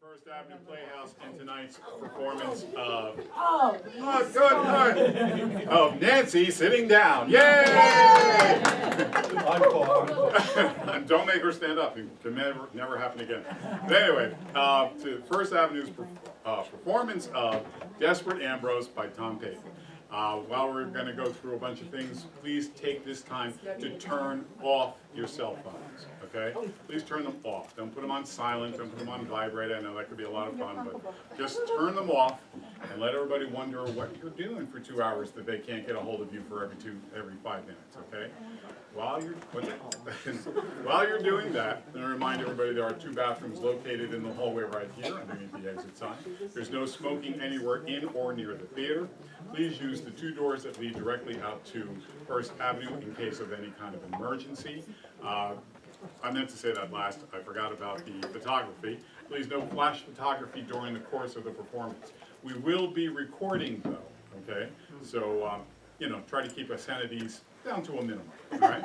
First Avenue Playhouse and tonight's performance of Nancy Sitting Down. Yay! And don't make her stand up. It can never happen again. But anyway, to First Avenue's performance of Desperate Ambrose by Tom Payton. While we're going to go through a bunch of things, please take this time to turn off your cell phones, okay? Please turn them off. Don't put them on silent, don't put them on vibrate. I know that could be a lot of fun, but just turn them off and let everybody wonder what you're doing for 2 hours that they can't get a hold of you for every 5 minutes, okay? While you're doing that, I'm going to remind everybody there are 2 bathrooms located in the hallway right here underneath the exit sign. There's no smoking anywhere in or near the theater. Please use the 2 doors that lead directly out to First Avenue in case of any kind of emergency. I meant to say that last. I forgot about the photography. Please no flash photography during the course of the performance. We will be recording though, okay? So, you know, try to keep our sanities down to a minimum, all right?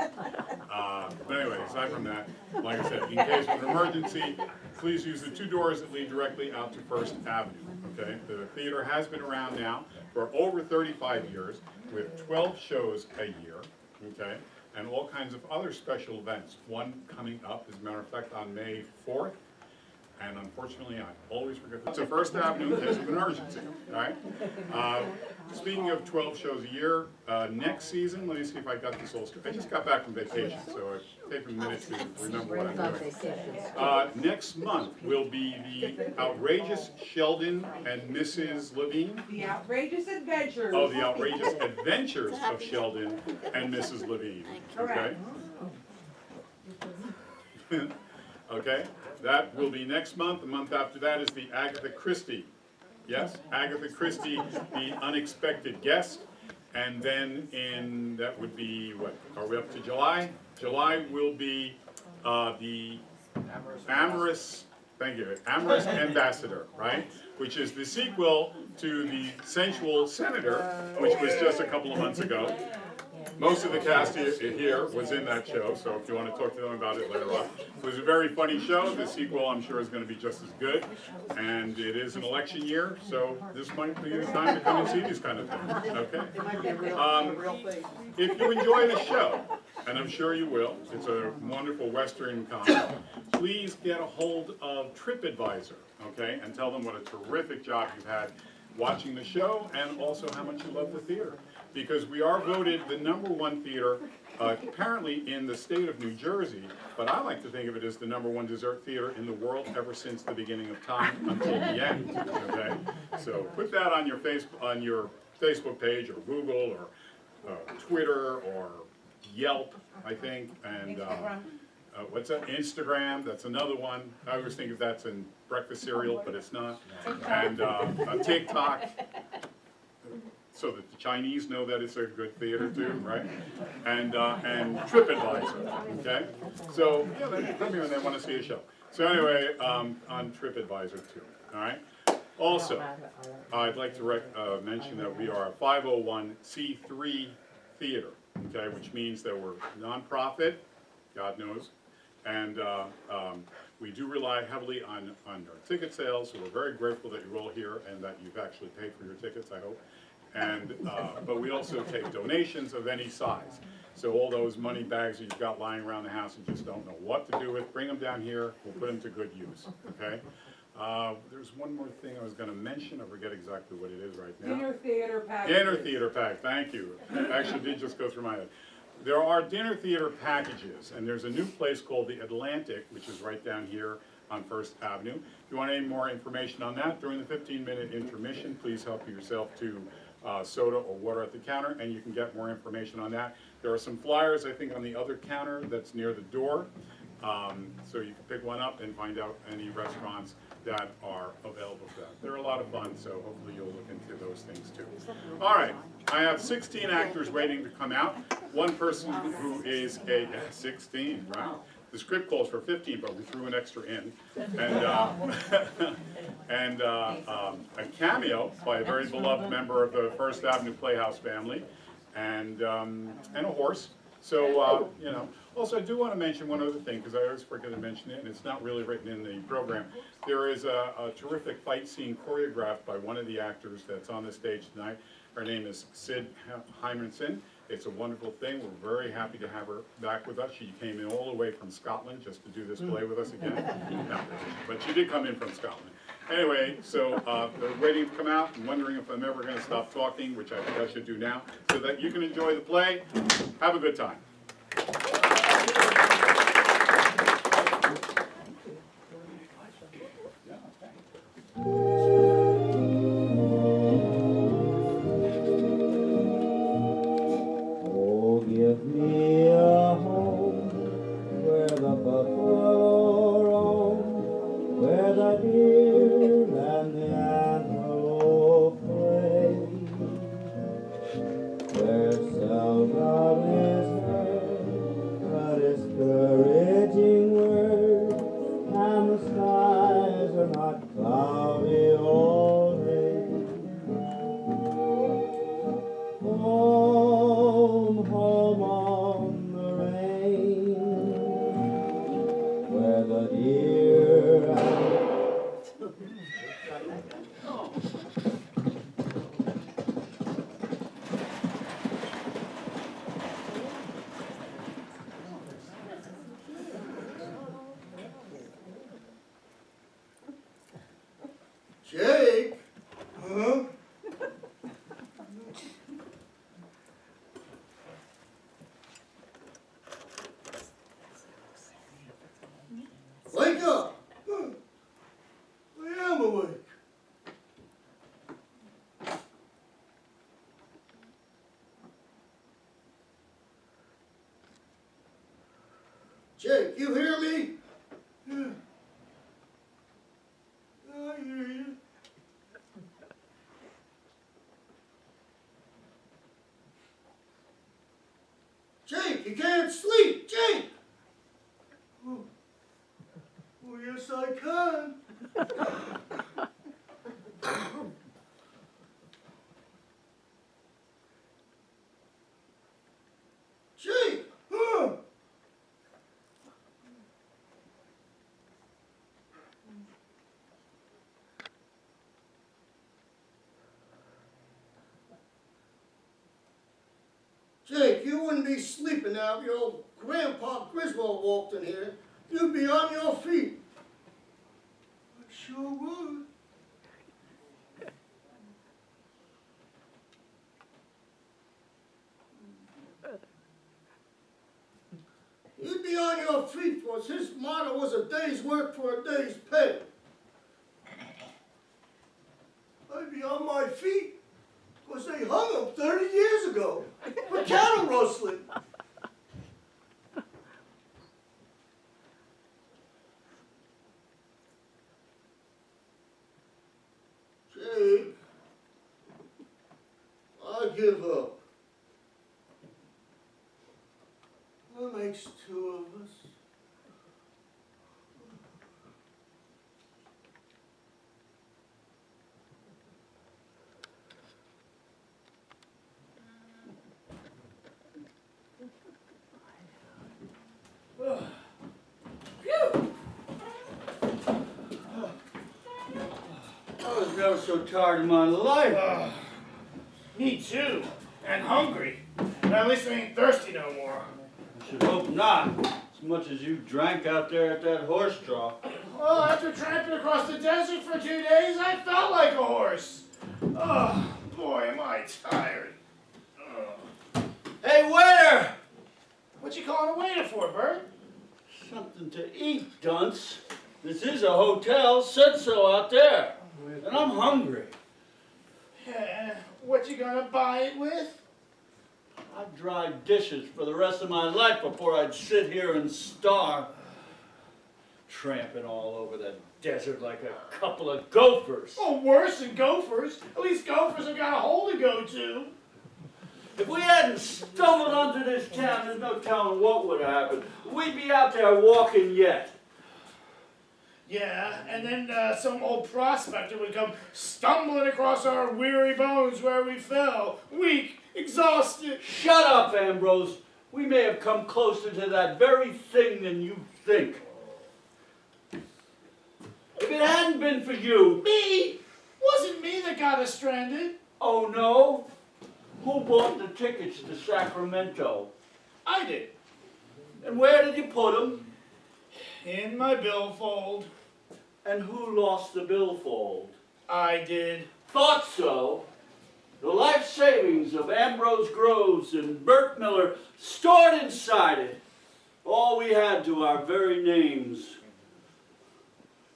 But anyway, aside from that, like I said, in case of an emergency, please use the 2 doors that lead directly out to First Avenue, okay? The theater has been around now for over 35 years with 12 shows a year, okay? And all kinds of other special events. One coming up, as a matter of fact, on May 4th. And unfortunately, I always forget that. So First Avenue is an emergency, all right? Speaking of 12 shows a year, next season, let me see if I got this all straight. I just got back from vacation, so it's taken a minute to remember what I'm doing. Next month will be the Outrageous Sheldon and Mrs. Levine. The Outrageous Adventures. Oh, the Outrageous Adventures of Sheldon and Mrs. Levine. Okay? Okay? That will be next month. The month after that is the Agatha Christie. Yes, Agatha Christie, the Unexpected Guest. And then that would be, what, are we up to July? July will be the Amorous, thank you, Amorous Ambassador, right? Which is the sequel to the Sensual Senator, which was just a couple of months ago. Most of the cast here was in that show, so if you want to talk to them about it later on. It was a very funny show. The sequel, I'm sure, is going to be just as good. And it is an election year, so this might be the time to come and see these kind of things. Okay? If you enjoy the show, and I'm sure you will, it's a wonderful Western comedy, please get a hold of TripAdvisor, okay? And tell them what a terrific job you've had watching the show and also how much you love the theater. Because we are voted the #1 theater, apparently in the state of New Jersey, but I like to think of it as the #1 dessert theater in the world ever since the beginning of time until the end. Okay, so put that on your Facebook page or Google or Twitter or Yelp, I think, and what's that? Instagram. That's another one. I always think of that's in breakfast cereal, but it's not. And TikTok. So that the Chinese know that it's a good theater too, right? And TripAdvisor, okay? So, yeah, they come here and they want to see a show. So anyway, on TripAdvisor too, all right? Also, I'd like to mention that we are a 501c3 theater, okay? Which means that we're nonprofit, God knows, and we do rely heavily on our ticket sales, so we're very grateful that you're all here and that you've actually paid for your tickets, I hope. And but we also take donations of any size. So all those money bags that you've got lying around the house and just don't know what to do with, bring them down here. We'll put them to good use. Okay. There's one more thing I was going to mention. I forget exactly what it is right now. Dinner theater pack. Dinner theater pack. Thank you. It actually did just go through my head. There are dinner theater packages, and there's a new place called the Atlantic, which is right down here on First Avenue. If you want any more information on that, during the 15-minute intermission, please help yourself to soda or water at the counter, and you can get more information on that. There are some flyers, I think, on the other counter that's near the door, so you can pick one up and find out any restaurants that are available for that. They're a lot of fun, so hopefully you'll look into those things too. All right, I have 16 actors waiting to come out. One person who is a 16, wow. The script calls for 15, but we threw an extra in. And a cameo by a very beloved member of the First Avenue Playhouse family, and a horse. So, you know, Also, I do want to mention one other thing, because I always forget to mention it, and it's not really written in the program. There is a terrific fight scene choreographed by one of the actors that's on the stage tonight. Her name is Sid Hymanson. It's a wonderful thing. We're very happy to have her back with us. She came in all the way from Scotland just to do this play with us again. No, but she did come in from Scotland. Anyway, so they're waiting to come out and wondering if I'm ever going to stop talking, which I think I should do now, so that you can enjoy the play. Have a good time. Oh, give me a home where the buffalo roam, where the deer and the antelope play, where seldom is heard but discouraging word, and the skies are not cloudy all day. Home, home on the range, where the deer and Jake? Huh? Wake up! I am awake. Jake, you hear me? Yeah. I hear you. Jake, you can't sleep! Jake! Oh, oh yes I can. Jake! Huh? Jake, you wouldn't be sleeping now if your old Grandpa Griswold walked in here. You'd be on your feet. I sure would. You'd be on your feet, for his motto was a day's work for a day's pay. I'd be on my feet. Because they hung him 30 years ago for cattle rustling. Jake, I give up. That makes two of us. I was never so tired in my life. Me too, and hungry. But at least we ain't thirsty no more. I should hope not, as much as you drank out there at that horse trough. Well, after tramping across the desert for 2 days, I felt like a horse. Oh, boy, am I tired. Oh. Hey, waiter! What you calling a waiter for, Bert? Something to eat, dunce. This is a hotel, said so out there. And I'm hungry. Yeah, what you gonna buy it with? I'd dry dishes for the rest of my life before I'd sit here and starve. Tramping all over the desert like a couple of gophers. Oh, worse than gophers. At least gophers have got a hole to go to. If we hadn't stumbled onto this town, there's no telling what would have happened. We'd be out there walking yet. Yeah, and then some old prospector would come stumbling across our weary bones where we fell, weak, exhausted. Shut up, Ambrose. we may have come closer to that very thing than you think. If it hadn't been for you, Me? Wasn't me that got us stranded. oh no, who bought the tickets to Sacramento? I did. And where did you put them? In my billfold. And who lost the billfold? I did. Thought so. The life savings of Ambrose Groves and Bert Miller stored inside it. All we had to our very names,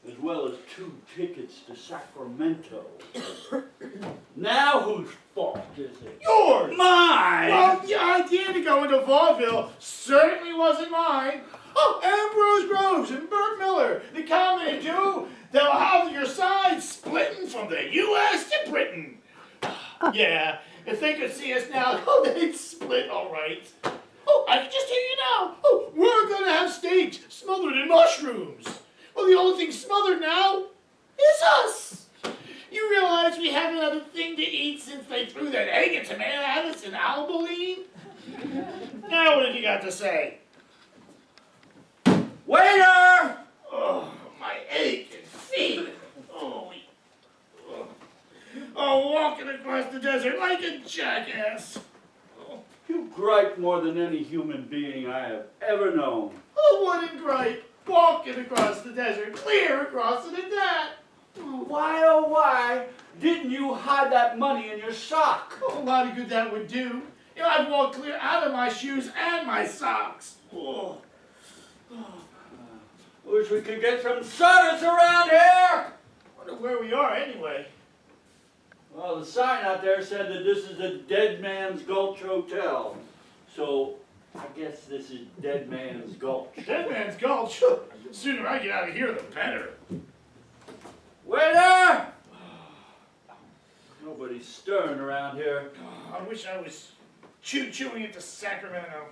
as well as 2 tickets to Sacramento. Now whose fault is it? Yours! Mine! Well, the idea to go into vaudeville certainly wasn't mine. Oh, Ambrose Groves and Bert Miller, the comedy duo, they'll have your sides splitting from the U.S. to Britain. Yeah, if they could see us now, oh, they'd split all right. Oh, I can just hear you now. Oh, we're gonna have steaks smothered in mushrooms. Well, the only thing smothered now is us. You realize we haven't had a thing to eat since they threw that egg and tomato at us in Abilene? Now what have you got to say? Waiter! Oh, my aching feet. Oh, walking across the desert like a jackass. You gripe more than any human being I have ever known. Who wouldn't gripe? Walking across the desert, clear across it at that. Why, oh why, didn't you hide that money in your sock? Oh, a lot of good that would do. You know, I've walked clear out of my shoes and my socks. Oh. Wish we could get some service around here. Wonder where we are anyway. Well, the sign out there said that this is a Dead Man's Gulch Hotel. So, I guess this is Dead Man's Gulch. Dead Man's Gulch. Sooner I get out of here, the better. Waiter! Nobody's stirring around here. Oh, I wish I was chewing into Sacramento.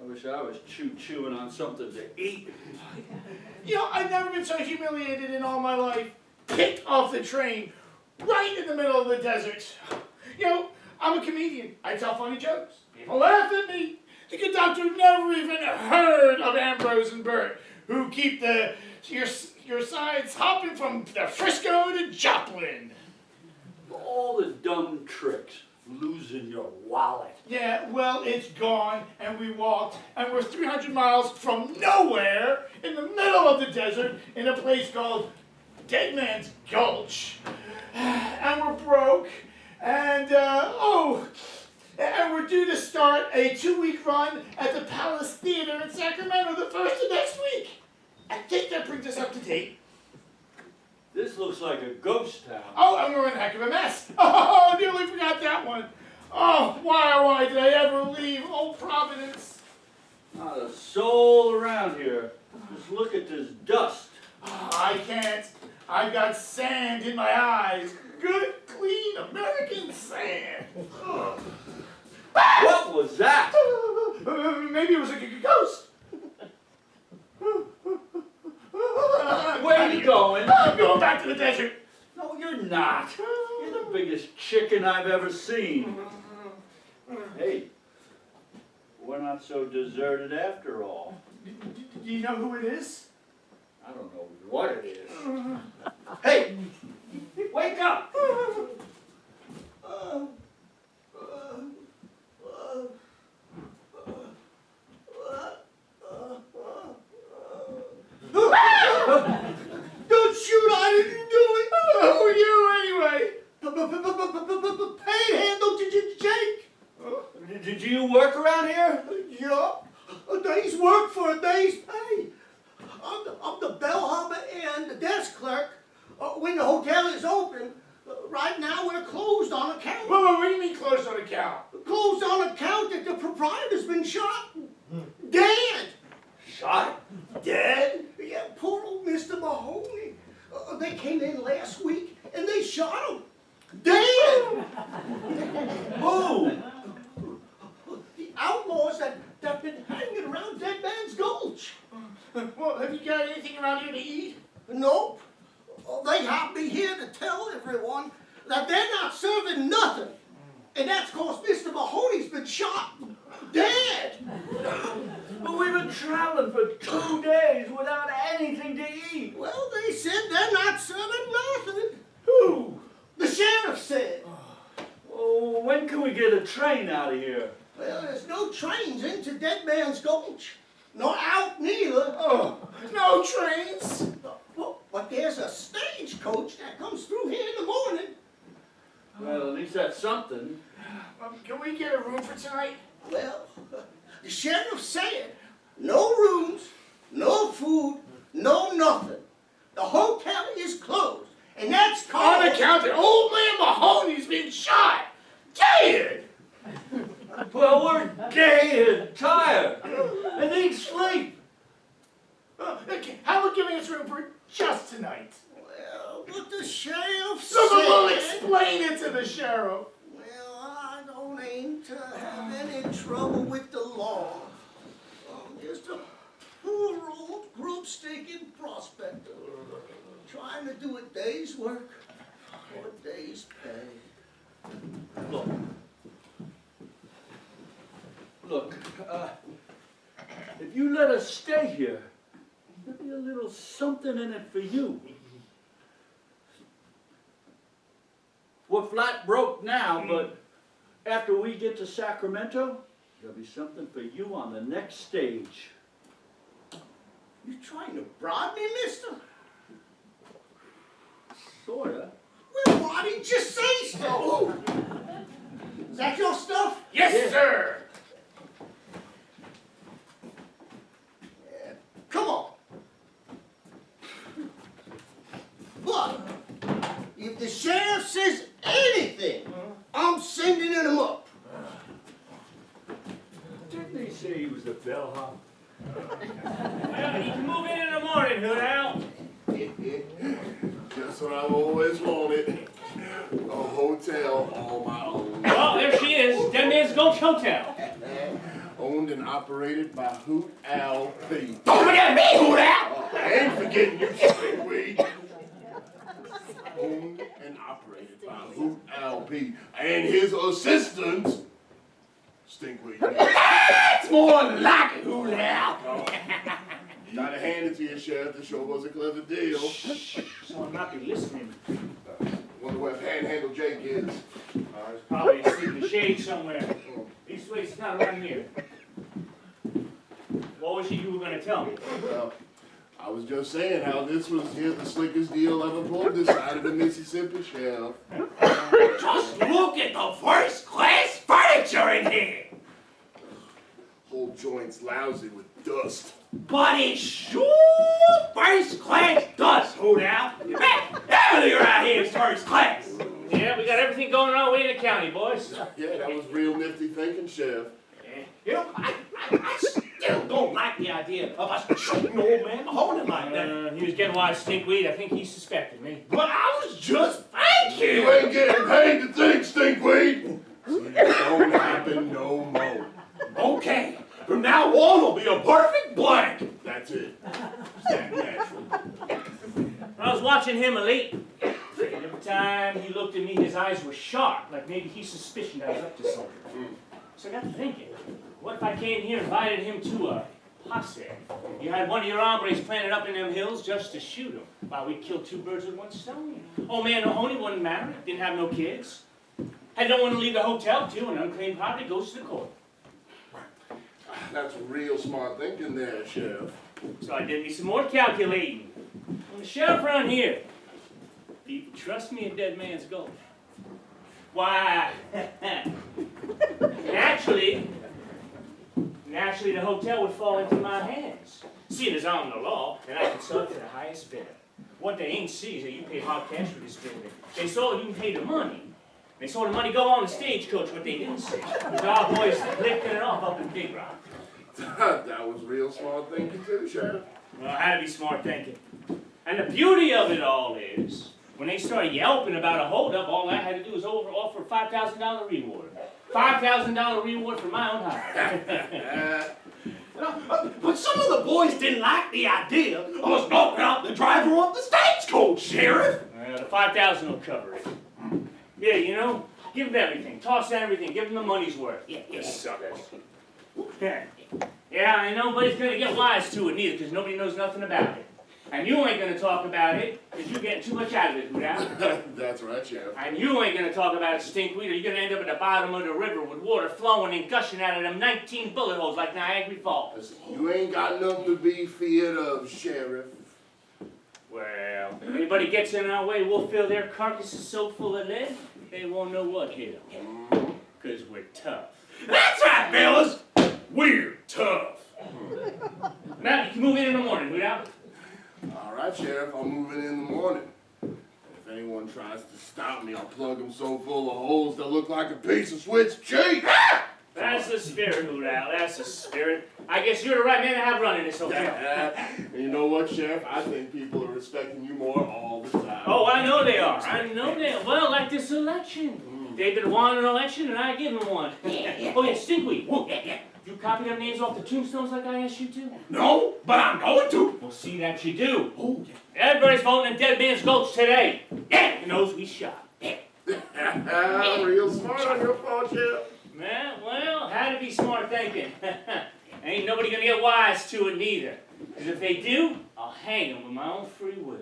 I wish I was chewing on something to eat. You know, I've never been so humiliated in all my life. Kicked off the train, right in the middle of the desert. You know, I'm a comedian. I tell funny jokes. People laugh at me. The conductor never even heard of Ambrose and Bert, who keep your sides hopping from the Frisco to Joplin. All the dumb tricks, losing your wallet. Yeah, well, it's gone, and we walked, and we're 300 miles from nowhere in the middle of the desert in a place called Dead Man's Gulch. And we're broke, and and we're due to start a 2-week run at the Palace Theater in Sacramento the first of next week. I think that brings us up to date. This looks like a ghost town. Oh, and we're in a heck of a mess. Oh, nearly forgot that one. Oh, why did I ever leave old Providence? Not a soul around here. Just look at this dust. Oh, I can't. I've got sand in my eyes. Good, clean American sand. Oh. What was that? Maybe it was a ghost. Where are you going? I'm going back to the desert. No, you're not. You're the biggest chicken I've ever seen. Hey, we're not so deserted after all. Do you know who it is? I don't know what it is. Hey, wake up! Don't shoot, I didn't do it. Who are you anyway? Panhandle Jake. Did you work around here? Yeah, a day's work for a day's pay. I'm the bellhopper and the desk clerk. When the hotel is open, right now we're closed on account. What do you mean closed on account? Closed on account that the proprietor's been shot. Dead. Shot? Dead? Yeah, poor old Mr. Mahoney. They came in last week and they shot him. Dead. Who? The outlaws that been hanging around Dead Man's Gulch. Well, have you got anything around here to eat? Nope. They have me here to tell everyone that they're not serving nothing. And that's 'cause Mr. Mahoney's been shot. dead. But we've been traveling for 2 days without anything to eat. Well, they said they're not serving nothing. Who? The sheriff said. Oh, when can we get a train out of here? Well, there's no trains into Dead Man's Gulch. Nor out neither. Oh, no trains. But there's a stagecoach that comes through here in the morning. Well, at least that's something. Can we get a room for tonight? Well, the sheriff said no rooms, no food, no nothing. The hotel is closed. And that's On called... account that old man Mahoney's been shot. Dead. Well, we're gay and tired and need sleep. Okay, how about giving us room for just tonight? Well, but the sheriff So we'll said... explain it to the sheriff. Well, I don't aim to have any trouble with the law. I'm just a poor old grub-staking prospector, trying to do a day's work for a day's pay. Look, if you let us stay here, there'll be a little something in it for you. We're flat broke now, but after we get to Sacramento, there'll be something for you on the next stage. You trying to bribe me, mister? Sorta. Well, why didn't you say so? Is that your stuff? Yes, sir. Yeah. Come on. But if the sheriff says anything, I'm sending him up. Didn't he say he was a bellhop? Well, you can move in the morning, Hood Owl. Just what I've always wanted. A hotel all my own. Well, there she is. Dead Man's Gulch Hotel. Owned and operated by Hoot Owl P. Don't forget me, Hoot Owl. I ain't forgetting you, Stinkweed. Owned and operated by Hoot Owl P. And his assistants, Stinkweed. That's more like it, Hoot Owl. Gotta hand it to you, Sheriff. The show was a clever deal. Someone might be listening. Wonder where Panhandle Jake is. He's probably asleep in the shade somewhere. These places not around here. What was it you were going to tell me? Well, I was just saying how this was here the slickest deal ever pulled this side of the Mississippi, Sheriff. Just look at the first-class furniture in here. Whole joint's lousy with dust. But it's sure first-class dust, Hoot Owl. Everything around here is first class. Yeah, we got everything going our way in the county, boys. Yeah, that was real nifty thinking, Sheriff. You know, I still don't like the idea of us shooting old man Mahoney like that. He was getting a lot of stinkweed. I think he suspected me. But I was just thinking. You ain't getting paid to think, Stinkweed. See, it don't happen no more. Okay, from now on it'll be a perfect blank. That's it. It's that natural. I was watching him late. And every time he looked at me, his eyes were sharp, like maybe he suspicioned I was up to something. So I got to thinking, what if I came here and invited him to a posse? You had one of your hombres planted up in them hills just to shoot him. Wow, we killed 2 birds with 1 stone. Old man Mahoney wasn't married, didn't have no kids. Had no one to leave the hotel to, and unclaimed property goes to the court. That's real smart thinking there, Sheriff. So I did me some more calculating. I'm the sheriff around here. People trust me at Dead Man's Gulch. Why, naturally, the hotel would fall into my hands. Seeing as I'm the law, and I can sell it to the highest bidder. What they ain't see is that you pay hard cash for this building. They saw you can pay the money. They saw the money go on the stagecoach, what they didn't see. The our boys lifting it off up in Big Rock. That was real smart thinking too, Sheriff. Well, I had to be smart thinking. And the beauty of it all is, when they started yelping about a holdup, all I had to do was offer a $5,000 reward. $5,000 reward for my own hire. But some of the boys didn't like the idea of us knocking out the driver of the stagecoach, Sheriff. Well, the $5,000 will cover it. Yeah, you know, give them everything. Toss down everything. Give them the money's worth. Yes, sir. Yeah, and nobody's gonna get wise to it neither, because nobody knows nothing about it. And you ain't gonna talk about it, because you're getting too much out of it, Hoot. That's right, Sheriff. And you ain't gonna talk about it, Stinkweed, or you're gonna end up at the bottom of the river with water flowing and gushing out of them 19 bullet holes like Niagara Falls. Listen, you ain't got nothing to be feared of, Sheriff. Well, if anybody gets in our way, we'll fill their carcasses so full of lead, they won't know what hit them. Because we're tough. That's right, fellas. We're tough. Now, you can move in the morning, Hoot. All right, Sheriff, I'll move in the morning. If anyone tries to stop me, I'll plug them so full of holes they'll look like a piece of Swiss cheese. That's the spirit, Hoot Owl. That's the spirit. I guess you're the right man to have running this hotel. And you know what, Sheriff? I think people are respecting you more all the time. Oh, I know they are. I know they are. Well, like this election. David won an election and I give him one. Oh, yeah, Stinkweed. Whoa. You copy them names off the tombstones like I asked you to? No, but I'm going to. Well, see that you do. Oh, yeah. Everybody's voting in Dead Man's Gulch today. Yeah, the nose we shot. Yeah. Real smart on your part, Sheriff. Well, had to be smart thinking. Ain't nobody gonna get wise to it neither. Because if they do, I'll hang them with my own free will.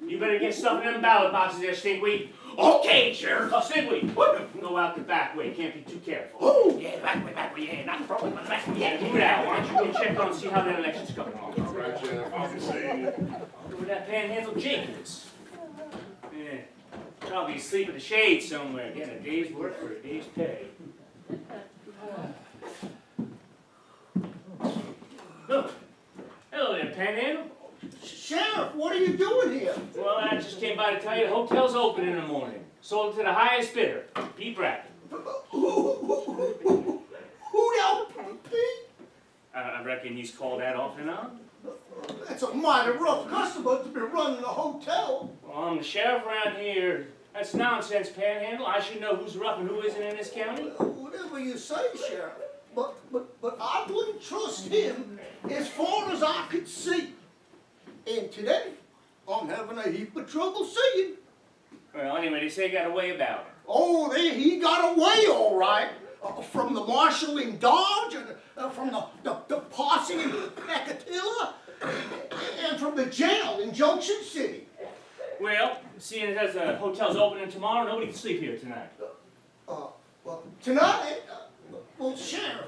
You better get stuff in them ballot boxes there, Stinkweed. Okay, Sheriff. Oh, Stinkweed, go out the back way. Can't be too careful. Oh, yeah, back way, yeah, not the front way, but the back way. Yeah, move out. Why don't you go check on and see how that election's coming All along? right, Sheriff, I'll be seeing you. Wonder where that Panhandle Jake is. Yeah, probably asleep in the shade somewhere. Getting a day's work for a day's pay. Look. Hello there, Panhandle. Sheriff, what are you doing here? Well, I just came by to tell you the hotel's open in the morning. Sold it to the highest bidder, Barry Prag. Who the Pete? I reckon he's called that off and on. That's a mighty rough customer to be running a hotel. Well, I'm the sheriff around here. That's nonsense, Panhandle. I should know who's rough and who isn't in this county. Whatever you say, Sheriff. But I wouldn't trust him as far as I could see. And today, I'm having a heap of trouble seeing. Well, anyway, they say he got a way about it. Oh, he got away all right. From the marshal in Dodge, and from the posse in Pecatilla, and from the jail in Junction City. Well, seeing as the hotel's opening tomorrow, nobody can sleep here tonight. Well, tonight, well, Sheriff.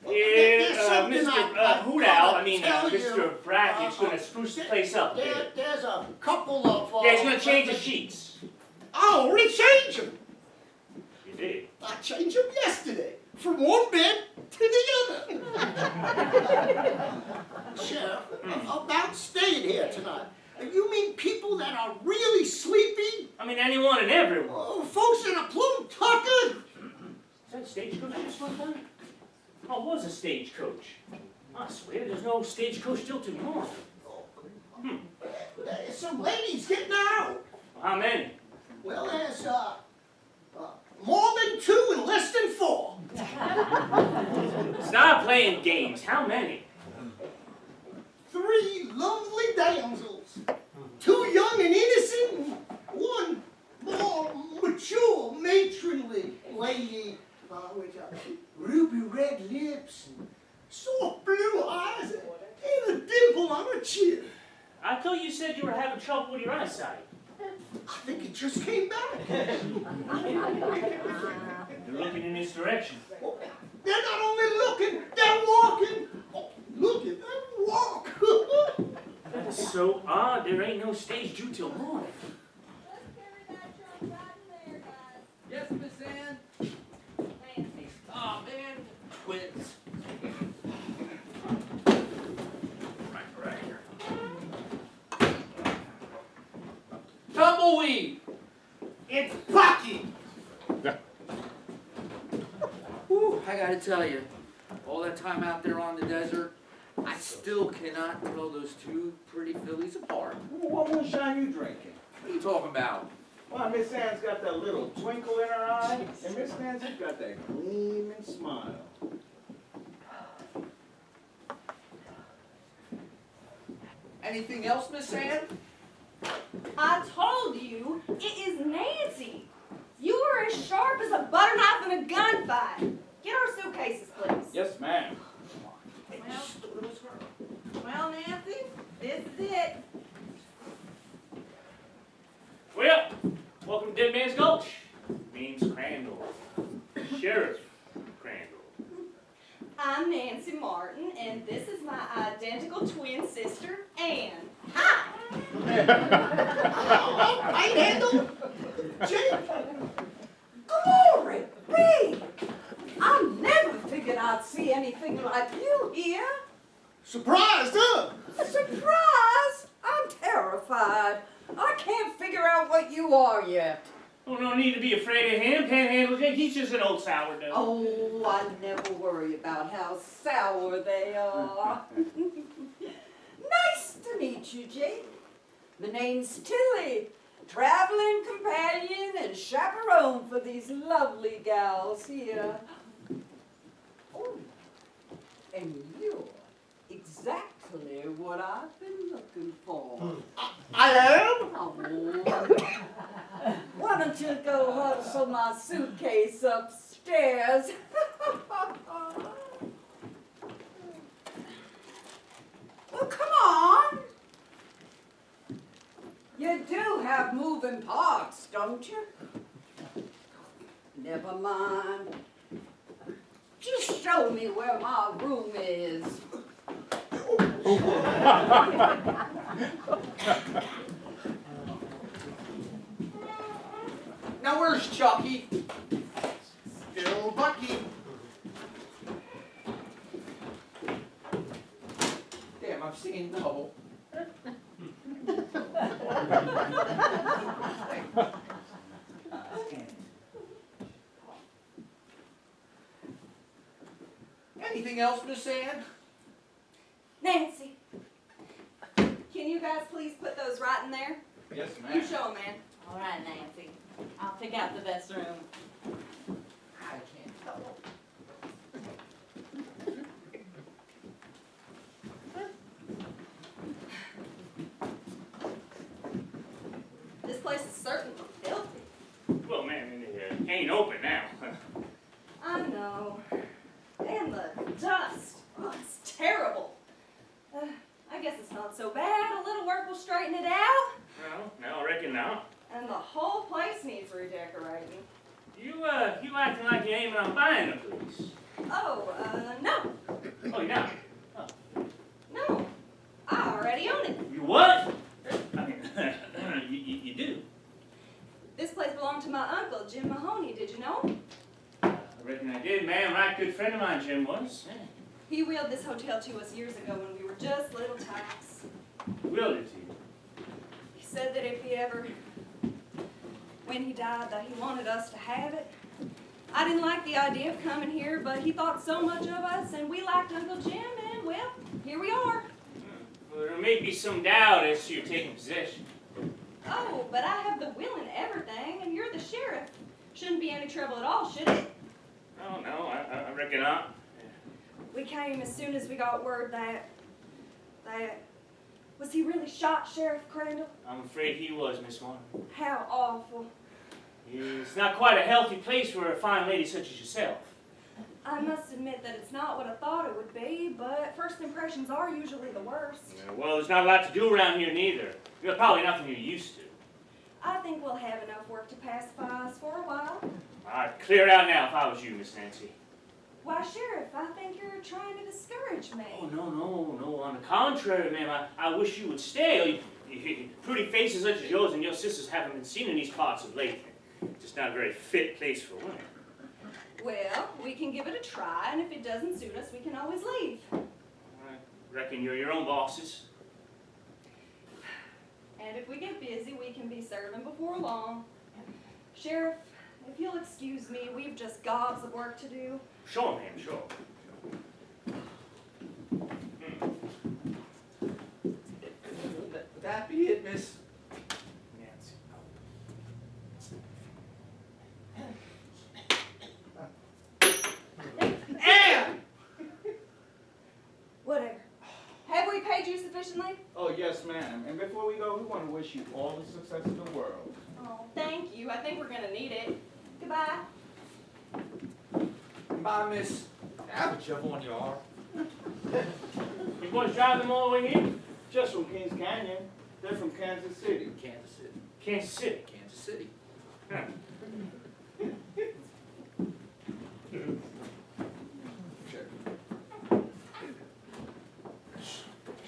Yeah, something Mr. Hoot Owl, I mean, tell you, Mr. Bracket's gonna spruce the place up here. There's a couple of... Yeah, he's gonna change the sheets. I already changed them. You did? I changed them yesterday, from one bed to the other. Sheriff, about staying here tonight, you mean people that are really sleepy? I mean, anyone and everyone. Oh, folks that are plumb tuckered? Is that stagecoach just one time? Oh, it was a stagecoach. I swear, there's no stagecoach till tomorrow. There's some ladies getting out. How many? Well, there's more than 2 and less than 4. Stop playing games. How many? 3 lovely damsels. 2 young and innocent, 1 more mature, matronly lady with ruby red lips, and soft blue eyes, and a dimple on her chin. I thought you said you were having trouble with your eyesight. I think it just came back. You're looking in this direction. Oh, they're not only looking, they're walking. Oh, look at them walk. That is so odd. There ain't no stage due till morning. Yes, Miss Ann? Oh, man, quits. Right here. Tumbleweed! It's Bucky. Whew, I gotta tell you, all that time out there on the desert, I still cannot tell those 2 pretty fillies apart. What moonshine you drinking? What are you talking about? Well, Miss Ann's got that little twinkle in her eye, and Miss Nancy's got that gleaming smile. Anything else, Miss Ann? I told you, it is Nancy. You are as sharp as a butter knife in a gunfight. Get our suitcases, please. Yes, ma'am. Well, Nancy, this is it. Well, welcome to Dead Man's Gulch. Name's Crandall. Sheriff Crandall. I'm Nancy Martin, and this is my identical twin sister, Ann. Hi! Panhandle Jake. Glory be! I never figured I'd see anything like you here. Surprised, huh? Surprise! I'm terrified. I can't figure out what you are yet. Oh, no need to be afraid of him, Panhandle Jake. He's just an old sourdough. Oh, I never worry about how sour they are. Nice to meet you, Jake. My name's Tilly, traveling companion and chaperone for these lovely gals here. Oh, and you're exactly what I've been looking for. I am? Oh, why don't you go hustle my suitcase upstairs? Well, come on. You do have moving parts, don't you? Never mind. Just show me where my room is. Now where's Chucky? Still Bucky. Damn, I'm seeing double. Anything else, Miss Ann? Nancy, can you guys please put those right in there? Yes, You show them, man. All right, Nancy. I'll pick out the best room. I can't tell. This place is certainly filthy. Well, man, it ain't open now. I know. And the dust. Oh, it's terrible. I guess it's not so bad. A little work will straighten it out. Well, no, I reckon not. And the whole place needs redecorating. You acting like you aiming on buying the place. Oh, no. Oh, you're not? No. I already own it. You what? I mean, you do. This place belonged to my uncle, Jim Mahoney. Did you know? I reckon I did, man. Right good friend of mine, Jim was. Yeah. He wheeled this hotel to us years ago when we were just little tots. Willed it to you. He said that if he ever, when he died, that he wanted us to have it. I didn't like the idea of coming here, but he thought so much of us, and we liked Uncle Jim, and well, here we are. Well, there may be some doubt as to your taking possession. Oh, but I have the will and everything, and you're the sheriff. Shouldn't be any trouble at all, should it? Oh, no, I reckon not. We came as soon as we got word that, was he really shot, Sheriff Crandall? I'm afraid he was, Miss Martin. How awful. It's not quite a healthy place for a fine lady such as yourself. I must admit that it's not what I thought it would be, but first impressions are usually the worst. Well, there's not a lot to do around here neither. Probably nothing you're used to. I think we'll have enough work to pacify us for a while. I'd clear it out now if I was you, Miss Nancy. Why, Sheriff, I think you're trying to discourage me. Oh, no. On the contrary, ma'am, I wish you would stay. Pretty faces such as yours and your sisters haven't been seen in these parts of late. Just not a very fit place for women. Well, we can give it a try, and if it doesn't suit us, we can always leave. I reckon you're your own bosses. And if we get busy, we can be serving before long. Sheriff, if you'll excuse me, we've just gobs of work to do. Sure, ma'am, sure. Would that be it, Miss Nancy. Ann? Whatever. Have we paid you sufficiently? Oh, yes, ma'am. And before we go, we want to wish you all the success in the world. Oh, thank you. I think we're gonna need it. Goodbye. Bye, Miss. Have a shovel on your arm. You boys drive them all the way here? Just from Kings Canyon. They're from Kansas City. Kansas City. Kansas City. Kansas City. Huh.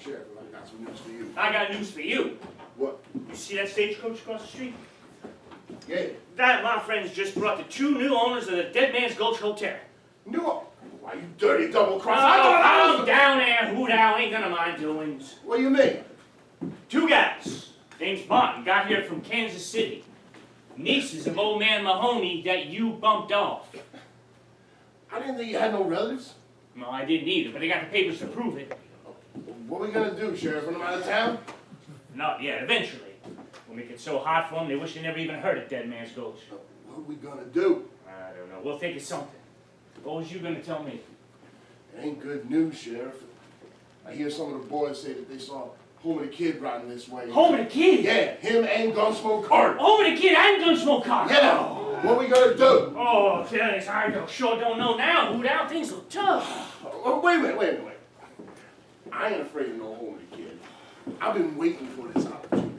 Sheriff, I got some news for you. I got news for you. What? You see that stagecoach across the street? Yeah. That, my friends, just brought the 2 new owners of the Dead Man's Gulch Hotel. No. Why, you dirty double-cross? Calm down there, hoot owl. Ain't gonna mind doings. What do you mean? 2 guys. Name's Martin. Got here from Kansas City. Nieces of old man Mahoney that you bumped off. I didn't think you had no relatives. No, I didn't either, but I got the papers to prove it. What are we gonna do, Sheriff? Run them out of town? Not yet, eventually. We'll make it so hot for them, they wish they never even heard of Dead Man's Gulch. What are we gonna do? I don't know. We'll think of something. What was you gonna tell me? It ain't good news, Sheriff. I hear some of the boys say that they saw Home of the Kid riding this way. Home of the Kid? Yeah, him and Gunsmoke Carter. Home of the Kid and Gunsmoke Carter? Yeah. What we gonna do? Oh, Dennis, I sure don't know now. Who down? Things look tough. Oh, wait a minute. I ain't afraid of no Home of the Kid. I've been waiting for this opportunity.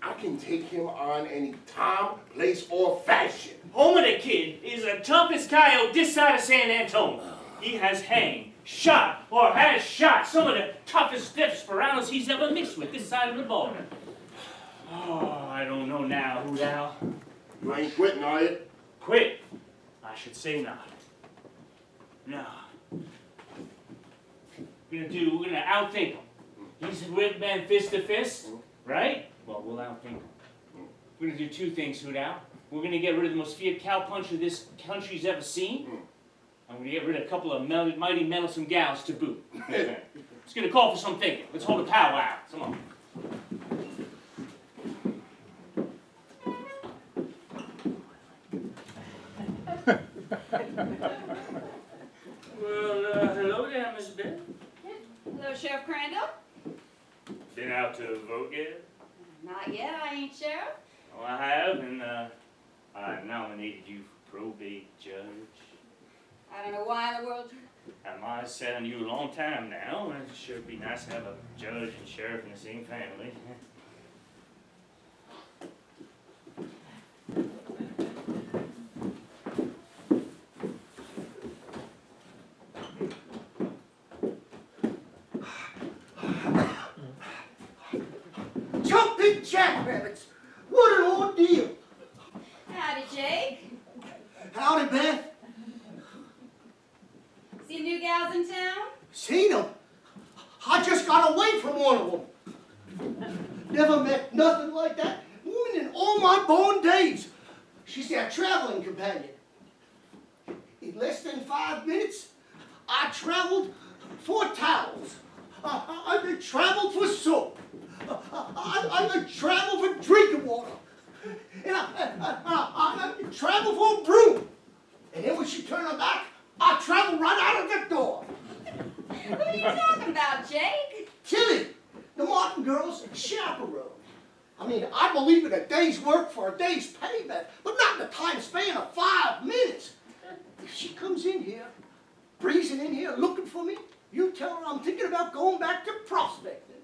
I can take him on any time, place, or fashion. Home of the Kid is the toughest coyote this side of San Antonio. He has hanged, shot, or has shot some of the toughest desperados he's ever mixed with this side of the border. Oh, I don't know now, who now? You ain't quitting, are you? Quit? I should say not. No. We're gonna outthink him. He's a whip man fist to fist, right? Well, we'll outthink him. We're gonna do 2 things, Hoodow. We're gonna get rid of the most feared cowpuncher this country's ever seen. And we're gonna get rid of a couple of mighty meddlesome gals to boot. It's gonna call for some thinking. Let's hold a powwow. Come on. Well, hello there, Miss Beth. Hello, Sheriff Crandall. Been out to vote yet? Not yet, I ain't Sheriff. Oh, I have, and I nominated you for probate judge. I don't know why in the world. I sat on you a long time now, and it sure be nice to have a judge and sheriff in the same family. Jumping jackrabbits! What an ordeal! Howdy, Jake. Howdy, Beth. See new gals in town? Seen them. I just got away from one of them. Never met nothing like that woman in all my born days. She's their traveling companion. In less than 5 minutes, I traveled 4 towels. I traveled for soap. I traveled for drinking water. And I traveled for a broom. And then when she turned her back, I traveled right out of the door. Who are you talking about, Jake? Tilly, the Martin girl's chaperone. I mean, I believe in a day's work for a day's payment, but not in the time span of 5 minutes. If she comes in here, breezing in here, looking for me, you tell her I'm thinking about going back to prospecting.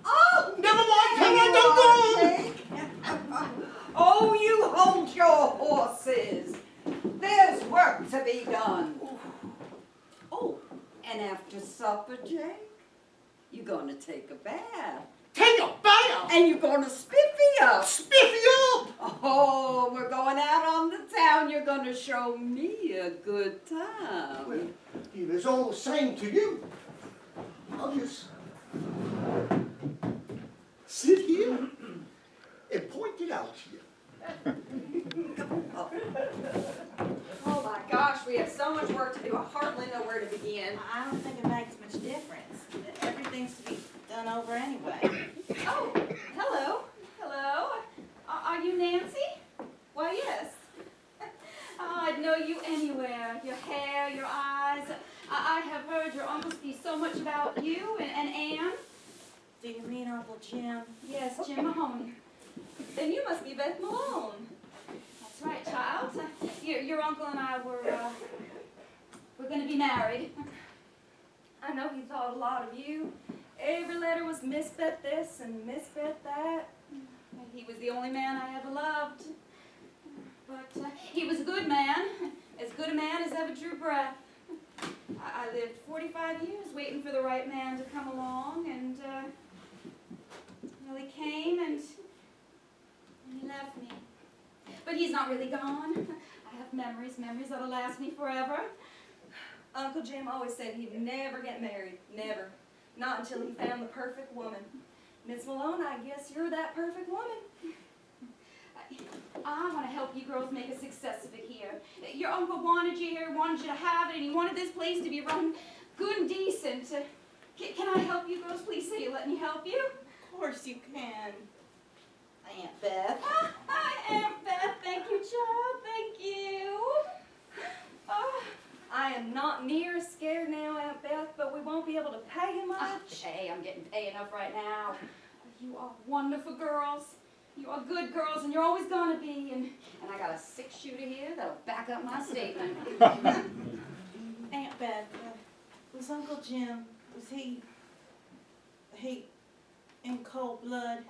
Oh, Never mind, tell her I don't go. Oh, you hold your horses. There's work to be done. Oh, and after supper, Jake, you're gonna take a bath. Take a bath? And you're gonna spiffy up. Spiffy up? Oh, we're going out on the town. You're gonna show me a good time. Well, if it's all the same to you, I'll just sit here and point it out to you. Oh my gosh, we have so much work to do. I hardly know where to begin. I don't think it makes much difference. Everything's to be done over anyway. Oh, hello. Hello. Are you Nancy? Why, yes. Oh, I'd know you anywhere. Your hair, your eyes. I have heard your uncle speak so much about you and Anne. Do you mean Uncle Jim? Yes, Jim Mahoney. Then you must be Beth Malone. That's right, child. Your uncle and I we're going to be married. I know he thought a lot of you. Every letter was Miss Beth this and Miss Beth that. He was the only man I ever loved. But he was a good man, as good a man as ever drew breath. I lived 45 years waiting for the right man to come along, and well, he came and he left me. But he's not really gone. I have memories that'll last me forever. Uncle Jim always said he'd never get married, never. Not until he found the perfect woman. Miss Malone, I guess you're that perfect woman. I want to help you girls make a success of it here. Your uncle wanted you here, wanted you to have it, and he wanted this place to be run good and decent. Can I help you girls? Please say you let me help you. Of course you can, Aunt Beth. Hi, Aunt Beth. Thank you, child. Thank you. I am not near as scared now, Aunt Beth, but we won't be able to pay you much. Hey, I'm getting paid enough right now. You are wonderful girls. You are good girls, and you're always gonna be. And I got a 6-shooter here that'll back up my statement. Aunt Beth, was Uncle Jim, was he in cold blood?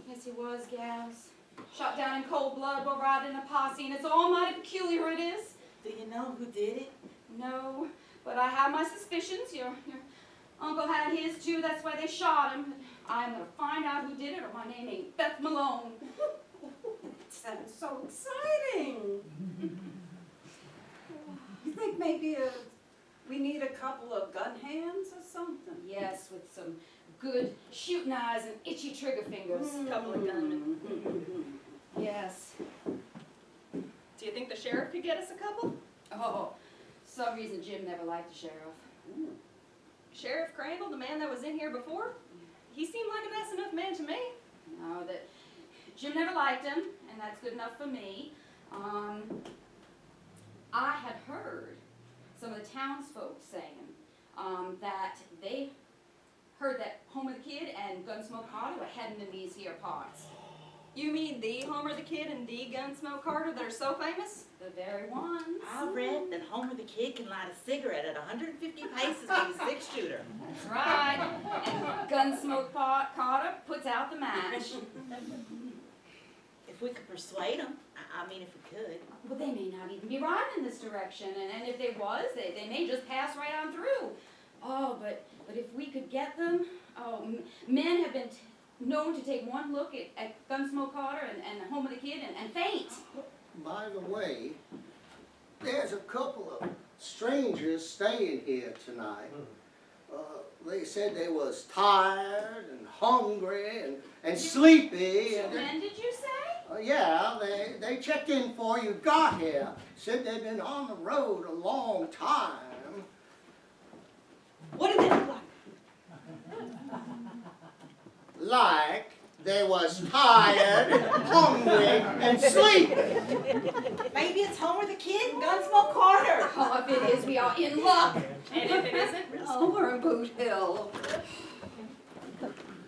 Yes, he was, gals. Shot down in cold blood while riding a posse, and it's all mighty peculiar it is. Do you know who did it? No, but I have my suspicions. Your uncle had his too, that's why they shot him. I'm gonna find out who did it, or my name ain't Beth Malone. It sounds so exciting. You think maybe we need a couple of gun hands or something? Yes, with some good shooting eyes and itchy trigger fingers. Couple of gunmen. Yes. Do you think the sheriff could get us a couple? Oh, some reason Jim never liked the sheriff. Sheriff Crandall, the man that was in here before, he seemed like a nice enough man to me. No, that Jim never liked him, and that's good enough for me. I had heard some of the townsfolk saying that they heard that Homer the Kid and Gunsmoke Carter were heading in these here parts. You mean the Homer the Kid and the Gunsmoke Carter that are so famous? The very ones. I read that Homer the Kid can light a cigarette at 150 paces with a 6-shooter. That's right. And Gunsmoke Carter puts out the match. If we could persuade them, I mean if we could. Well, they may not even be riding in this direction, and if they was, they may just pass right on through. Oh, but if we could get them, men have been known to take one look at Gunsmoke Carter and Homer the Kid and faint. By the way, there's a couple of strangers staying here tonight. They said they was tired and hungry and sleepy. When did you say? Yeah, they checked in before you got here. Said they'd been on the road a long time. What did they look like? Like they was tired, hungry, and sleepy. Maybe it's Homer the Kid and Gunsmoke Carter. Oh, if it is, we are in luck. And if it isn't, oh, we're in Boot Hill.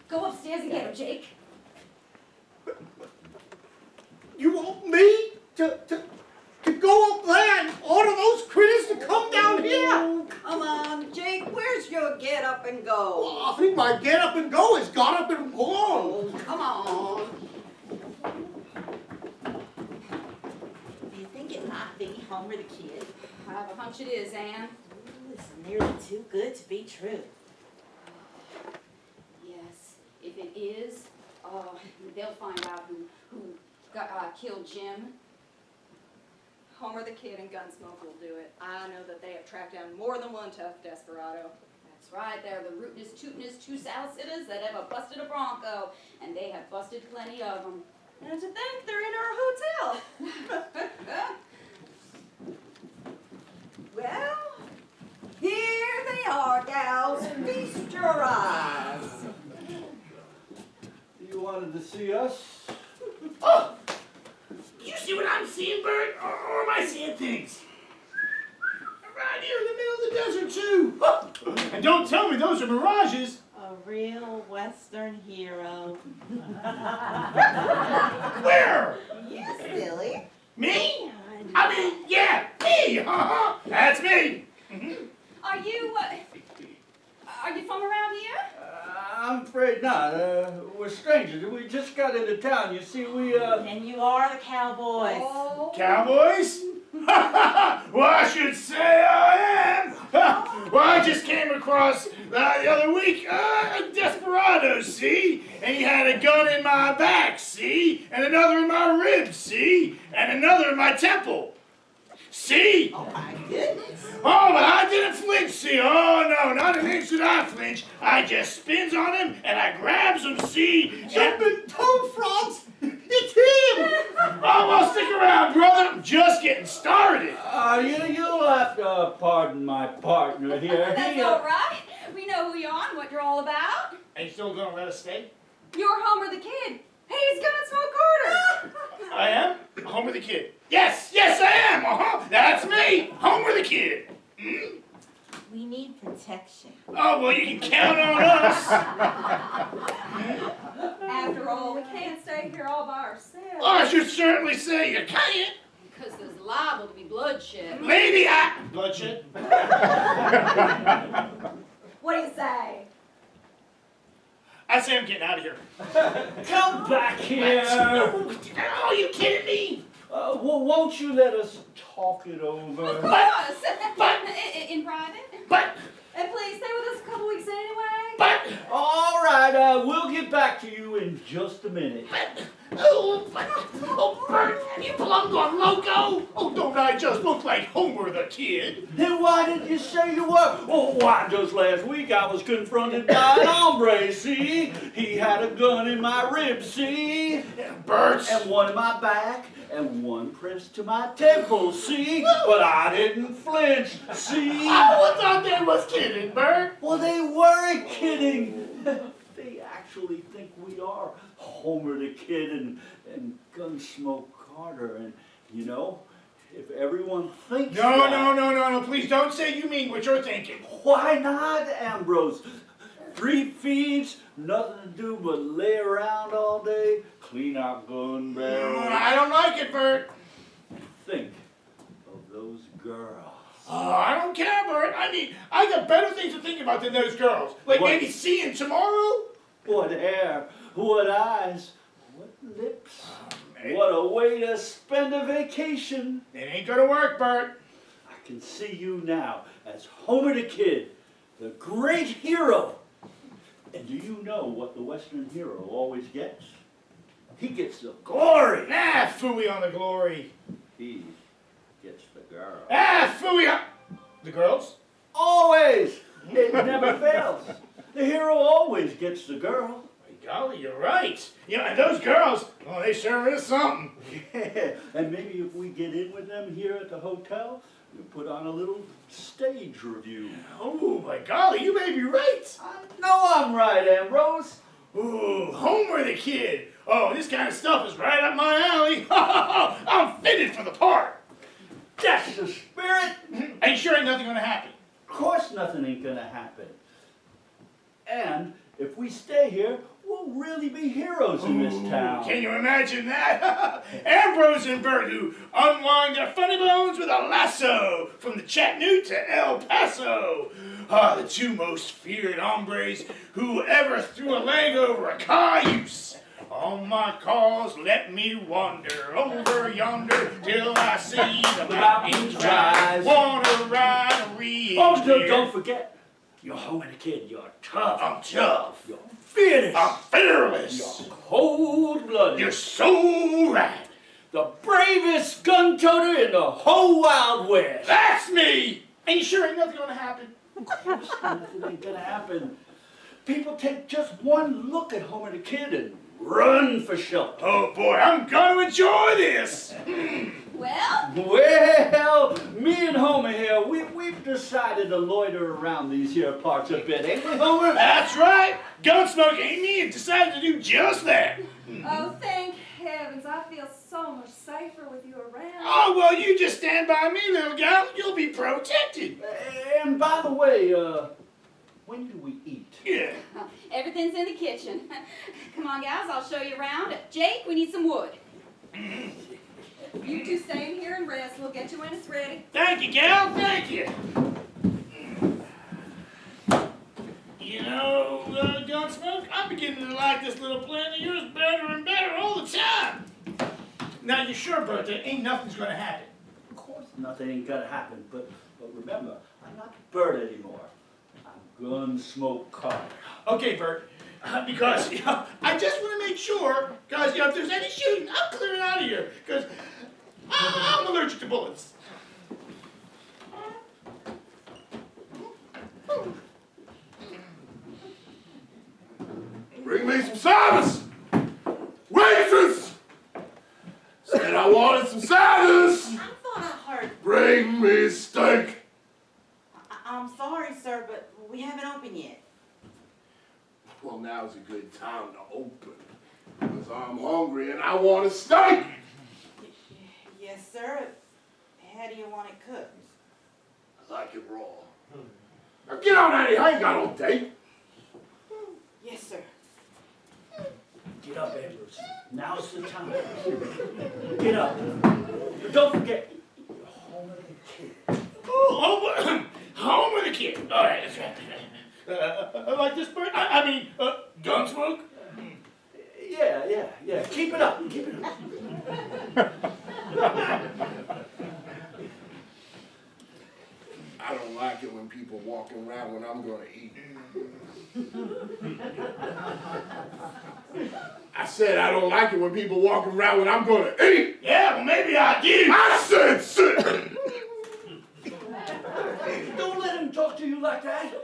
Go upstairs and get him, Jake. You want me to go up there and order those critters to come down here? Oh, come on, Jake, where's your get up and go? Well, I think my get up and go has got up and gone. Oh, come on. Do you think it might be Homer the Kid? I have a hunch it is, Anne. Ooh, it's nearly too good to be true. Yes, if it is, they'll find out who killed Jim. Homer the Kid and Gunsmoke will do it. I know that they have tracked down more than one tough desperado. That's right, they're the rootinest, tootinest two South-Sitters that ever busted a Bronco, and they have busted plenty of them. And to think they're in our hotel. Well, here they are, gals. Feast your eyes. You wanted to see us? Oh! You see what I'm seeing, Bert? Or am I seeing things? Right here in the middle of the desert, too. Oh. And don't tell me those are mirages. A real Western hero. Where? You silly. Me? I mean, yeah, me! That's me! Are you, from around here? I'm afraid not. We're strangers. We just got into town. You see, And you are the cowboys. Oh. Cowboys? Well, I should say I am. Well, I just came across the other week a desperado, see? And he had a gun in my back, see? And another in my ribs, see? And another in my temple. See? Oh my goodness. Oh, but I didn't flinch, see? Oh, no, not an inch did I flinch. I just spins on him, and I grabs him, see? Jumping toad frogs! It's him! Oh, well, stick around, brother. I'm just getting started. you'll have to pardon my partner here. That's all right. We know who you are and what you're all about. Are you still gonna let us stay? You're Homer the Kid. He's Gunsmoke Carter. I am? Homer the Kid. Yes, I am. That's me, Homer the Kid. We need protection. Oh, well, you can count on us. After all, we can't stay here all by ourselves. I should certainly say you can't. Because there's liable to be bloodshed. Lady, bloodshed. What do you say? I say I'm getting out of here. Come back here. Oh, you kidding me? Won't you let us talk it over? Of course. In private. But. And please stay with us a couple weeks anyway. But. All right, we'll get back to you in just a minute. Oh, Bert, have you plumb gone loco? Oh, don't I just look like Homer the Kid? Then why didn't you say you were? Oh, why, just last week I was confronted by an Ambrose, see? He had a gun in my ribs, see? Bert. And one in my back, and one pressed to my temple, see? But I didn't flinch, see? I thought they was kidding, Bert. Well, they weren't kidding. They actually think we are Homer the Kid and Gunsmoke Carter, and you know, if everyone thinks No, please don't say you mean what you're thinking. Why not, Ambrose? 3 feeds, nothing to do but lay around all day, clean out gun barrels. I don't like it, Bert. Think of those girls. Oh, I don't care, Bert. I mean, I got better things to think about than those girls. Like What? maybe seeing tomorrow. What hair, what eyes, what lips. What a way to spend a vacation. It ain't gonna work, Bert. I can see you now as Homer the Kid, the great hero. And do you know what the Western hero always gets? He gets the glory. Ah, phooey on the glory. He gets the girl. Ah, phooey on... The girls? Always. It never fails. The hero always gets the girl. Golly, you're right. You know, and those girls, oh, they sure is something. Yeah, and maybe if we get in with them here at the hotel, we'll put on a little stage review. Oh, my golly, you may be right. I know I'm right, Ambrose. Ooh, Homer the Kid. Oh, this kind of stuff is right up my alley. I'm fitted for the part. That's the spirit. Are you sure ain't nothing gonna happen? Of course nothing ain't gonna happen. And if we stay here, we'll really be heroes in this town. Can you imagine that? Ambrose and Bert who unwind their funny bones with a lasso from the Chattanooga to El Paso. The 2 most feared hombres who ever threw a leg over a cayuse. On my cause, let me wander over yonder till I see the mountains rise. Wanna ride a real. Oh, don't forget, you're Homer the Kid. You're tough. I'm tough. You're fearless. I'm fearless. You're cold-blooded. You're so right. The bravest gun-toter in the whole Wild West. That's me. And you sure ain't nothing gonna happen? Of course nothing ain't gonna happen. People take just one look at Homer the Kid and run for shelter. Oh boy, I'm gonna enjoy this. Well, Me and Homer here, we've decided to loiter around these here parts a bit, ain't we, Homer? That's right. Gunsmoke ain't me and decided to do just that. oh, thank heavens. I feel so much safer with you around. Oh, well, you just stand by me, little gal. You'll be protected. And by the way, when do we eat? Yeah. Everything's in the kitchen. Come on, guys, I'll show you around. Jake, we need some wood. You two stay in here and rest. We'll get you when it's ready. Thank you, gal. Thank you. You know, Gunsmoke, I'm beginning to like this little plan of yours better and better all the time. Now, you sure, Bert, that ain't nothing's gonna happen? Of course nothing ain't gonna happen, but remember, I'm not Bert anymore. I'm Gunsmoke Carter. Okay, Bert, because, I just want to make sure, because, if there's any shooting, I'm clearing out of here, because I'm allergic to bullets. Bring me some service! Waitress! Said I wanted some service! I thought I heard. Bring me steak! I'm sorry, sir, but we haven't opened yet. Well, now's a good time to open. Because I'm hungry and I want a steak! Yes, sir. How do you want it cooked? I like it raw. Now get on out of here, I ain't got no date. Yes, sir. Get up, Ambrose. Now's the time. Get up. But don't forget, you're home with the kid. Oh, home with the kid. All right, that's right. Like this, Bert? I mean, Gunsmoke? Yeah. Keep it up. Keep it up. I don't like it when people walk around when I'm gonna eat. I said I don't like it when people walk around when I'm gonna eat. Yeah, well, maybe I do. I said sit. Don't let him talk to you like that.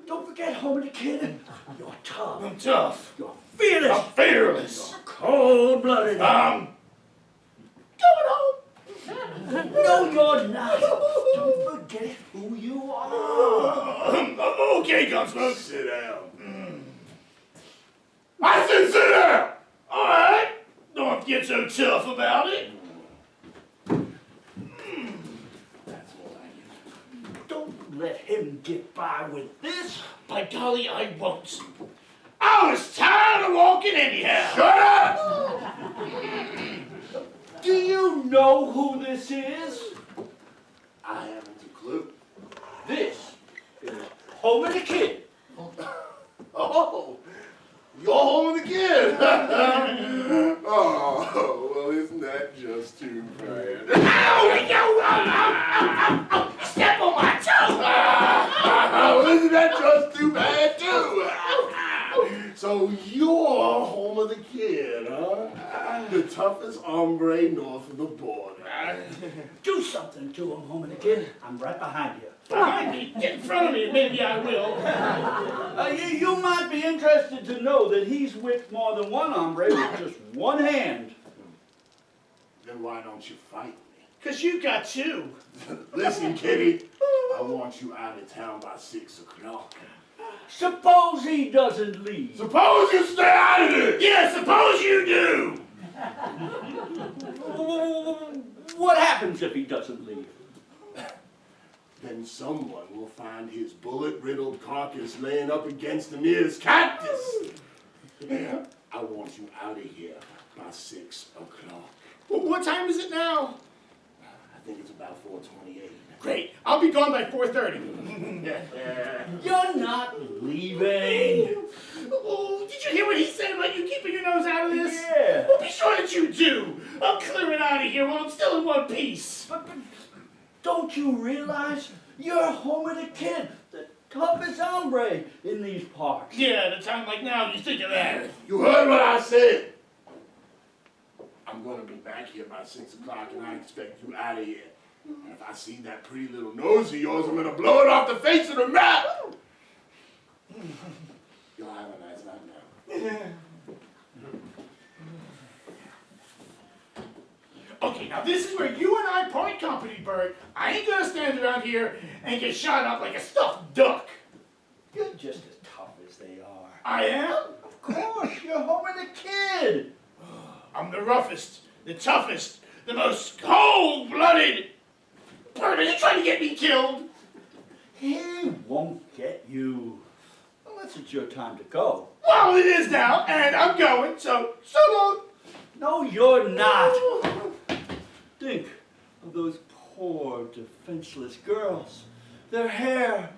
Don't forget, home with the kid. You're tough. I'm tough. You're fearless. I'm fearless. You're cold-blooded. Going home. No, you're not. Don't forget who you are. Okay, Gunsmoke. Sit down. I said sit down. All right. Don't get so tough about it. That's all I get. Don't let him get by with this. By golly, I won't. I was tired of walking anyhow. Shut up! Do you know who this is? I haven't a clue. This is home with the kid. Oh, you're home with the kid. Oh, well, isn't that just too bad? Ow! Step on my toe! Oh, isn't that just too bad, too? So you're home with the kid, huh? The toughest hombre north of the border. Do something to him, home with the kid. I'm right behind you. Behind me, get in front of me, and maybe I will. You might be interested to know that he's whipped more than one hombre with just one hand. Then why don't you fight me? 'Cause you got two. Listen, kitty, I want you out of town by 6 o'clock. Suppose he doesn't leave. Suppose you stay out of this! Yeah, suppose you do. What happens if he doesn't leave? Then someone will find his bullet-riddled carcass laying up against the nearest cactus. I want you out of here by 6 o'clock. What time is it now? I think it's about 4:28. Great, I'll be gone by 4:30. You're not leaving. Oh, did you hear what he said about you keeping your nose out of this? Yeah. Well, be sure that you do. I'm clearing out of here while I'm still in one piece. But don't you realize you're home with a kid, the toughest hombre in these parts? Yeah, at a time like now, you think of that. You heard what I said. I'm gonna be back here by 6 o'clock and I expect you out of here. And if I see that pretty little nose of yours, I'm gonna blow it off the face of the map. Y'all have a nice night now. Okay, now this is where you and I part company, Bert. I ain't gonna stand around here and get shot up like a stuffed duck. You're just as tough as they are. I am? Of course, you're home with a kid. I'm the roughest, the toughest, the most cold-blooded. Bert, are you trying to get me killed? He won't get you. Unless it's your time to go. Well, it is now, and I'm going, so long. No, you're not. Think of those poor, defenseless girls. Their hair,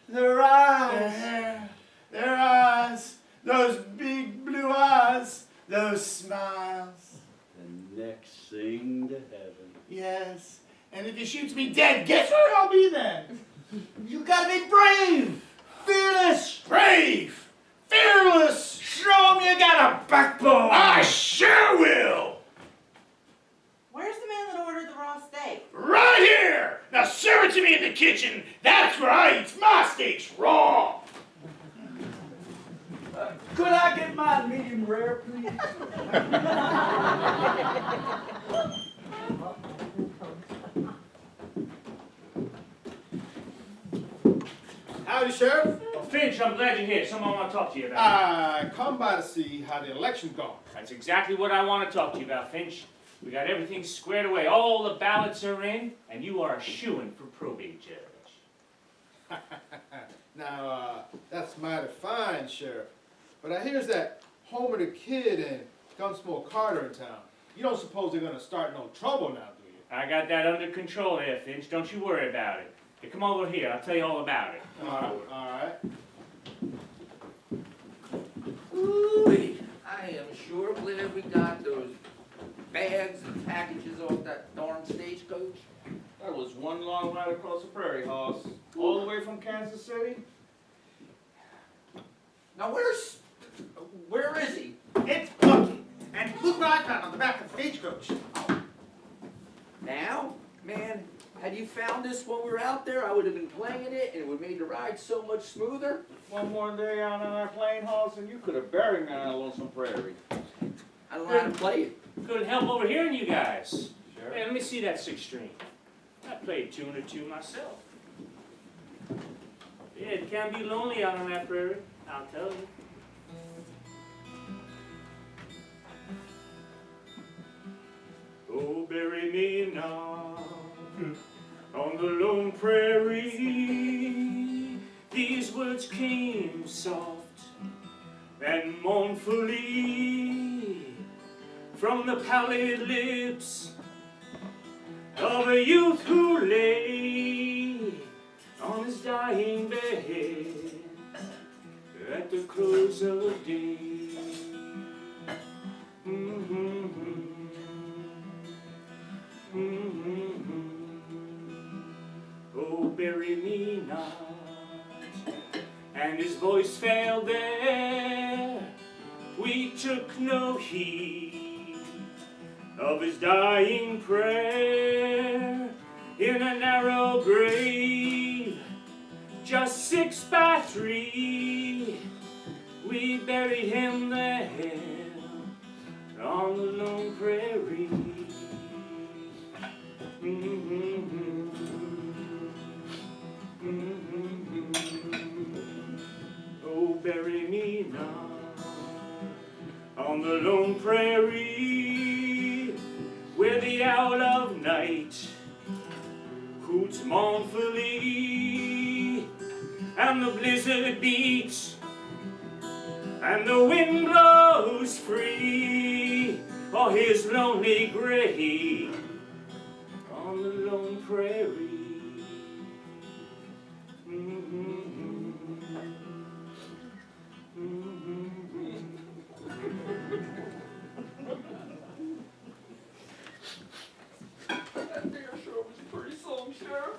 their eyes. Their eyes, those big blue eyes, those smiles. The next thing to heaven. Yes, and if he shoots me dead, guess where I'll be then? You gotta be brave, fearless, brave, fearless. Show 'em you got a backbone. I sure will. Where's the man that ordered the raw steak? Right here. Now serve it to me in the kitchen. That's where I eat my steaks raw. Could I get mine medium rare, please? Howdy, Sheriff. Well, Finch, I'm glad you're here. Someone I want to talk to you about. I come by to see how the election's gone. That's exactly what I want to talk to you about, Finch. We got everything squared away. All the ballots are in, and you are a shoo-in for probate judge. Now, that's mighty fine, Sheriff. But I hears that Homer the Kid and Gunsmoke Carter in town. You don't suppose they're gonna start no trouble now, do you? I got that under control there, Finch. Don't you worry about it. Hey, come over here. I'll tell you all about it. All right. Ooh, I am sure glad we got those bags and packages off that darn stagecoach. That was one long ride across the prairie, Hoss. All the way from Kansas City. Now where is he? It's Bucky. And look what I found on the back of the stagecoach. Now? Man, had you found this when we were out there, I would have been playing it and it would have made the ride so much smoother. One more day out on our plane, Hoss, and you could have buried me on a lonesome prairie. I don't know how to play it. Couldn't help overhearing you guys. Sure. Hey, let me see that sixth string. I played a tune or two myself. Yeah, it can be lonely out on that prairie, I'll tell you. Oh, bury me now on the lone prairie. These words came soft and mournfully from the pallid lips of a youth who lay on his dying bed at the close of day. Oh, bury me not. And his voice failed there. We took no heed of his dying prayer in a narrow grave, just 6 by 3. We buried him there on the lone prairie. Oh, bury me now on the lone prairie, where the owl of night hoots mournfully, and the blizzard beats, and the wind blows free, or his lonely grave on the lone prairie. That there sure was a pretty song, Sheriff.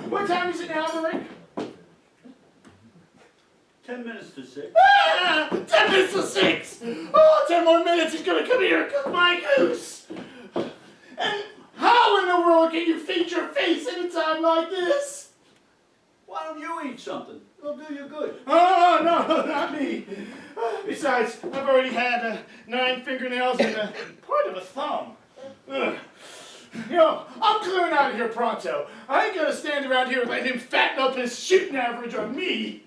What time is it now, Barry? to 6. Ah, 10 minutes to 6. Oh, 10 more minutes. He's gonna come here and cook my goose. And how in the world can you feed your face at a time like this? Why don't you eat something? It'll do you good. Oh, no, not me. Besides, I've already had 9 fingernails and part of a thumb. Ugh. You know, I'm clearing out of here pronto. I ain't gonna stand around here and let him fatten up his shooting average on me.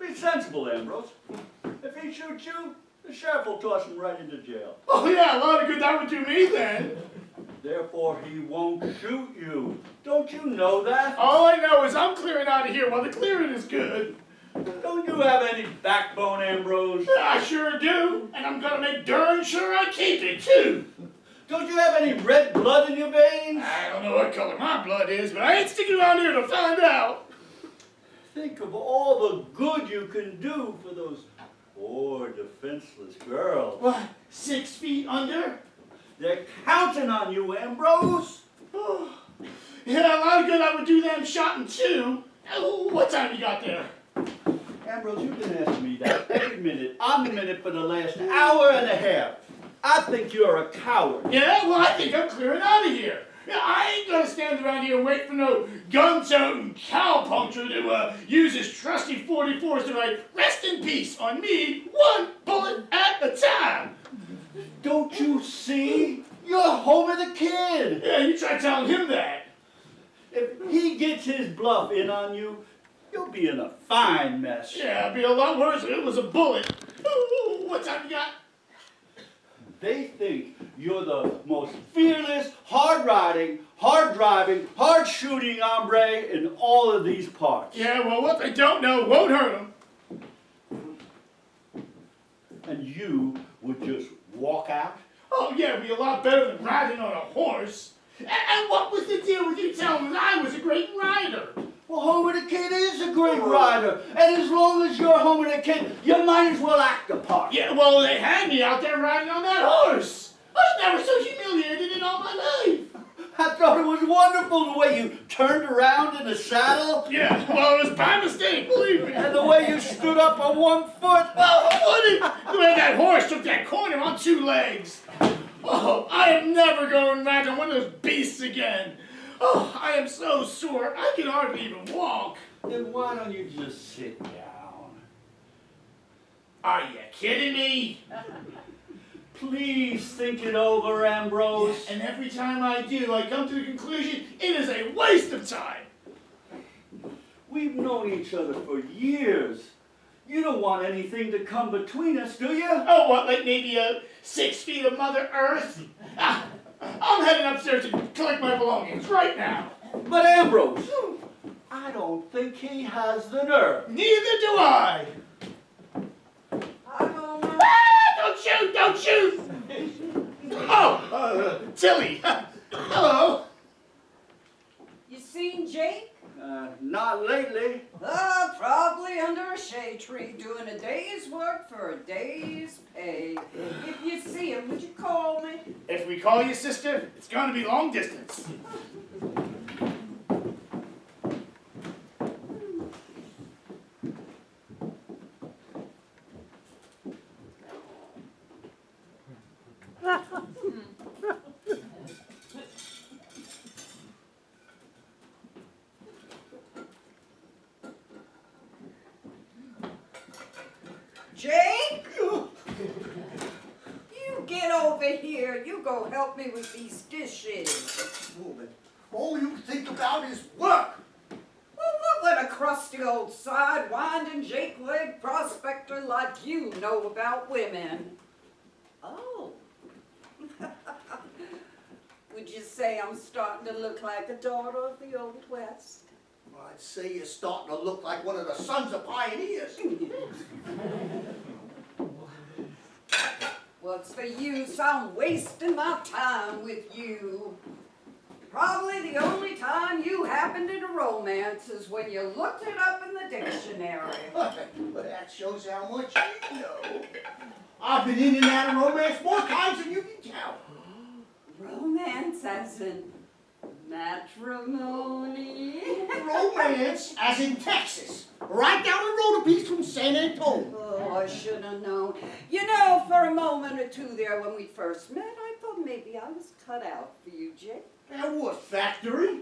Be sensible, Ambrose. If he shoots you, the sheriff will toss him right into jail. Oh yeah, a lot of good that would do me then. Therefore, he won't shoot you. Don't you know that? All I know is I'm clearing out of here while the clearing is good. Don't you have any backbone, Ambrose? I sure do, and I'm gonna make darn sure I keep it too. Don't you have any red blood in your veins? I don't know what color my blood is, but I ain't sticking around here to find out. Think of all the good you can do for those poor, defenseless girls. What, 6 feet under? They're counting on you, Ambrose. Oh, yeah, a lot of good I would do them shotting too. Oh, what time you got there? Ambrose, you've been asking me that every minute on the minute for the last hour and a half. I think you're a coward. Yeah, well, I think I'm clearing out of here. Yeah, I ain't gonna stand around here and wait for no gun-toting cowpuncher to use his trusty 44s to write "Rest in peace" on me, 1 bullet at a time. Don't you see? You're Homer the Kid. Yeah, you try telling him that. If he gets his bluff in on you, you'll be in a fine mess. Yeah, it'd be a lot worse if it was a bullet. Ooh, what time you got? They think you're the most fearless, hard-riding, hard-driving, hard-shooting hombre in all of these parts. Yeah, well, what they don't know won't hurt them. And you would just walk out? Oh, yeah, it'd be a lot better than riding on a horse. And what was the deal with you telling me that I was a great rider? Well, Homer the Kid is a great rider, and as long as you're Homer the Kid, you might as well act the part. Yeah, well, they had me out there riding on that horse. I was never so humiliated in all my life. I thought it was wonderful the way you turned around in the saddle. Yeah, well, it was by mistake, believe me. And the way you stood up on 1 foot. Well, the way that horse took that corner on 2 legs. Oh, I am never going back on one of those beasts again. Oh, I am so sore, I can hardly even walk. Then why don't you just sit down? Are you kidding me? Please think it over, Ambrose. And every time I do, I come to the conclusion it is a waste of time. We've known each other for years. You don't want anything to come between us, do you? Oh, what, like maybe 6 feet of Mother Earth? Ah, I'm heading upstairs to collect my belongings right now. But Ambrose, I don't think he has the nerve. Neither do I. Don't shoot! Don't shoot! Oh, Tilly. Hello. You seen Jake? Not lately. Probably under a shade tree doing a day's work for a day's pay. If you see him, would you call me? If we call you sister, it's going to be long distance. Jake? You get over here. You go help me with these dishes. Woman, all you think about is work. Well, what would a crusty old sidewinding Jake-leg prospector like you know about women? Oh. Would you say I'm starting to look like a daughter of the Old West? I'd say you're starting to look like one of the sons of pioneers. What's the use? I'm wasting my time with you. Probably the only time you happened in a romance is when you looked it up in the dictionary. Well, that shows how much you know. I've been in and out of romance more times than you can count. Romance as in matrimony? Romance as in Texas. right down the road a piece from San Antonio. Oh, I should have known. You know, for a moment or two there when we first met, I thought maybe I was cut out for you, Jake. And what factory?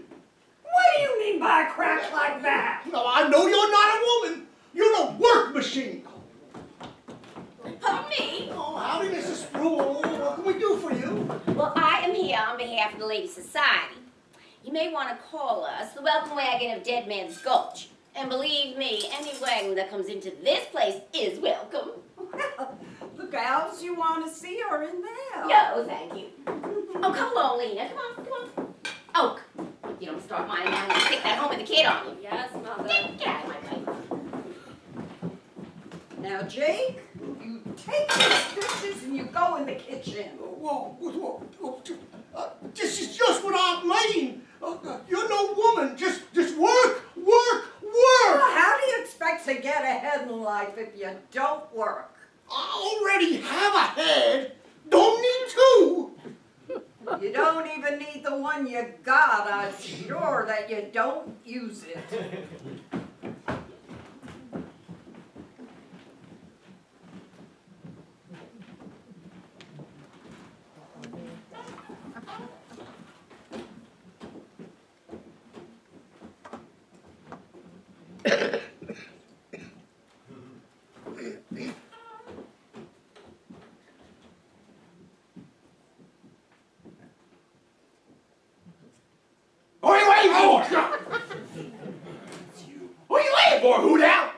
What do you mean by a crack like that? No, I know you're not a woman. You're a work machine. Oh, me? Oh, howdy, Mrs. Spruill. What can we do for you? Well, I am here on behalf of the Ladies' Society. You may want to call us the Welcome Wagon of Dead Man's Gulch. And believe me, any wagon that comes into this place is welcome. Well, the gals you want to see are in there. No, thank you. Oh, come along, Lena. Come on, come on. Oh, you don't start mine now and stick that home with the kid on you. Yes, Mother. Get out of my way. Now, Jake, you take these dishes and you go in the kitchen. Whoa. This is just what I'm laying. You're no woman. Just work. Well, how do you expect to get ahead in life if you don't work? I already have a head. Don't need two. You don't even need the one you got. I'm sure that you don't use it. What are you waiting for? It's you. What are you waiting for, Hoot Out?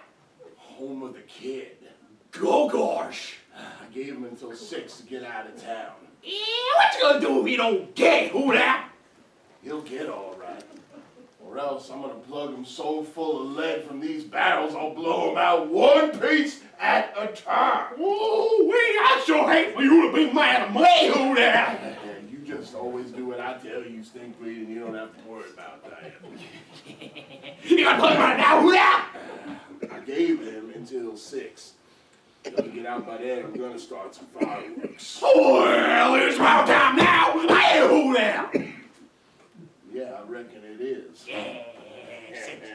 Home of the kid. Go gosh. I gave him until 6 to get out of town. Yeah, what you gonna do if he don't get Hoot Out? He'll get all right. Or else I'm gonna plug him so full of lead from these barrels I'll blow him out one piece at a time. Ooh, I sure hate for you to be mad at me, Hoot Out. You just always do what I tell you, Stinkweed, and you don't have to worry about that. You gonna plug him right now, Hoot Out? I gave him until 6. Gotta get out by then. We're gonna start some fireworks. Well, it's about time now. I ain't Hoot Out. Yeah, I reckon it is. Yeah, 6,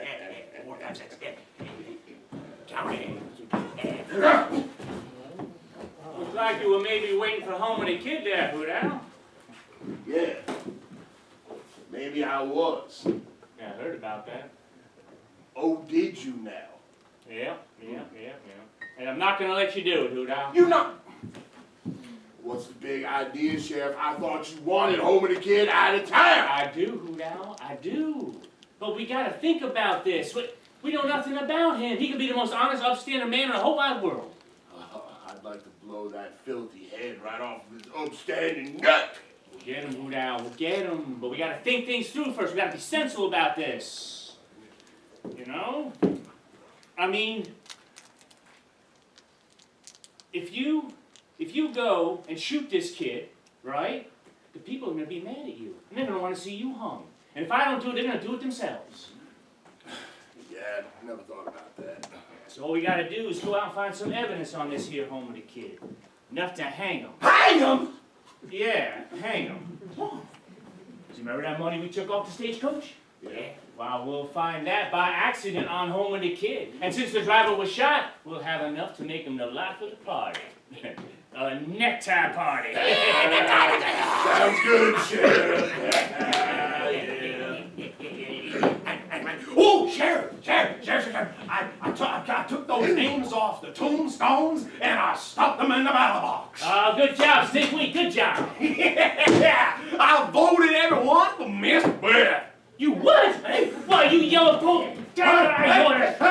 4, 5, 6, 7. Count it. Looks like you were maybe waiting for home with a kid there, Hoot Owl. Yeah. Maybe I was. Yeah, I heard about that. Oh, did you now? Yeah. And I'm not gonna let you do it, Hoot Owl. You not. What's the big idea, Sheriff? I thought you wanted home with the kid out of town. I do, Hoot Owl, I do. But we gotta think about this. We know nothing about him. He could be the most honest, upstanding man in the whole wide world. I'd like to blow that filthy head right off of his upstanding neck. We'll get him, Hoot Owl, we'll get him. But we gotta think things through first. We gotta be sensible about this. You know? I mean, if you go and shoot this kid, right, the people are going to be mad at you. And they're going to want to see you hung. And if I don't do it, they're going to do it themselves. Yeah, never thought about that. So all we got to do is go out and find some evidence on this here home of the kid. Enough to hang him. Hang him? Yeah, hang him. Do you remember that money we took off the stagecoach? Yeah. Well, we'll find that by accident on home of the kid. And since the driver was shot, we'll have enough to make him the life of the party. A necktie party. Sounds good, Sheriff. Oh, Sheriff. I took those names off the tombstones and I stuck them in the ballot box. Good job, Stinkweed, good job. Yeah, I voted everyone for Miss Beth. You what? Hey, what, you yellow punk? I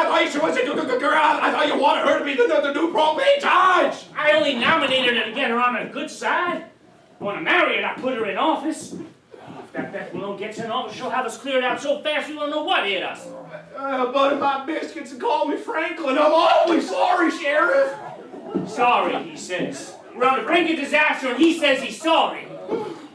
thought she was a good girl. I thought you wanted her to be the new probate judge. I only nominated her to get her on the good side. I want to marry her, not put her in office. If that Beth Malone gets in office, she'll have us cleared out so fast we won't know what hit us. Butter my biscuits and call me Franklin. I'm awfully sorry, Sheriff. Sorry, he says. We're on the brink of disaster, and he says he's sorry.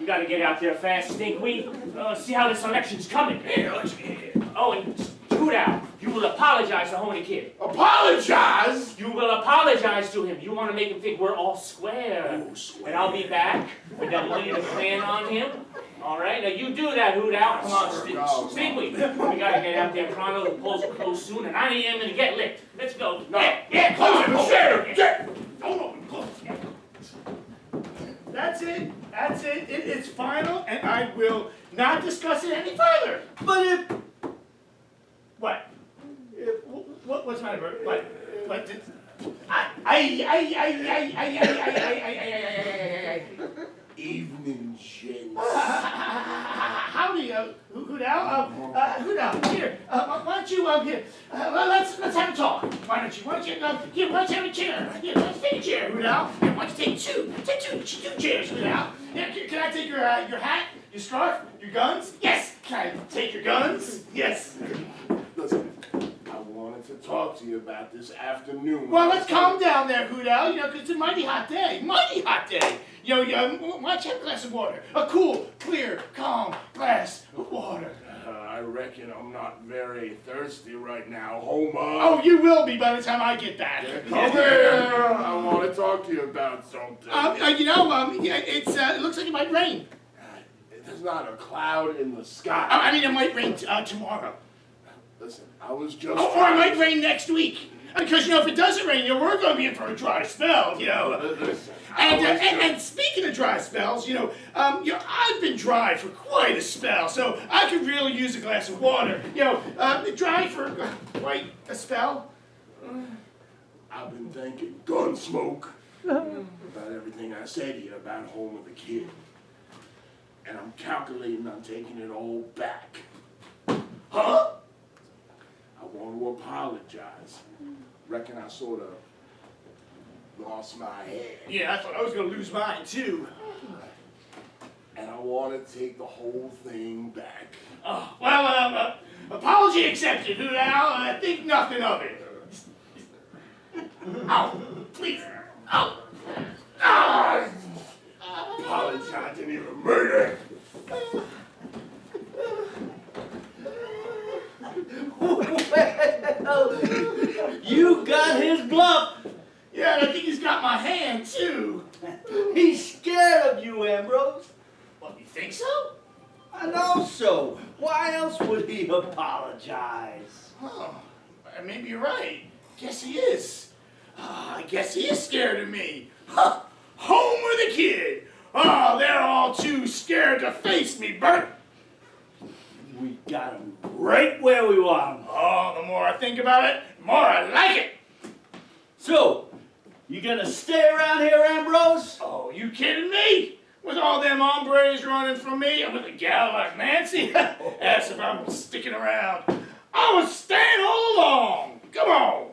You gotta get out there fast, Stinkweed. See how this election's coming. Yeah, let's get it. Oh, and Hoot Owl, You will apologize to Homer the Kid. Apologize? You will apologize to him. You want to make him think we're all square. Oh, square. And I'll be back with that little plan on him. All right, now you do that, Hoot Owl. Come on, Stingley. We gotta get out there pronto. The polls are closed soon, and I am gonna get licked. Let's go. No. Yeah, close it. Sheriff, Yeah. Hold on, close. That's it. That's it. It's final, and I will not discuss it any further. But if What? What's the matter, Bert? What? Evening, gents. Howdy, who now? Who now? Here, why don't you, here, let's have a talk. Why don't you, here, let's have a chair. Here, let's take a chair, who now? Here, why don't you take two chairs, who now? Yeah, can I take your hat, your scarf, your guns? Yes. Can I take your guns? Yes. Listen, I wanted to talk to you about this afternoon. Well, let's calm down there, Hoot Owl, because it's a mighty hot day. Mighty hot day. Why don't you have a glass of water? A cool, clear, calm glass of water. I reckon I'm not very thirsty right now, Homer. Oh, you will be by the time I get back. Come here. I want to talk to you about something. It looks like it might rain. There's not a cloud in the sky. I mean, it might rain tomorrow. Listen, I was just. Or it might rain next week. Because, if it doesn't rain, we're going to be in for a dry spell, Listen, And speaking of dry spells, I've been dry for quite a spell, so I could really use a glass of water. Dry for quite a spell. I've been thinking Gunsmoke about everything I said to you about Homer the Kid. And I'm calculating on taking it all back. Huh? I want to apologize. Reckon I sort of lost my head. Yeah, I thought I was going to lose mine, too. And I want to take the whole thing back. Oh, well, apology accepted, Hoot Owl. I think nothing of it. Ow, please. Ow. Ah. Apologize and even murder. well, you got his bluff. Yeah, and I think he's got my hand, too. He's scared of you, Ambrose. Well, you think so? I know so. Why else would he apologize? Oh, maybe you're right. Guess he is. I guess he is scared of me. Huh. Homer the Kid. Oh, they're all too scared to face me, Bert. We got him right where we want him. Oh, the more I think about it, the more I like it. So, you gonna stay around here, Ambrose? Oh, you kidding me? With all them hombres running from me, and with a gal like Nancy, that's if I'm sticking around. I was staying all along. Come on.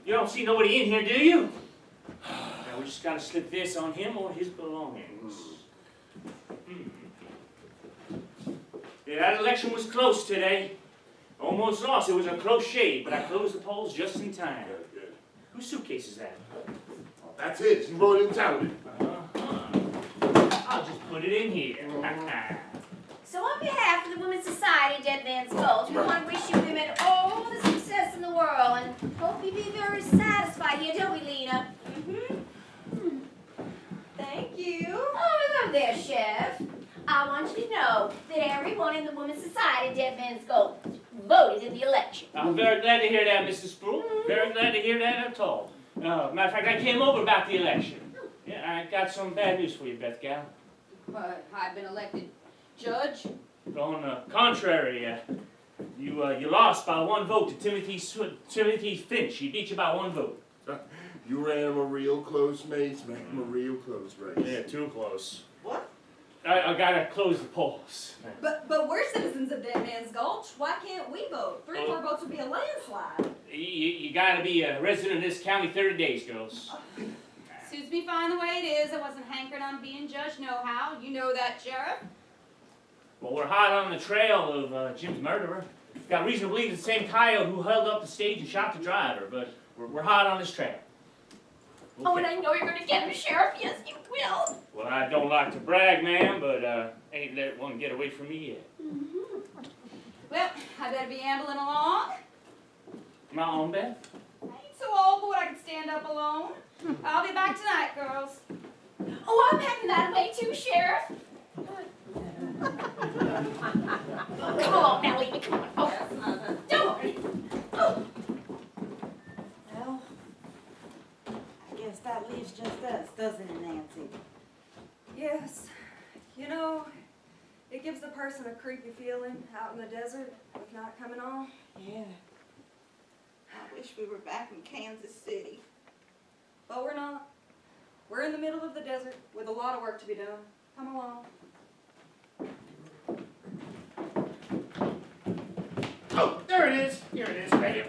You don't see nobody in here, do you? Now we just gotta slip this on him or his belongings. Yeah, that election was close today. Almost lost. It was a close shave, but I closed the polls just in time. Good. Whose suitcase is that? That's it. You wrote it down. I'll just put it in here. So on behalf of the Women's Society Dead Man's Gulch, we want to wish you women all the success in the world and hope you be very satisfied here, don't we, Lena? Mm-hmm. Thank you. Oh, hello there, Chef. I want you to know that everyone in the Women's Society Dead Man's Gulch voted in the election. I'm very glad to hear that, Mrs. Sproul. Very glad to hear that at all. Matter of fact, I came over about the election. Yeah, I got some bad news for you, Beth Gal. But I've been elected judge. On the contrary, you lost by 1 vote to Timothy Finch. He beat you by 1 vote. You ran him a real close race, man. A real close race. Yeah, too close. What? I gotta close the polls. But we're citizens of Dead Man's Gulch. Why can't we vote? 3 or 4 votes would be a landslide. You gotta be a resident of this county 30 days, girls. Suits me fine the way it is. I wasn't hankering on being judge nohow. You know that, Sheriff. Well, we're hot on the trail of Jim's murderer. Got reason to believe it's the same coyote who held up the stage and shot the driver, but we're hot on his trail. Oh, and I know you're gonna get him, Sheriff. Yes, you will. Well, I don't like to brag, ma'am, but ain't let one get away from me yet. Well, I better be ambling along. Am I on, Beth? I ain't so old, but I can stand up alone. I'll be back tonight, girls. Oh, I'm heading that way too, Sheriff. Come on, now, Lena, come on. Oh, don't worry. Oh. Well, I guess that leaves just us, doesn't it, Nancy? Yes. You know, it gives the person a creepy feeling out in the desert with night coming on. Yeah. I wish we were back in Kansas City. But we're not. We're in the middle of the desert with a lot of work to be done. Come along. Oh, there it is. Here it is, right here.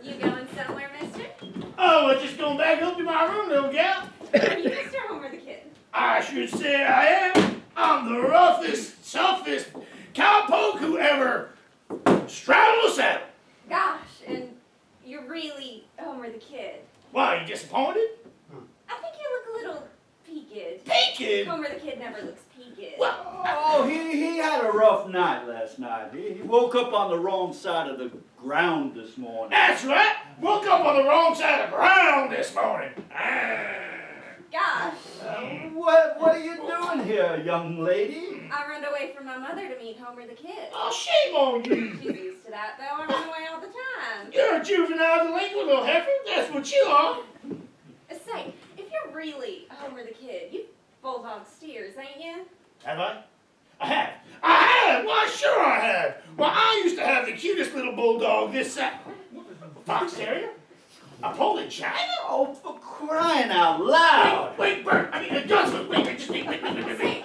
You going somewhere, mister? Oh, we're just going back up to my room, little gal. Are you Mr. Homer the Kid? I should say I am. I'm the roughest, toughest cowpoke who ever straddled a saddle. Gosh, and you're really Homer the Kid. Why, are you disappointed? I think you look a little peaked. Peaked? Homer the Kid never looks peaked. Oh, he had a rough night last night. He woke up on the wrong side of the ground this morning. That's right. Woke up on the wrong side of the ground this morning. Gosh. What are you doing here, young lady? I run away from my mother to meet Homer the Kid. Oh, shame on you. She's used to that, though. I run away all the time. You're a juvenile delinquent, little heifer. That's what you are. Say, if you're really Homer the Kid, you bulldog steers, ain't you? Have I? I have. Why, sure I have. Well, I used to have the cutest little bulldog this size. Fox Terrier? A Polish China? Oh, for crying out loud! Wait, Bert. I mean, a Gunsman. Wait. Say,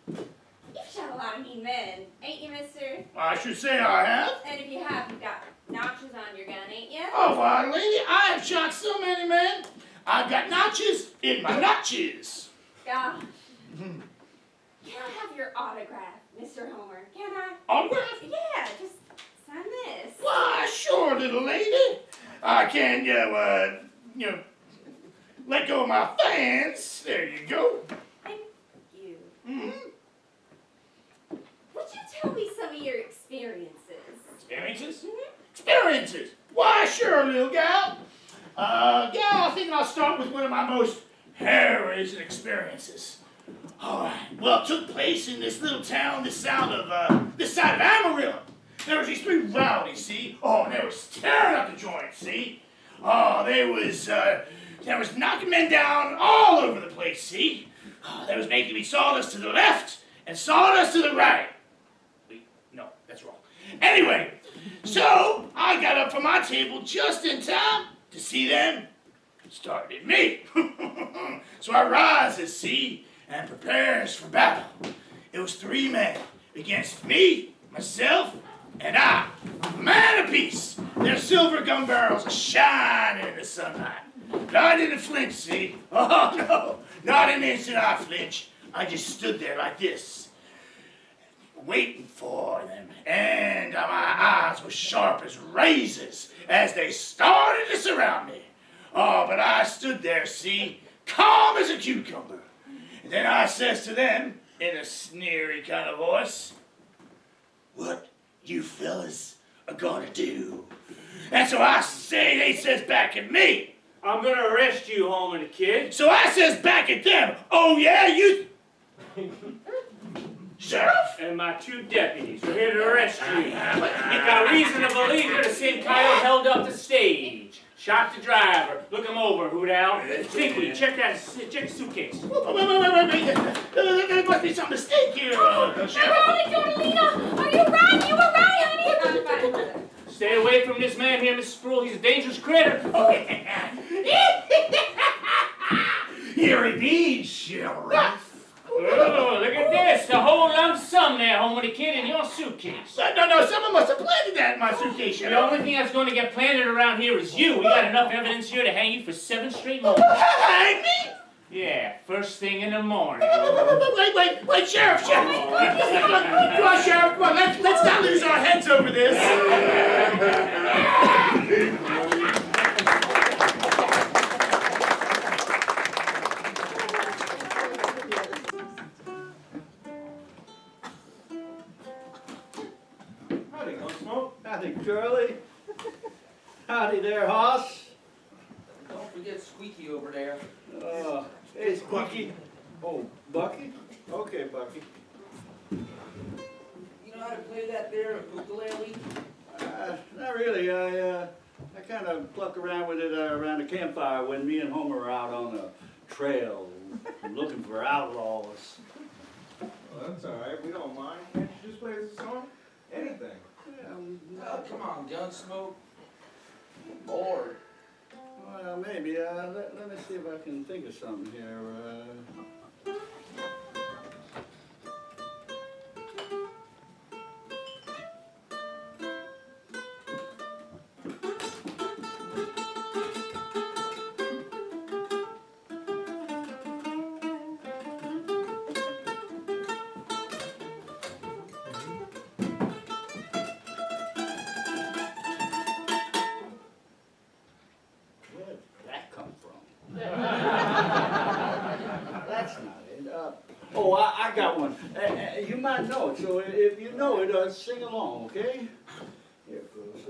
you've shot a lot of mean men, ain't you, mister? I should say I have. And if you have, you've got notches on your gun, ain't you? Oh, why, lady, I have shot so many men. I've got notches in my notches. Gosh. Can I have your autograph, Mr. Homer? Can I? Autograph? Yeah, just sign this. Why, sure, little lady. I can, let go of my fans. There you go. Thank you. Mm-hmm. Would you tell me some of your experiences? Experiences? Experiences. Why, sure, little gal. I think I'll start with one of my most harrowing experiences. All right. Well, it took place in this little town, this side of Amarillo. There was these three rowdies, see? Oh, and they was tearing up the joint, see? Oh, they was knocking men down all over the place, see? Oh, they was making me sawdust to the left and sawdust to the right. Wait, no, that's wrong. Anyway, so I got up from my table just in time to see them starting at me. So I rises, see, and prepares for battle. It was three men against me, myself, and I, a man apiece. Their silver gun barrels are shining in the sunlight. But I didn't flinch, see? Oh, no, not an inch did I flinch. I just stood there like this, waiting for them. And my eyes were sharp as razors as they started to surround me. Oh, but I stood there, see, calm as a cucumber. And then I says to them, in a sneery kind of voice, "What you fellas are gonna do?" And so I say, they says back at me, "I'm gonna arrest you, Homer the Kid." So I says back at them, "Oh yeah, you..." Sheriff? And my two deputies are here to arrest you. Got reason to believe you're the same coyote held up the stage. Shot the driver. Look him over, Hoot Owl. Pinky, check the suitcase. Wait. There must be some mistake here, Sheriff. Darling, Dornalina, are you right? You were right, honey. I'm fine, Mother. Stay away from this man here, Mrs. Sproul. He's a dangerous critter. Here it is, Sheriff. Oh, look at this. The whole lump sum there, Homer the Kid, in your suitcase. No, someone must have planted that in my suitcase, The Sheriff. only thing that's going to get planted around here is you. We got enough evidence here to hang you for 7 straight months. Hang me? Yeah, first first thing in the morning. Wait, Sheriff! Come on, Sheriff, come on, let's not lose our heads over this. Howdy, Gunsmoke. Howdy, Curly. Howdy there, Hoss. Don't forget Squeaky over there. Hey, Squeaky. Oh, Bucky? Okay, Bucky. You know how to play that there ukulele? Not really. I kind of pluck around with it around the campfire when me and Homer are out on the trail looking for outlaws. Well, that's all right. We don't mind. Can't you just play us a song? Anything. Oh, come on, Gunsmoke. I'm bored. Well, maybe. Let me see if I can think of something here. Where did that come from? That's not it. Oh, I got one. You might know it, so if you know it, sing along, okay? Here goes.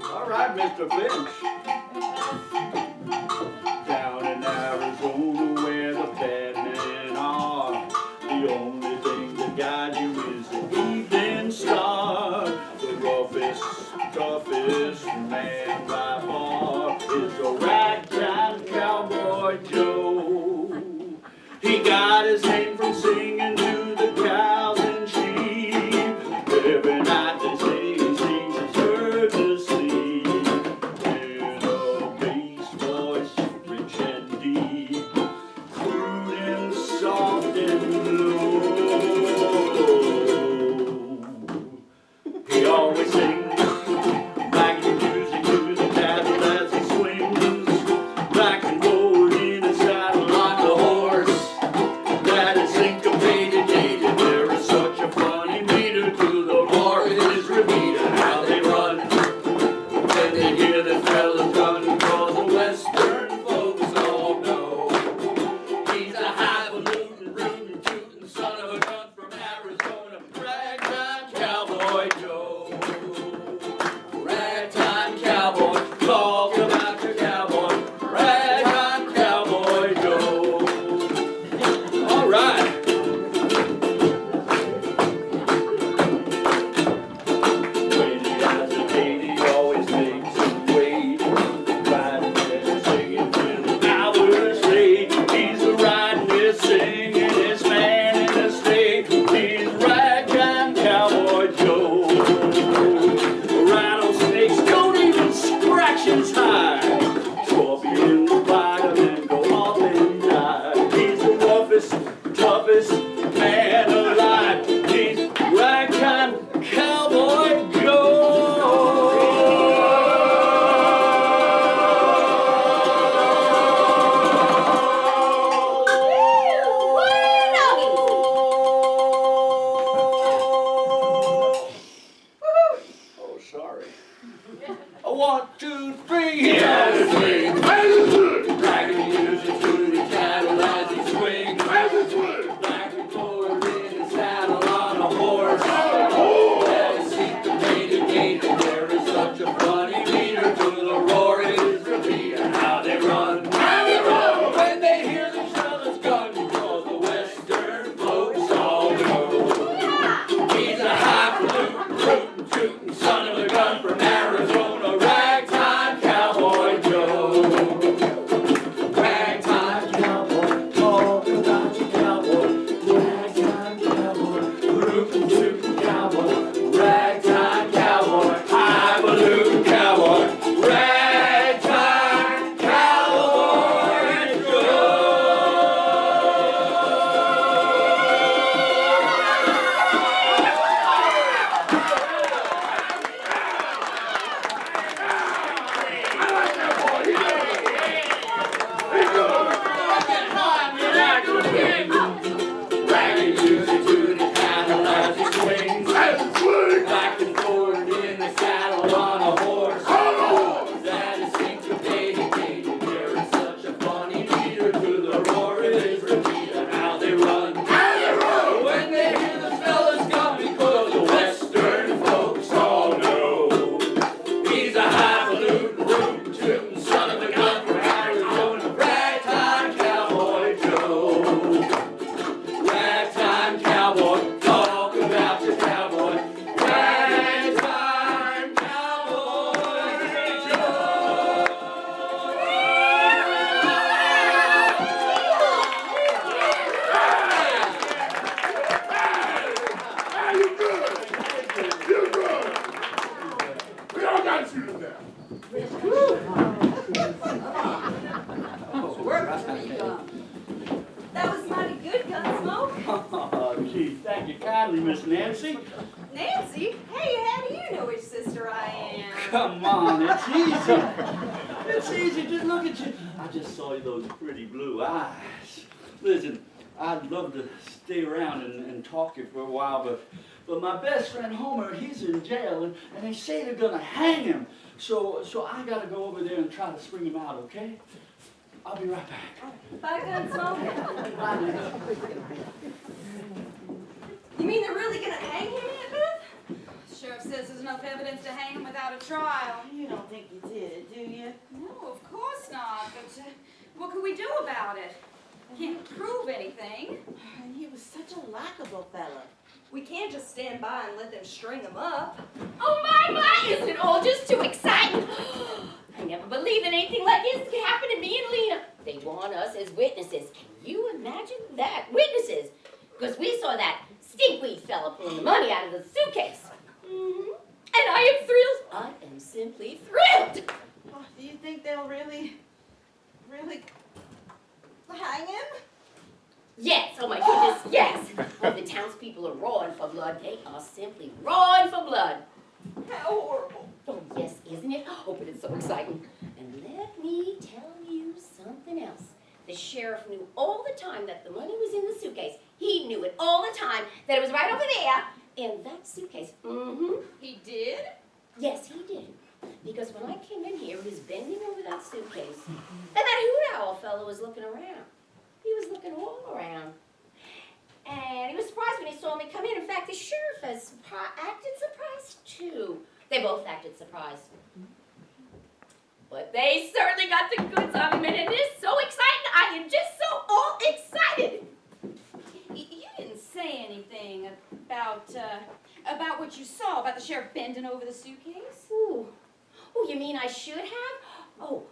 All right, Mr. Finch. Down in Arizona where the bad men are, the only thing that guides you is the evening star. The roughest, toughest man by far is the ragtime cowboy Joe. He got his name from singing to the cows and sheep. Every night they say he sings his herd to sleep. In a bass voice, rich and deep, crude and soft and low. He always sings like the music to the cattle as he swings, back and forward in his saddle like a horse that is syncopated, jaded. There is such a funny meter to the roar in his repeater. How they run when they hear the fellas gun, cause the western folks all know he's a highfalutin, rootin', tootin' son of a gun from Arizona, ragtime cowboy Joe. Ragtime cowboy, talk about your cowboy, ragtime cowboy Joe. All right. When he has a date, he always makes him wait. Riding there, singing till the hours late. He's a riding there, singing his man in the state. He's ragtime cowboy Joe. Rattlesnakes don't even scratch his hide. Scorpions bite him and go off and die. He's the roughest, toughest man alive. He's ragtime cowboy Oh, sorry. 1, 2, 3, yeah, swing. Dragging music through the cattle as he swings. Back and forward in his saddle on a horse. That is syncopated, gated. There is such a funny meter to the roar in his repeater. How they run, when they hear the fellas gun, cause the western folks all know he's a highfalutin, rootin', tootin' son of a gun from Arizona, ragtime cowboy Joe. on a horse. That is syncopated. There is such a funny meter to the roar of his repeater. How they run. When they hear the fellas coming, because the western folks all know he's a highfalutin, rootin' tootin' son of a gun from Arizona. Ragtime Cowboy Joe. Ragtime Cowboy, talk about your cowboy. Ragtime Cowboy Joe. Hey, you good? You good? We all got you today. That was mighty good, Gunsmoke. Oh, gee, thank you kindly, Miss Nancy. Nancy? Hey, how do you know which sister I am? Come on, it's easy. It's easy, just look at you. I just saw those pretty blue eyes. Listen, I'd love to stay around and talk to you for a while, but my best friend Homer, he's in jail, and they say they're gonna hang him. So I gotta go over there and try to spring him out, okay? I'll be right back. Bye, Gunsmoke. You mean they're really gonna hang him, Aunt Beth? The sheriff says there's enough evidence to hang him without a trial. You don't think you did, do you? No, of course not, but what can we do about it? Can't prove anything. And he was such a likable fella. We can't just stand by and let them string him up. Oh my, isn't it all just too exciting? I never believed that anything like this could happen to me and Lena. They want us as witnesses. Can you imagine that? Witnesses. Because we saw that stinkweed fella pulling the money out of the suitcase. And I am thrilled. I am simply thrilled. Oh, do you think they'll really hang him? Yes, oh my goodness, yes. Oh, the townspeople are roaring for blood. They are simply roaring for blood. How horrible. Oh, yes, isn't it? Oh, but it's so exciting. And let me tell you something else. The sheriff knew all the time that the money was in the suitcase. He knew it all the time that it was right over there in that suitcase. He did? Yes, he did. Because when I came in here, he was bending over that suitcase. And that hoot owl fellow was looking around. He was looking all around. And he was surprised when he saw me come in. In fact, the sheriff has acted surprised too. They both acted surprised. But they certainly got the goods on him, and it is so exciting. I am just so all excited. You didn't say anything about what you saw, about the sheriff bending over the suitcase? Ooh. Oh, you mean I should have? Oh,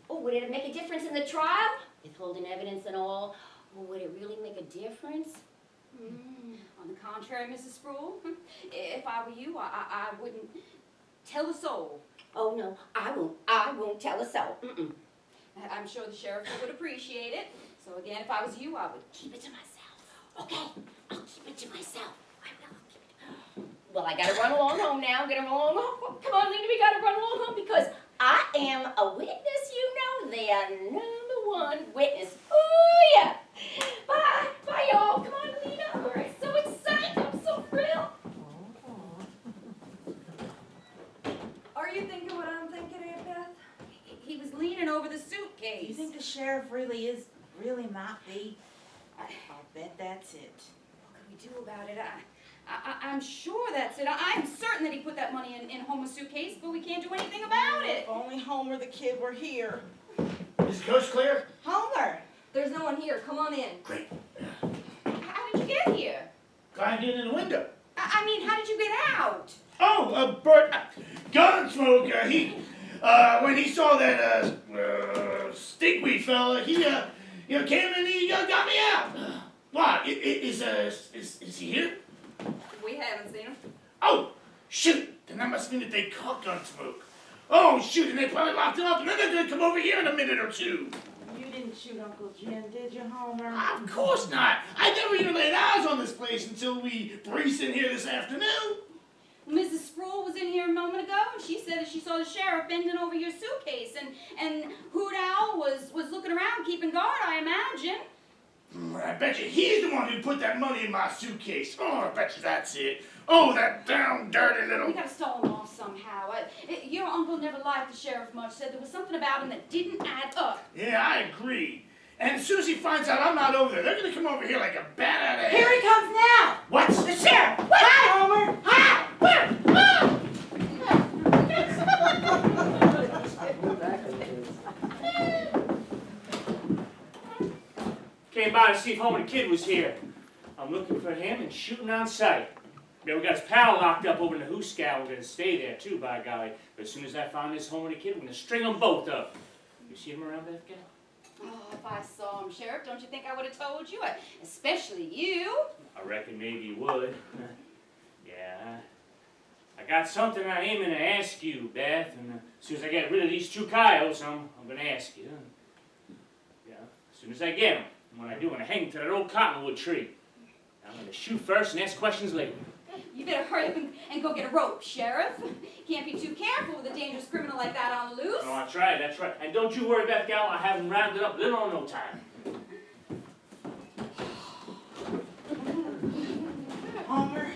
would it make a difference in the trial? Withholding evidence and all? Oh, would it really make a difference? On the contrary, Mrs. Sproul, if I were you, I wouldn't tell a soul. Oh, no, I won't tell a soul. I'm sure the sheriff would appreciate it. So again, if I was you, I would keep it to myself. Okay, I'll keep it to myself. I will keep it. Well, I gotta run along home now. Gotta run along home. Come on, Linda, we gotta run along home because I am a witness, you know, the #1 witness. Oh, yeah. Bye. Bye, y'all. Come on, Lena. We're so excited. I'm so thrilled. Are you thinking what I'm thinking, Aunt Beth? He was leaning over the suitcase. You think the sheriff really might be? I'll bet that's it. What can we do about it? I'm sure that's it. I'm certain that he put that money in Homer's suitcase, but we can't do anything about it. If only Homer the kid were here. Is the coast clear? Homer! There's no one here. Come on in. Great. How did you get here? Climbed in the window. I mean, how did you get out? Oh, Bert, Gunsmoke, when he saw that, stinkweed fella, he, came and he got me out. What, is he here? We haven't seen him. Oh, shoot, then that must mean that they caught Gunsmoke. Oh, shoot, and they probably locked him up, and then they're gonna come over here in a minute or two. You didn't shoot Uncle Jim, did you, Homer? Of course not. I never even laid eyes on this place until we breezed in here this afternoon. Mrs. Sproul was in here a moment ago, and she said that she saw the sheriff bending over your suitcase, and Hoot Owl was looking around, keeping guard, I imagine. I bet you he's the one who put that money in my suitcase. Oh, I bet you that's it. Oh, that down dirty little... We gotta stall him off somehow. Your uncle never liked the sheriff much, said there was something about him that didn't add up. Yeah, I agree. And as soon as he finds out I'm not over there, they're gonna come over here like a bat out of hell. Here he comes now! What? The sheriff! Hi, Homer! Hi! Where? Came by to see if Homer the Kid was here. I'm looking for him and shooting on sight. Yeah, we got his pal locked up over in the Hooscow. We're gonna stay there too, by golly. But as soon as I find this Homer the Kid, we're gonna string them both up. You see him around that gal? Oh, if I saw him, Sheriff, don't you think I would have told you? Especially you. I reckon maybe you would. Yeah. I got something I'm aiming to ask you, Beth, and as soon as I get rid of these two coyotes, I'm gonna ask you. Yeah, as soon as I get them. And when I do, I'm gonna hang to that old cottonwood tree. I'm gonna shoot first and ask questions later. You better hurry up and go get a rope, Sheriff. Can't be too careful with a dangerous criminal like that on the loose. Oh, that's right, that's right. And don't you worry, Beth Gal, I have him rounded up little or no time. Homer,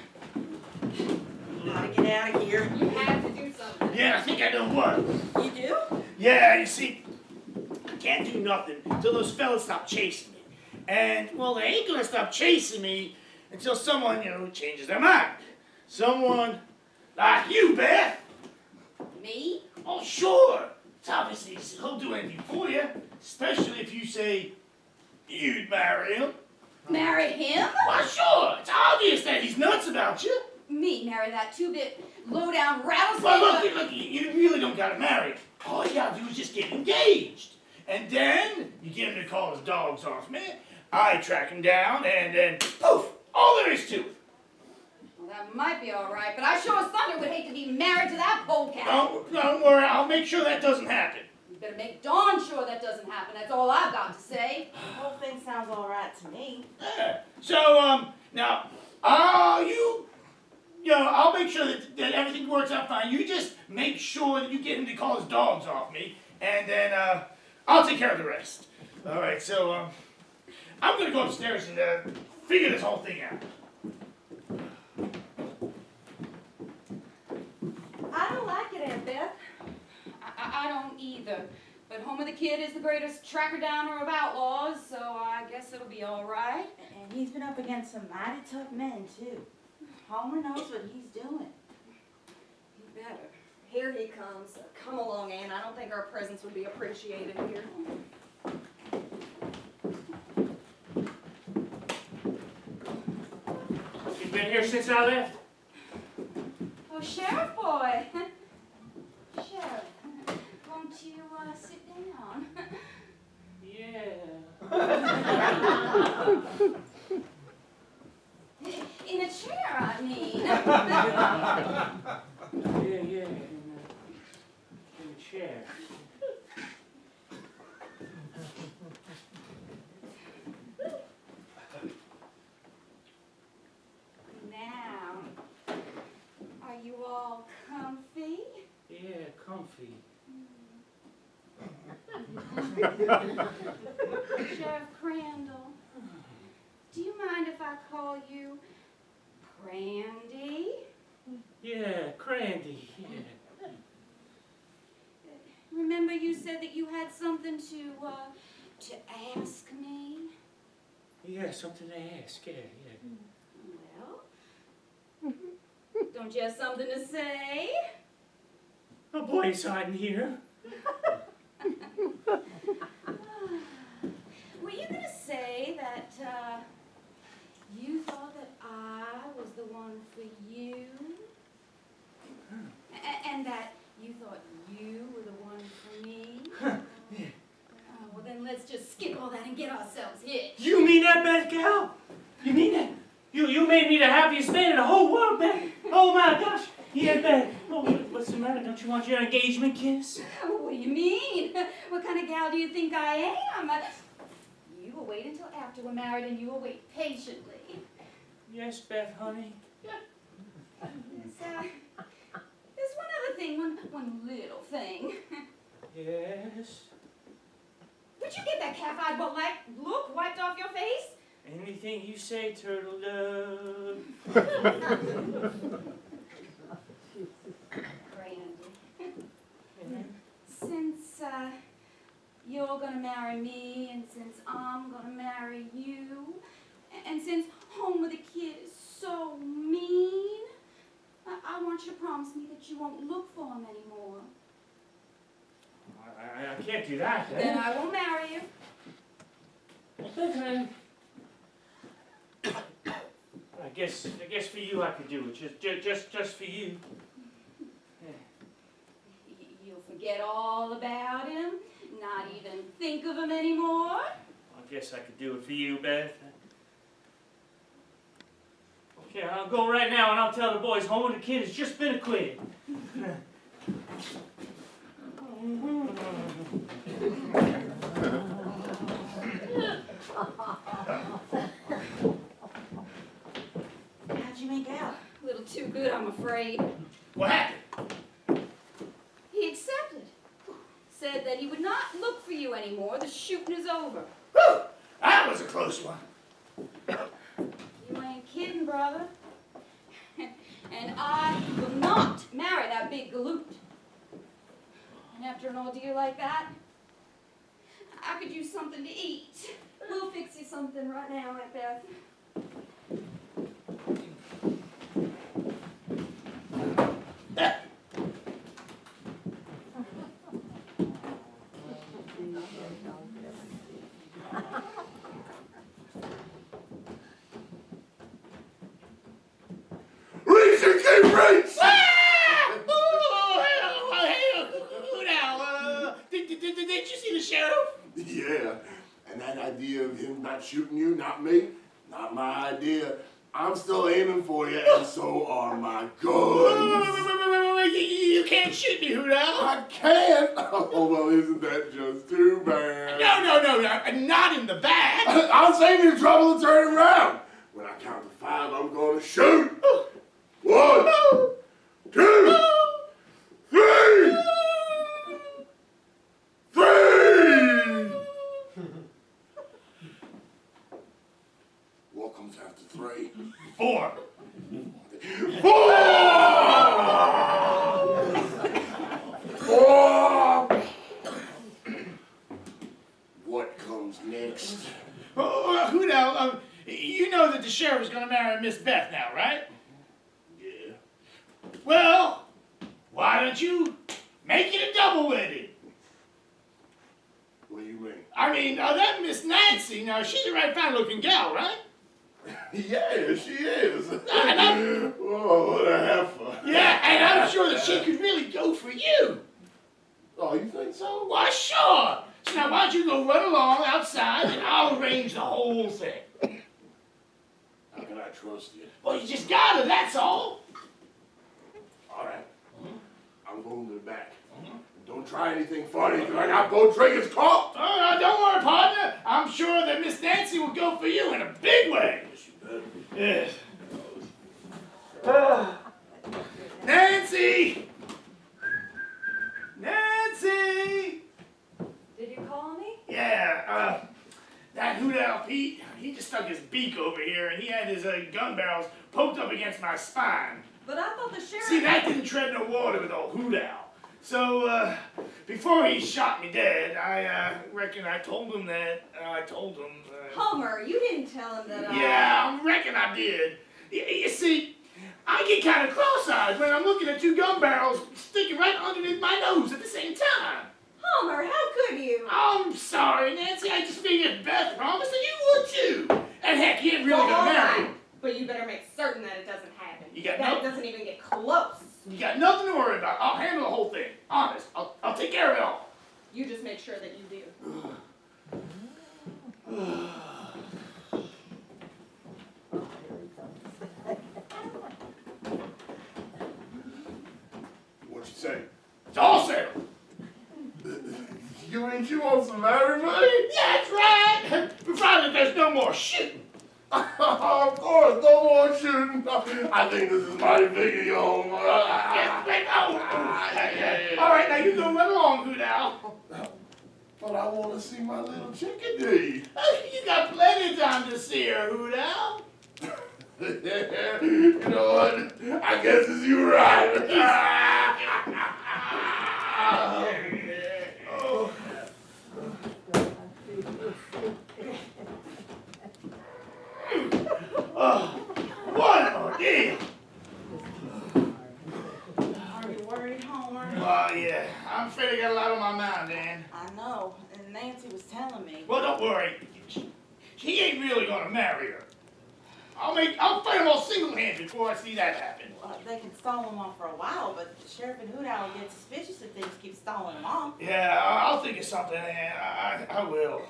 you gotta get out of here. You have to do something. Yeah, I think I know what. You do? Yeah, you see, I can't do nothing until those fellas stop chasing me. And, well, they ain't gonna stop chasing me until someone, changes their mind. Someone like you, Beth. Me? Oh, sure. It's obviously, he'll do anything for you, especially if you say you'd marry him. Marry him? Well, sure. It's obvious that he's nuts about you. Me marry that two-bit, low-down rattlesnake? Well, look, you really don't gotta marry. All you gotta do is just get engaged. And then you get him to call his dogs off me. I track him down, and then poof, all there is to it. Well, that might be all right, but I sure as thunder would hate to be married to that polecat. Don't worry, I'll make sure that doesn't happen. You better make darn sure that doesn't happen. That's all I've got to say. The whole thing sounds all right to me. Yeah. So, now, I'll make sure that everything works out fine. You just make sure that you get him to call his dogs off me, and then, I'll take care of the rest. All right, so, I'm gonna go upstairs and, figure this whole thing out. I don't like it, Aunt Beth. I don't either. But Homer the Kid is the greatest tracker-downer of outlaws, so I guess it'll be all right. And he's been up against some mighty tough men, too. Homer knows what he's doing. You better. Here he comes. Come along, Ann. I don't think our presence would be appreciated here. You've been here since I left? Oh, Sheriff boy. Sheriff, won't you sit down? Yeah. In a chair, I mean. Yeah, in a chair. Now, are you all comfy? Yeah, comfy. Sheriff Crandall, do you mind if I call you Crandy? Yeah, Crandy, yeah. Remember you said that you had something to ask me? Yeah, something to ask, yeah. Well, don't you have something to say? Oh boy, it's hot in here. Were you gonna say that you thought that I was the one for you? And that you thought you were the one for me? Yeah. Oh, well then let's just skip all that and get ourselves hitched. You mean that, Beth Gal? You mean that? You made me the happiest man in the whole world, Beth. Oh my gosh. Yeah, Beth. Oh, what's the matter? Don't you want your engagement kiss? What do you mean? What kind of gal do you think I am? You will wait until after we're married and you will wait patiently. Yes, Beth, honey. There's one other thing, one little thing. Yes. Where'd you get that calf-eyed look wiped off your face? Anything you say, Turtle Dove. Brandy. Since you're gonna marry me, and since I'm gonna marry you, and since Homer the Kid is so mean, I want you to promise me that you won't look for him anymore. I can't do that. Then I will marry you. Okay. I guess for you I could do it. Just for you. You'll forget all about him, not even think of him anymore. I guess I could do it for you, Beth. Okay, I'll go right now and I'll tell the boys Homer the Kid has just been acquitted. How'd you make out? A little too good, I'm afraid. What happened? He accepted. Said that he would not look for you anymore. The shooting is over. Whew! That was a close one. You ain't kidding, brother. And I will not marry that big galoot. And after an ordeal like that, I could use something to eat. We'll fix you something right now, Aunt Beth. Reach and keep reach! Did you see the sheriff? Yeah, and that idea of him not shooting you, not me, not my idea. I'm still aiming for you, and so are my guns. You can't shoot me, Hoodal. I can't. Oh, well, isn't that just too bad? No, not in the back. I'll save you trouble and turn around. When I count to 5, I'm going to shoot. 1, 2, 3. 3. What comes after 3? 4. 4. 4. What comes next? Hoodal, you know that the sheriff is going to marry Miss Beth now, right? Yeah. Well, why don't you make it a double wedding? What do you mean? I mean, that Miss Nancy, now she's a right fine looking gal, right? Yeah, she is. And Oh, what a heifer. yeah, and I'm sure that she could really go for you. Oh, you think so? Why, sure. So now why don't you go run along outside and I'll arrange the whole thing. How can I trust you? Well, you just gotta, that's all. All right. I'm going to the back. Don't try anything funny, because I got both triggers caught. Oh, don't worry, partner. I'm sure that Miss Nancy will go for you in a big way. Yes. Nancy! Nancy! Did you call me? Yeah, that Hoodal Pete, he just stuck his beak over here and he had his gun barrels poked up against my spine. But I thought the sheriff... See, that didn't tread no water with old Hoodal. So, before he shot me dead, I reckon I told him that, Homer, you didn't tell him that Yeah, I reckon I did. You see, I get kind of cross-eyed when I'm looking at 2 gun barrels sticking right underneath my nose at the same time. Homer, how could you? I'm sorry, Nancy. I just figured Beth promised that you would too. And heck, you ain't really gonna marry him. But you better make certain that it doesn't happen. You got that no- it doesn't even get close. You got nothing to worry about. I'll handle the whole thing. Honest. I'll take care of it all. You just make sure that you do. What you say? It's all settled. You mean you want some everybody? That's right. Provided there's no more shooting. Of course, no more shooting. I think this is mighty big of you, Homer. All right, now you go right along, Hoodal. But I want to see my little chickadee. You got plenty of time to see her, Hoot Owl. You know what? I guess it's you right. Oh. One ordeal. Are you worried, Homer? Well, yeah, I'm afraid I got a lot on my mind, Ann. I know, and Nancy was telling me. Well, don't worry. He ain't really gonna marry her. I'll fight him all single-handed before I see that happen. Well, they can stall him off for a while, but the sheriff and Hoot Owl get suspicious if they just keep stalling him off. Yeah, I'll think of something, Ann. I will.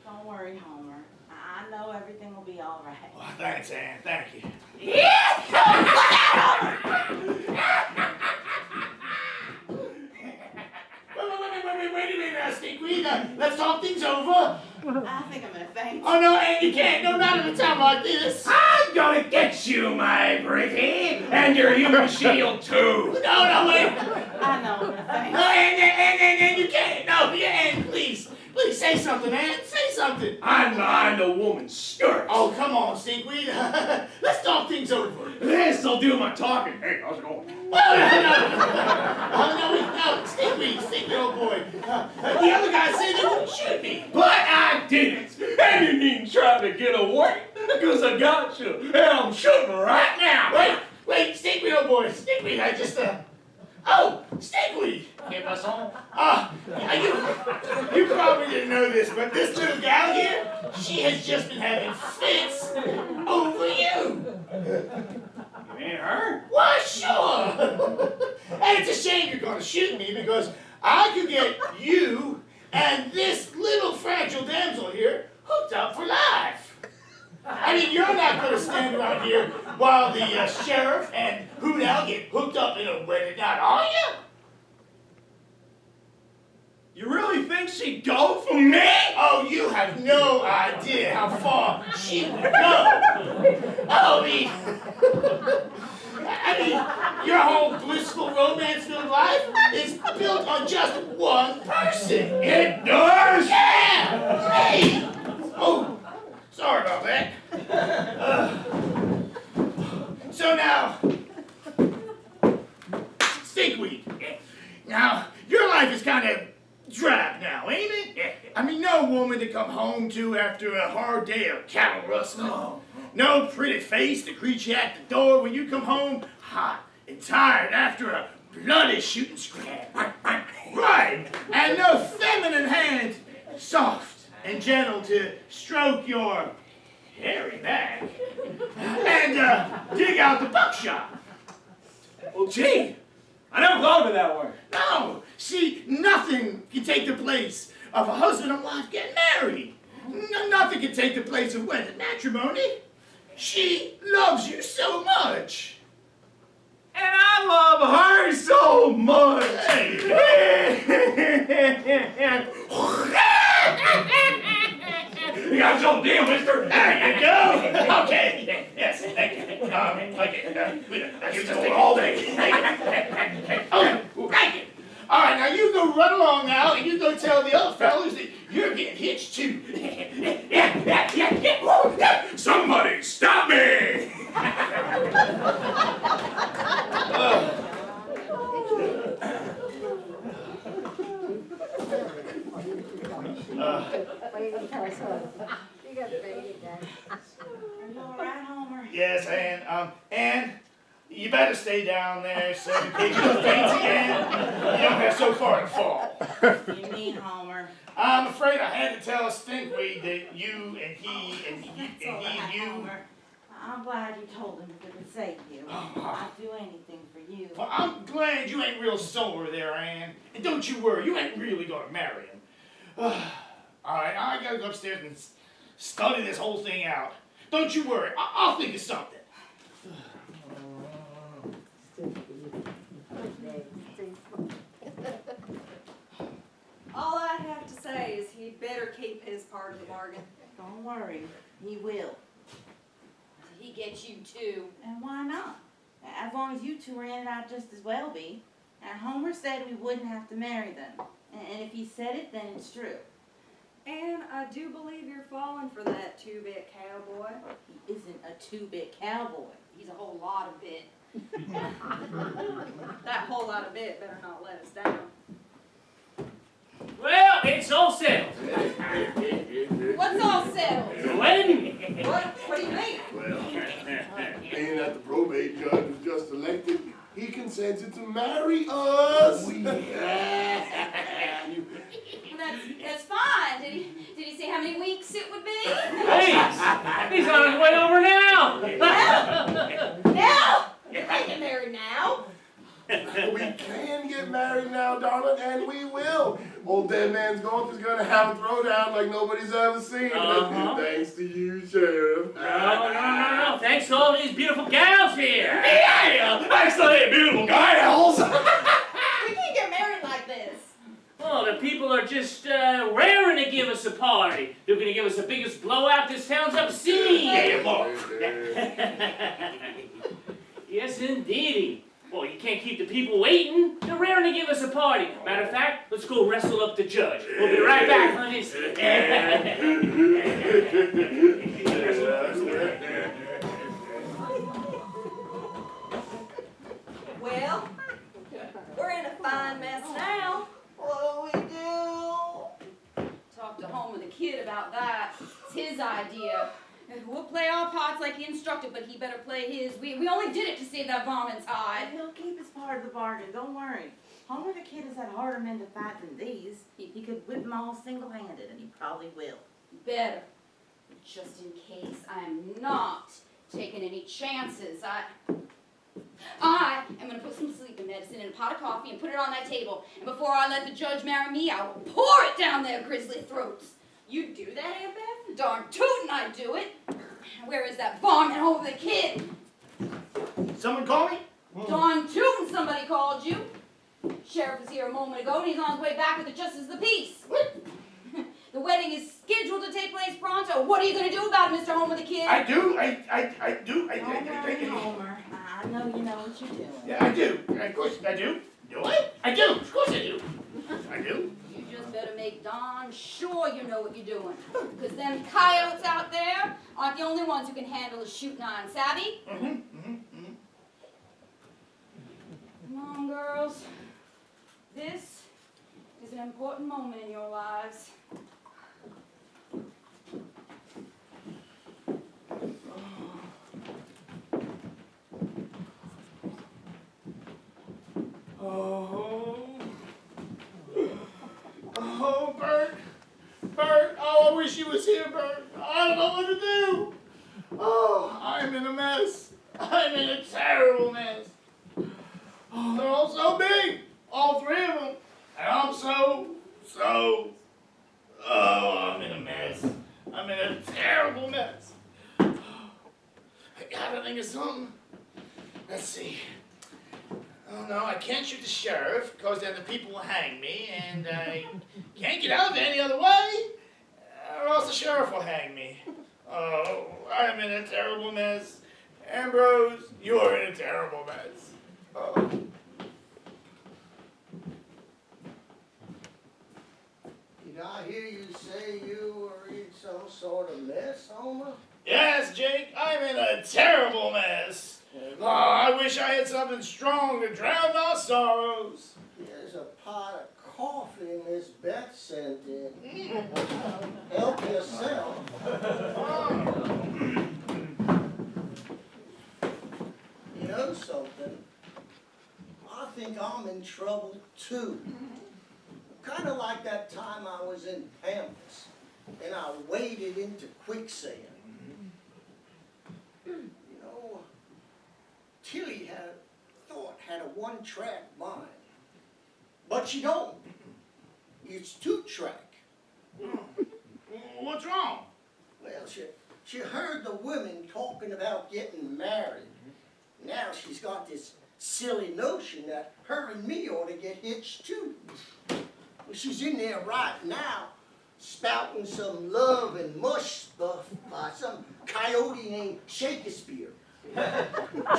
Don't worry, Homer. I know everything will be all right. Well, thanks, Ann. Thank you. Wait a minute now, Stinkweed. Let's talk things over. I think I'm gonna faint. Oh, no, Ann, you can't. No, not at a time like this. I'm gonna get you, my pretty, and your human shield too. No, wait. I know I'm gonna faint. No, Ann, you can't. No, Ann, please. Please say something, Ann. Say something. I'm behind a woman's skirt. Oh, come on, Stinkweed. Let's talk things over. This'll do my talking. Hey, how's it going? No, Stinkweed, old boy. The other guy said they wouldn't shoot me. But I didn't. And you needn't try to get away, because I got you. And I'm shooting right now. Wait, Stinkweed, old boy. Stinkweed, I just, Oh, Stinkweed. ¿Qué pasó? You probably didn't know this, but this little gal here, she has just been having fits over you. You mean her? Why, sure. And it's a shame you're going to shoot me, because I could get you and this little fragile damsel here hooked up for life. I mean, you're not going to stand around here while the sheriff and Hoot Owl get hooked up in a wedding night, are you? You really think she'd go for me? Oh, you have no idea how far she would go. Oh, I mean, your whole blissful romance-filled life is built on just one person. It does? Yeah! Me! Oh, sorry about that. So now, Stinkweed, now, your life is kind of drab now, ain't it? I mean, no woman to come home to after a hard day of cattle rustling. No pretty face to greet you at the door when you come home hot and tired after a bloody shooting scrap. Right! And no feminine hand, soft and gentle to stroke your hairy back and dig out the buckshot. Well, gee, I never thought of it that way. No! See, nothing can take the place of a husband and wife getting married. Nothing can take the place of wedded matrimony. She loves you so much. And I love her so much. You got some deal, mister. There you go. Okay. Yes, thank you. I can just take all day. Oh, thank you. All right, now you go run along now, and you go tell the other fellas that you're getting hitched too. Somebody stop me! Are you all right, Homer? Yes, Ann, you better stay down there, so in case you faint again, you don't have so far to fall. You mean Homer? I'm afraid I had to tell Stinkweed that you and he and you. Homer. I'm glad you told him if it would save you. I'd do anything for you. Well, I'm glad you ain't real sore there, Ann. And don't you worry, you ain't really gonna marry him. All right, I gotta go upstairs and study this whole thing out. Don't you worry, I'll think of something. All I have to say is he'd better keep his part of the bargain. Don't worry, he will. He gets you too. And why not? As long as you two are in it, I'd just as well be. And Homer said we wouldn't have to marry them. And if he said it, then it's true. And I do believe you're falling for that two-bit cowboy. He isn't a two-bit cowboy. He's a whole lot of bit. That whole lot of bit better not let us down. Well, it's all settled. What's all settled? The wedding. What do you mean? Well, being that the probate judge was just elected, he consented to marry us. That's fine. Did he say how many weeks it would be? Hey, he's on his way over now. Now? You can't get married now. We can get married now, darling, and we will. Old Dead Man's Golf is going to have a throwdown like nobody's ever seen. Thanks to you, Sheriff. No. Thanks to all these beautiful gals here. Yeah, thanks to these beautiful gals. We can't get married like this. Oh, the people are just raring to give us a party. They're going to give us the biggest blowout this town's ever seen. Yeah, look. Yes, indeedy. Well, you can't keep the people waiting. They're raring to give us a party. Matter of fact, let's go wrestle up the judge. We'll be right back, honeys. Well, we're in a fine mess now. What do we do? Talk to Homer the kid about that. It's his idea. We'll play our parts like he instructed, but he better play his. We only did it to save that varmint's hide. He'll keep his part of the bargain, don't worry. Homer the kid has had harder men to fight than these. He could whip them all single-handed, and he probably will. Better. Just in case, I'm not taking any chances. I am going to put some sleeping medicine in a pot of coffee and put it on that table. And before I let the judge marry me, I will pour it down their grisly throats. You do that, Aunt Beth? Darn tootin' I do it. Where is that varmint over the kid? Someone call me? Darn tootin' somebody called you. Sheriff was here a moment ago and he's on his way back with the justice of the peace. The wedding is scheduled to take place pronto. What are you going to do about it, Mr. Homer the kid? I do. Homer, I know you know what you're doing. Yeah, I do. Of course I do. Do I? I do. Of course I do. I do. You just better make darn sure you know what you're doing. Because them coyotes out there aren't the only ones who can handle a shooting iron, savvy? Come on, girls. This is an important moment in your lives. Oh, Bert. Bert, oh, I wish you was here, Bert. I don't know what to do. Oh, I'm in a mess. I'm in a terrible mess. Oh, they're all so big. All three of them. And I'm I'm in a mess. I'm in a terrible mess. I gotta think of something. Let's see. Oh no, I can't shoot the sheriff, because then the people will hang me, and I can't get out of it any other way, or else the sheriff will hang me. Oh, I'm in a terrible mess. Ambrose, you're in a terrible mess. Oh. Did I hear you say you were in some sort of mess, Homer? Yes, Jake, I'm in a terrible mess. Oh, I wish I had something strong to drown my sorrows. There's a pot of coffee Miss Beth sent in. Help yourself. You know something? I think I'm in trouble too. Kind of like that time I was in Pampas and I waded into quicksand. You know, Tilly had a one-track mind, but she don't. It's two-track. What's wrong? Well, she heard the women talking about getting married. Now she's got this silly notion that her and me ought to get hitched too. Well, she's in there right now, spouting some love and mush stuff by some coyote named Shakespeare.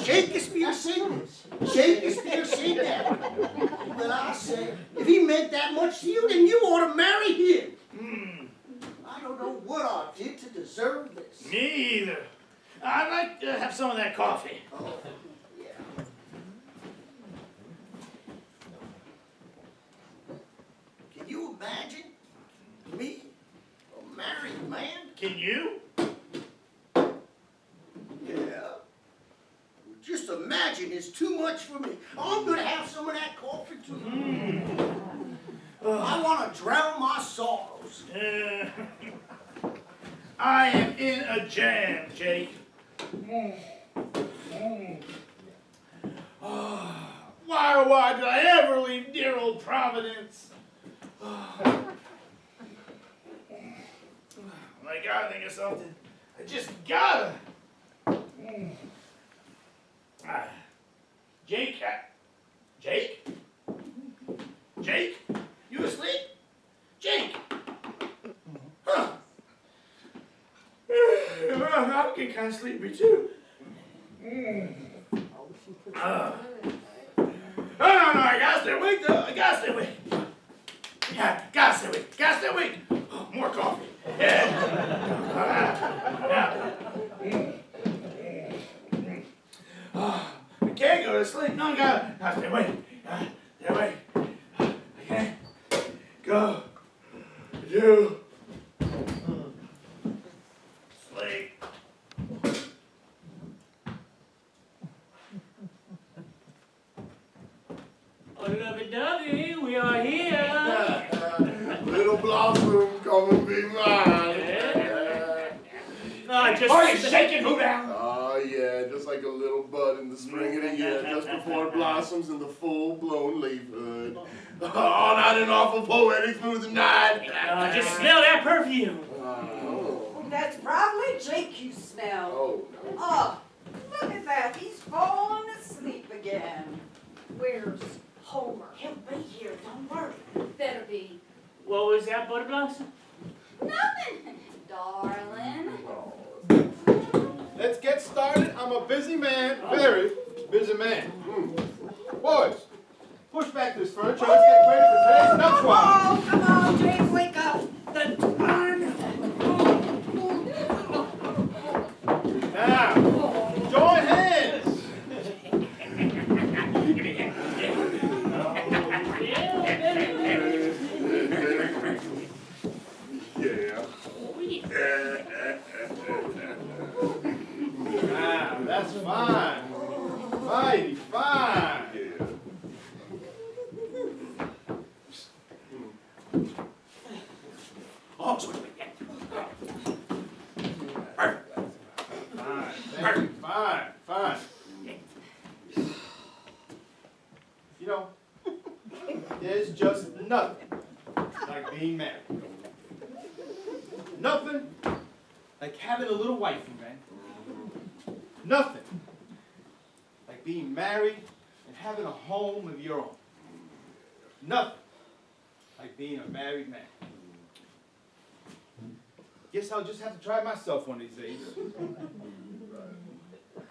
Shakespeare sing this. Shakespeare sing that. Well, I say, if he meant that much to you, then you ought to marry him. don't know what I did to deserve this. Me either. I'd like to have some of that coffee. Oh, yeah. Can you imagine me, a married man? Can you? Yeah. Just imagine it's too much for me. I'm gonna have some of that coffee too. I want to drown my sorrows. I am in a jam, Jake. Why did I ever leave dear old Providence? I gotta think of something. I just gotta. Jake? Jake? You asleep? Jake? Huh. I'm getting kind of sleepy too. No, I gotta stay awake though. I gotta stay awake. Yeah, gotta stay awake. Oh, more coffee. Yeah. I can't go to sleep. No, I gotta stay awake. Stay awake. I can't go to sleep. Oh, lovey-dovey, we are here. Little Blossom, come and be mine. Just shaking who down? Oh yeah, just like a little bud in the spring of the year, just before it blossoms in the full-blown leafhood. All night an awful poetic through the night. Just smell that perfume. That's probably Jake you smell. Oh, no. Oh, look at that. He's fallen asleep again. Where's Homer? He'll be here, don't worry. Better be. What was that, Butter Blossom? Nothing, darling. Let's get started. I'm a busy man, very busy man. Boys, push back this furniture. Let's get ready for today's nuptials. Oh, come on, Jake, wake up. The darn. Now, join hands. Now, that's fine. Mighty fine. Oh, sweet. Fine. You know, there's just nothing like being married. Nothing like having a little wifey, man. Nothing like being married and having a home of your own. Nothing like being a married man. Guess I'll just have to try myself one of these days.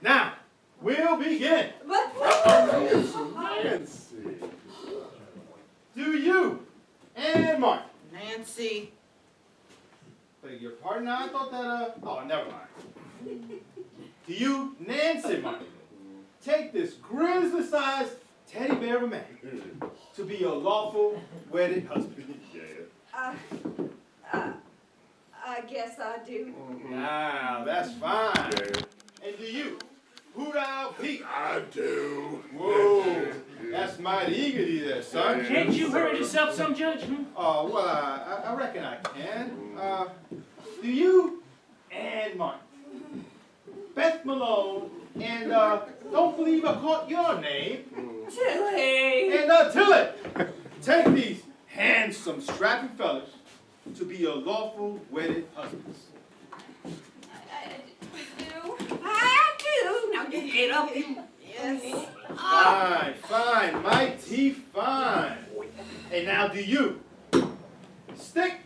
Now, we'll begin. Do you and Mark? Nancy. Beg your pardon, now I thought that, oh, never mind. Do you, Nancy Martin, take this grizzly-sized teddy bear of a man to be your lawful wedded husband? I guess I do. Now, that's fine. And do you, Hoot Pete? I do. Whoa, that's mighty eagerly there, son. Can't you hurry this up some, Judge? Oh, well, I reckon I can. Do you, Ann Martin, Beth Malone, and don't believe I caught your name, Tilly. and Tilly, take these handsome, strapping fellas to be your lawful wedded husbands. I do. Now you get up. Yes. Fine, mighty fine. And now do you stick,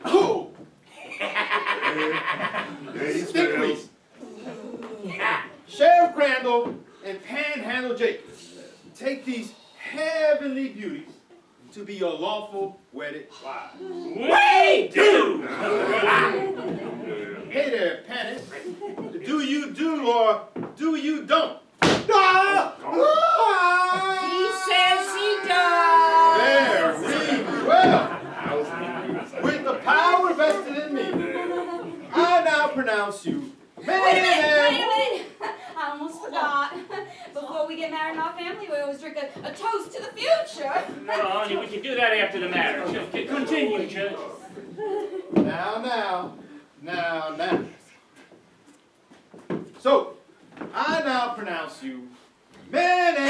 Stickweed, Sheriff Crandall, and Panhandle Jake, take these heavenly beauties to be your lawful wedded wife. We do! Hey there, Penny. Do you do or do you don't? He says he does. Very well. With the power vested in me, I now pronounce you man Wait a minute! I almost forgot. Before we get married in our family, we always drink a toast to the future. No, honey, we can do that after the marriage. Continue, Judge. Now. So, I now pronounce you man and...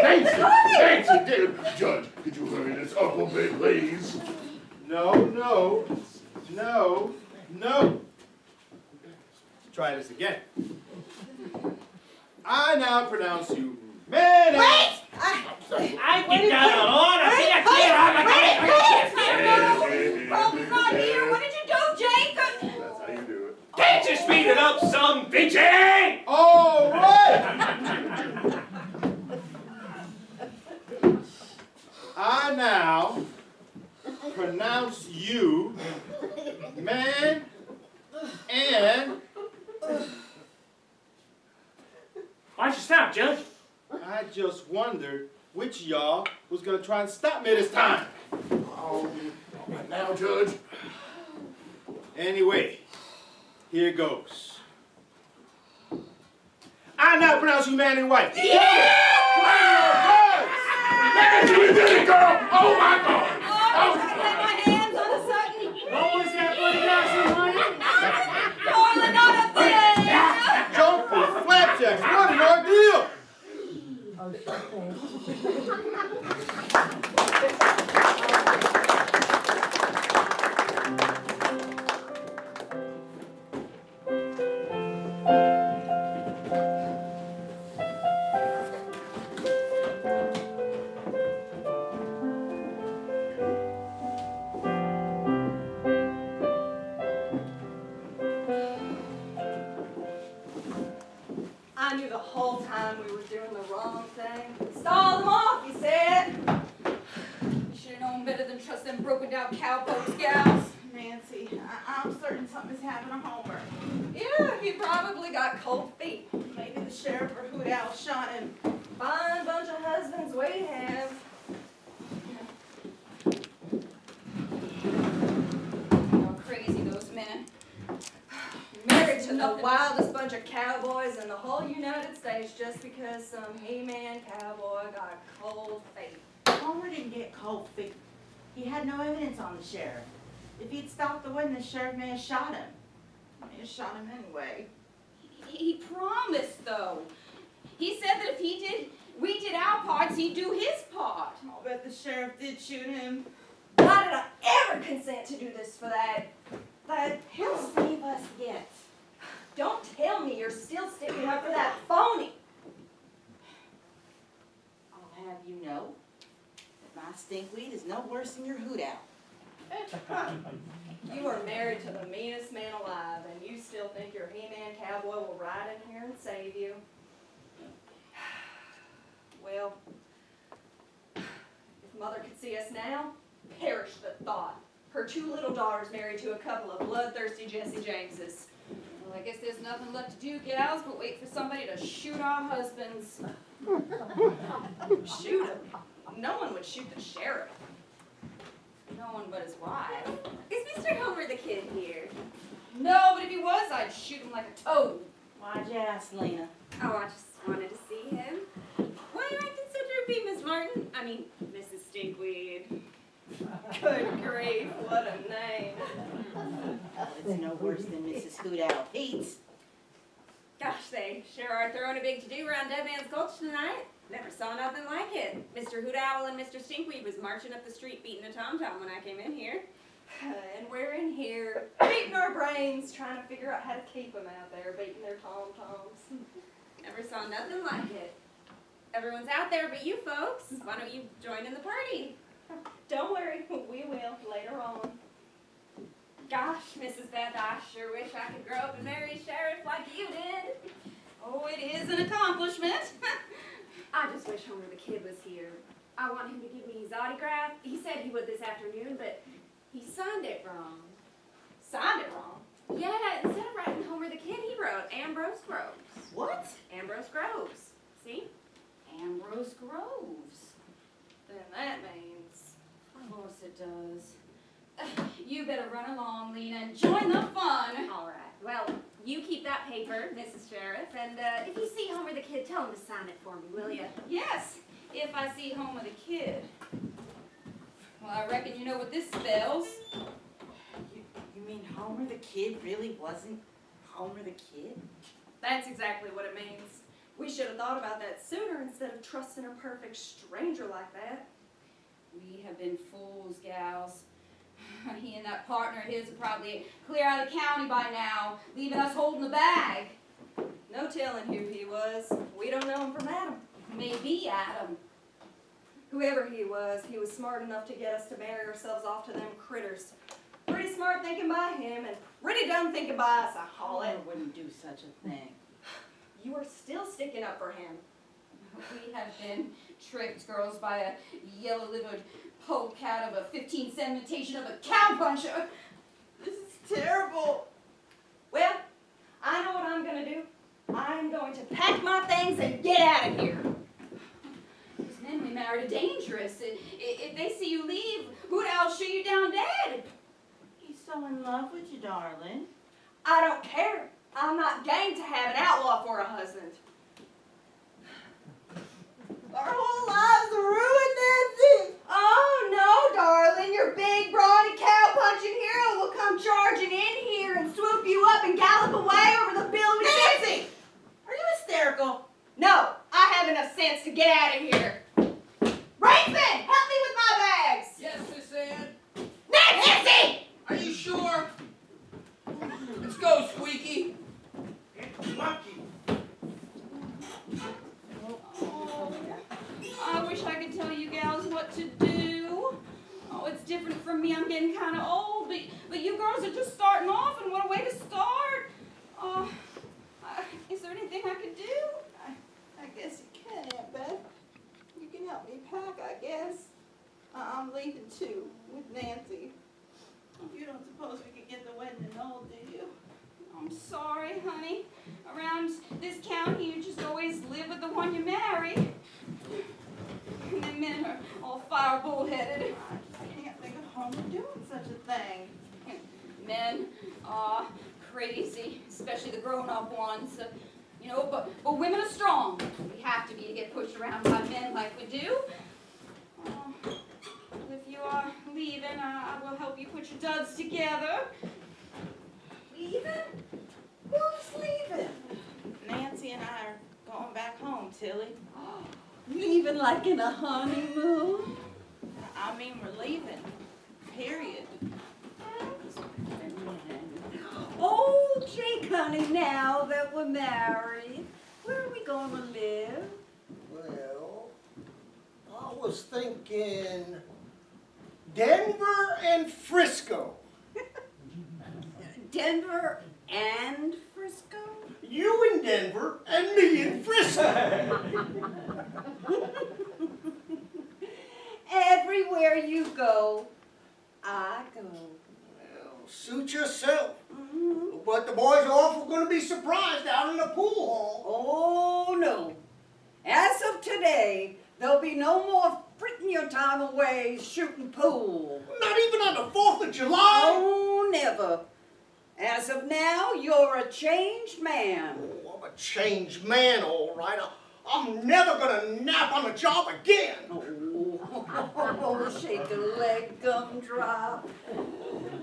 Nancy, Judge, could you hurry this up a bit, please? No. Try this again. I now pronounce you man and... Wait! I get down on order. Robin's not here. What did you do, Jake? That's how you do it. Can't you speed it up some, bitchy? All right! I now pronounce you man and... Why'd you stop, Judge? I just wondered which of y'all was gonna try and stop me this time. All right now, Judge. Anyway, here goes. I now pronounce you man and wife. Nancy, we did it, girl! Oh my God! Oh, I just lay my hands on a sudden. What was that bloody gossip, honey? Darling, not a thing. Jump and flapjacks, what an ordeal! I knew the whole time we were doing the wrong thing. Stall them off, he said. You should have known better than trust them broken down cowpoke gals. Nancy, I'm certain something's happened to Homer. Yeah, he probably got cold feet. Maybe the sheriff or Hoot Owl shot him. Fine bunch of husbands we have. How crazy those men. Married to the wildest bunch of cowboys in the whole United States just because some he-man cowboy got cold feet. Homer didn't get cold feet. He had no evidence on the sheriff. If he'd stopped the wedding, the sheriff may have shot him. He may have shot him anyway. He promised, though. He said that if we did our parts, he'd do his part. I'll bet the sheriff did shoot him. Why did I ever consent to do this for that? He'll save us yet. Don't tell me you're still sticking up for that phony. I'll have you know that my stinkweed is no worse than your Hoot Owl. You are married to the meanest man alive, and you still think your he-man cowboy will ride in here and save you. Well, if Mother could see us now, perish the thought. Her two little daughters married to a couple of bloodthirsty Jesse Jameses. Well, I guess there's nothing left to do, gals, but wait for somebody to shoot our husbands. Shoot them? No one would shoot the sheriff. No one but his wife. Is Mr. Homer the kid here? No, but if he was, I'd shoot him like a toad. Why'd you ask, Lena? Oh, I just wanted to see him. Why are you acting so droopy, Miss Martin? I mean, Mrs. Stinkweed. Good grief, what a name. It's no worse than Mrs. Hoot Owl Pete's. Gosh, they sure are throwing a big to-do around Dead Man's Gulch tonight. Never saw nothing like it. Mr. Hoot Owl and Mr. Stinkweed was marching up the street beating a tom-tom when I came in here. And we're in here beating our brains trying to figure out how to keep them out there beating their tom-toms. Never saw nothing like it. Everyone's out there but you folks. Why don't you join in the party? Don't worry, we will later on. Gosh, Mrs. Beth, I sure wish I could grow up and marry a sheriff like you did. Oh, it is an accomplishment. I just wish Homer the kid was here. I want him to give me his autograph. He said he would this afternoon, but he signed it wrong. Signed it wrong? Yeah, instead of writing Homer the Kid, he wrote Ambrose Groves. What? Ambrose Groves. See? Ambrose Groves. Then that means... Of course it does. You better run along, Lena, and join the fun. All right. Well, you keep that paper, Mrs. Sheriff, and if you see Homer the Kid, tell him to sign it for me, will you? Yes, if I see Homer the Kid. Well, I reckon you know what this spells. You mean Homer the Kid really wasn't Homer the Kid? That's exactly what it means. We should have thought about that sooner instead of trusting a perfect stranger like that. We have been fools, gals. He and that partner of his are probably clear out of the county by now, leaving us holding the bag. No telling who he was. We don't know him from Adam. Maybe Adam. Whoever he was smart enough to get us to marry ourselves off to them critters. Pretty smart thinking by him, and pretty dumb thinking by us, I call it. Homer wouldn't do such a thing. You are still sticking up for him. We have been tricked, girls, by a yellow-livered polecat of a 15-cent imitation of a cowpuncher. This is terrible. Well, I know what I'm going to do. I'm going to pack my things and get out of here. These men we married are dangerous. If they see you leave, who'd else shoot you down dead? He's so in love with you, darling. I don't care. I'm not game to have an outlaw for a husband. Our whole lives are ruined, Nancy. Oh, no, darling. Your big, brawny, cow-punching hero will come charging in here and swoop you up and gallop away over the building. Nancy! Are you hysterical? No, I have enough sense to get out of here. Raven, help me with my bags. Yes, Miss Ann? Nancy! Are you sure? Let's go, Squeaky. I wish I could tell you gals what to do. Oh, it's different from me. I'm getting kind of old, but you girls are just starting off, and what a way to start. Is there anything I could do? I guess you can, Aunt Beth. You can help me pack, I guess. I'm leaving too, with Nancy. You don't suppose we could get the wedding annulled, do you? I'm sorry, honey. Around this county, you just always live with the one you marry. And then men are all fire bullheaded. I can't think of Homer doing such a thing. Men are crazy, especially the grown-up ones. But women are strong. We have to be to get pushed around by men like we do. If you are leaving, I will help you put your duds together. Leaving? Who's leaving? Nancy and I are going back home, Tilly. Leaving like in a honeymoon? I mean, we're leaving. Period. Oh, Jake, honey, now that we're married, where are we going to live? Well, I was thinking Denver and Frisco. Denver and Frisco? You in Denver and me in Frisco. Everywhere you go, I go. Well, suit yourself. But the boys are awful going to be surprised out in the pool hall. Oh, no. As of today, there'll be no more fritting your time away shooting pool. Not even on the 4th of July? Oh, never. As of now, you're a changed man. Oh, I'm a changed man, all right. I'm never going to nap on the job again. Oh, shake a leg, gumdrop.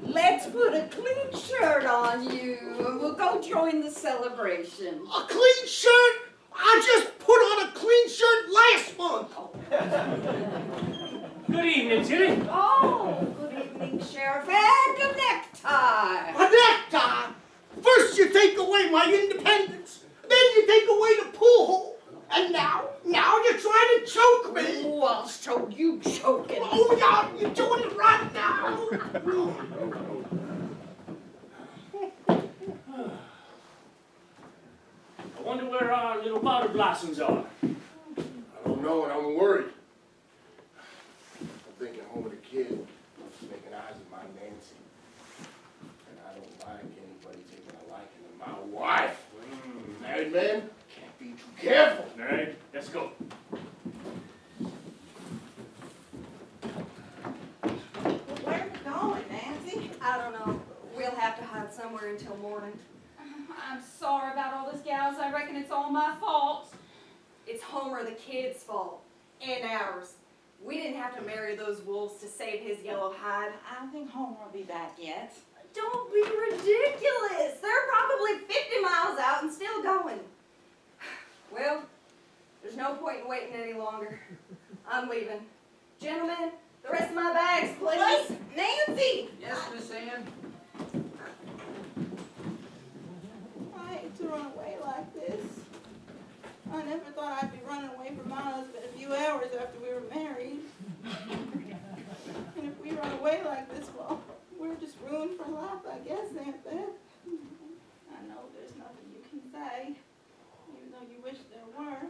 Let's put a clean shirt on you, and we'll go join the celebration. A clean shirt? I just put on a clean shirt last month. Good evening, Tilly. Oh, good evening, Sheriff. And a necktie. A necktie? First you take away my independence, then you take away the pool hole, and now you're trying to choke me. Oh, I'll show you choking. Oh, yeah, you're doing it right now. I wonder where our little powder blossoms are. I don't know, and I'm worried. until morning. I'm sorry about all this, gals. I reckon it's all my fault. It's Homer the kid's fault. And ours. We didn't have to marry those wolves to save his yellow hide. I don't think Homer will be back yet. Don't be ridiculous. They're probably 50 miles out and still going. Well, there's no point in waiting any longer. I'm leaving. Gentlemen, the rest of my bags, please. Nancy! Yes, Miss Ann? I hate to run away like this. I never thought I'd be running away from my husband a few hours after we were married. And if we run away like this, well, we're just ruined for life, I guess, Aunt Beth. I know there's nothing you can say, even though you wish there were.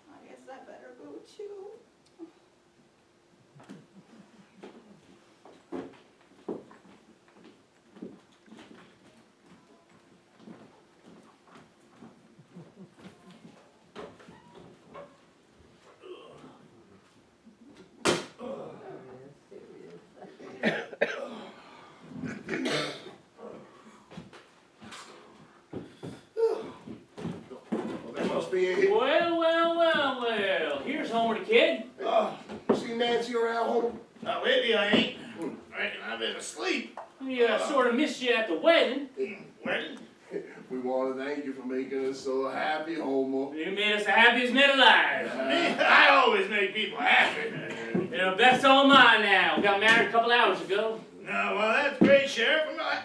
I guess I better go too. Well. Here's Homer the kid. See Nancy around home? Maybe I ain't. I reckon I've been asleep. We sort of missed you at the wedding. Wedding? We want to thank you for making us so happy, Homer. You made us the happiest men alive. I always make people happy. You know, Beth's all mine now. We got married a couple hours ago. No, well, that's great, Sheriff. I'm not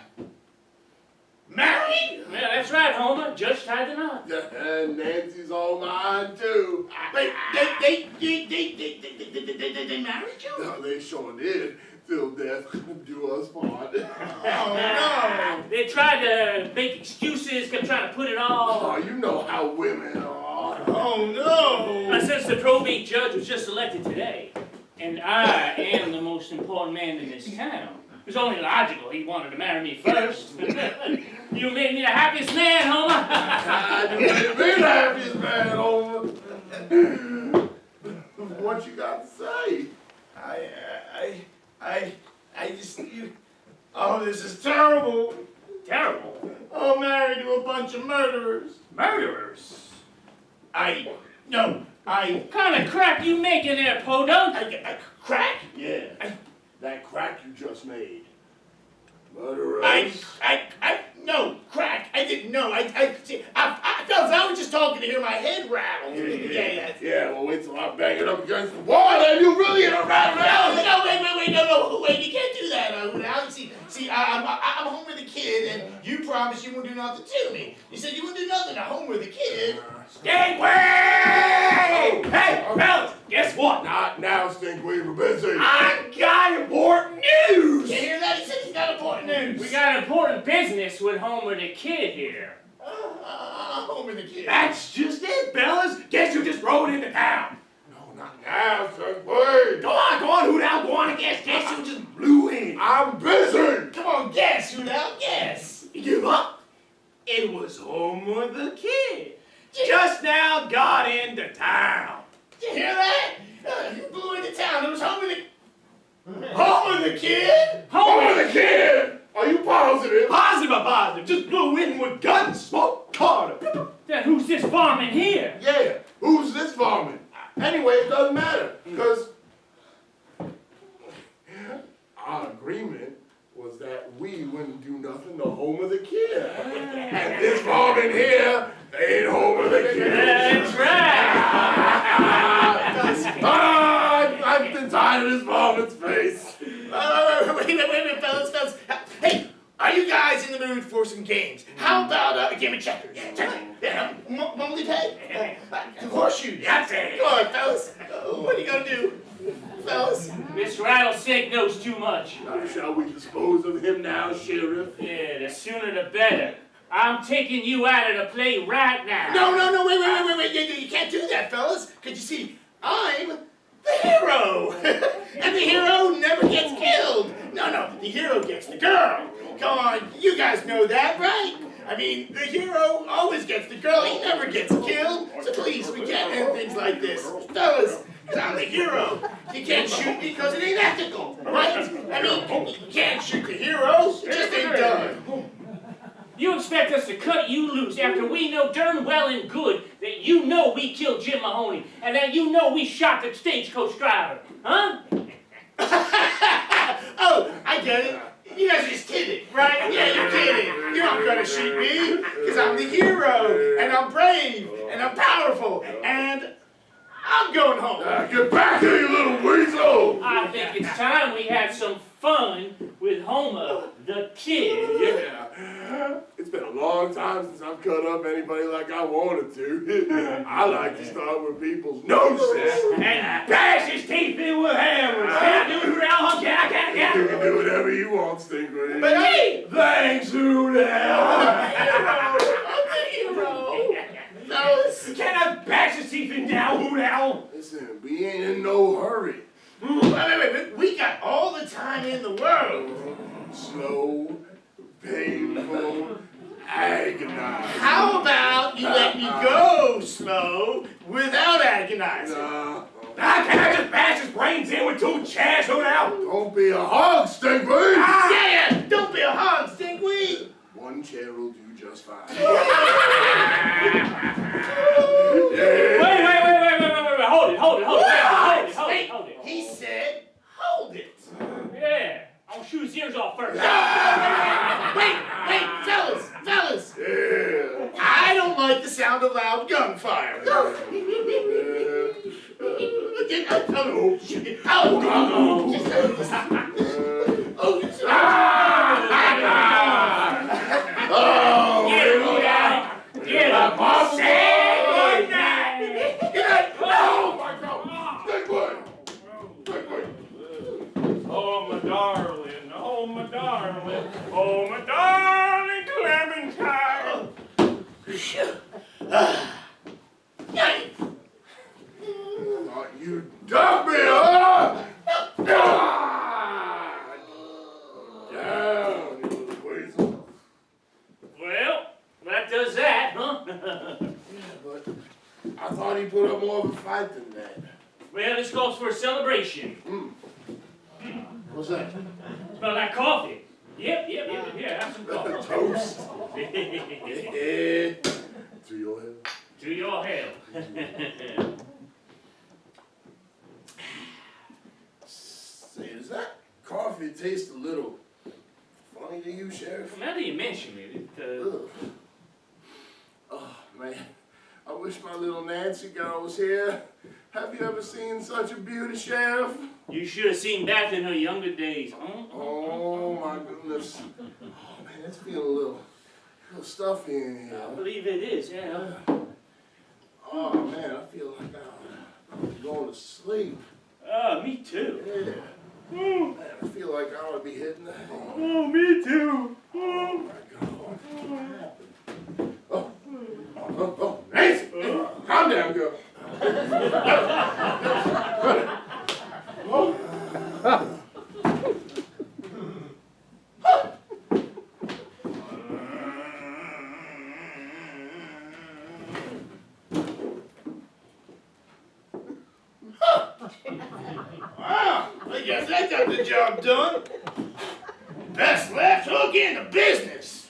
married? Yeah, that's right, Homer. Judge tied the knot. And Nancy's all mine, too. Wait, they married you? No, they sure did. Till death do us part. Oh, no. They tried to make excuses, kept trying to put it all. Oh, you know how women are. Oh, no. Since the probate judge was just elected today, and I am the most important man in this town, it was only logical he wanted to marry me first. You made me the happiest man, Homer. You made me the happiest man, Homer. What you got to say? Oh, this is terrible. Terrible? Oh, married to a bunch of murderers. Murderers? No. What kind of crap you making there, Podunk? Crack? Yeah, that crack you just made. Murderers. No, crack. I didn't know. See, fellas, I was just talking to hear my head rattle. Yeah, well, wait till I bang it up against the wall, then you really in a rattle. Wait, you can't do that. Now, see, I'm Homer the kid, and you promised you wouldn't do nothing to me. You said you wouldn't do nothing to Homer the kid. Stinkway! Hey, fellas, guess what? Not now, Stinkway, we're busy. I got important news! You hear that? He said he's got important news. We got important business with Homer the kid here. Homer the kid. That's just it, fellas. Guess who just rode into town? No, not now, Stinkway. Go on, who now? Go on and guess who just blew in? I'm busy. Come on, guess, who now? Guess. You give up? It was Homer the kid. Just now got into town. Did you hear that? You blew into town. It was Homer the kid? Homer the kid! Are you positive? Positive. Just blew in with gun smoke Carter. Then who's this varmint here? Yeah, who's this varmint? Anyway, it doesn't matter, because our agreement was that we wouldn't do nothing to Homer the kid. And this varmint here ain't Homer the kid. That's right. I've been tired of this varmint's face. Wait a minute, fellas. Hey, are you guys in the mood for some games? How about a game of checkers? Yeah, mumbly peg? Horseshoes? That's it. Come on, fellas. What are you gonna do? Fellas? This rattlesnake knows too much. Shall we dispose of him now, Sheriff? Yeah, the sooner the better. I'm taking you out of the play right now. No, wait. You can't do that, fellas. Because you see, I'm the hero. And the hero never gets killed. No, the hero gets the girl. Come on, you guys know that, right? I mean, the hero always gets the girl. He never gets killed. So please, we can't end things like this. Fellas, because I'm the hero. You can't shoot me because it ain't ethical, right? I mean, you can't shoot the hero. It just ain't done. expect us to cut you loose after we know darn well and good that you know we killed Jim Mahoney and that you know we shot the stagecoach driver, huh? Oh, I get it. You guys are just kidding, right? Yeah, you're kidding. You're not gonna shoot me, because I'm the hero, and I'm brave, and I'm powerful, and I'm going home. Get back here, you little weasel! I think it's time we had some fun with Homer, the kid. Yeah. It's been a long time since I've cut up anybody like I wanted to. I like to start with people's noses. And bash his teeth in with hammers. Can I do it around? Can You can do whatever you want, Stingray. But hey! Thanks, Hoodell! I'm the hero. Fellas. Can I bash his teeth in now, Hoodell? Listen, we ain't in no hurry. Wait. We got all the time in the world. Slow, painful, agonizing. How about you let me go slow without agonizing? Nah. Can I just bash his brains in with two chairs, Hoodell? Don't be a hog, Stingray! Yeah, don't be a hog, Stingray. One chair will do just fine. Wait. Hold it. He said, hold it. Yeah, I'll shoot his ears off first. Wait, fellas. Yeah. I don't like the sound of loud gunfire. Get up, boss. Say good night. Oh my God! Stingray! Oh, my darling. Oh, my darling. Oh, my darling Clementine. Thought you dumped me, huh? Down, you little weasel. Well, that does that, huh? But I thought he put up more of a fight than that. Well, this calls for a celebration. What's that? Smell like coffee. Yep. Yeah, have some coffee. Toast. To your head. To your hell. Say, does that coffee taste a little funny to you, Sheriff? Now that you mention it, Ugh. Oh, man. I wish my little Nancy girl was here. Have you ever seen such a beauty, Sheriff? you should have seen Beth in her younger days, huh? Oh, my goodness. Oh, man, it's feeling a little stuffy in here. I believe it is, yeah. Oh, man, I feel like I'm going to sleep. Me too. Yeah. Man, I feel like I ought to be hitting the hay. Oh, me too. Oh, my God. Oh, Nancy! Calm down, girl. Wow, I guess that got the job done. Best left hook in the business.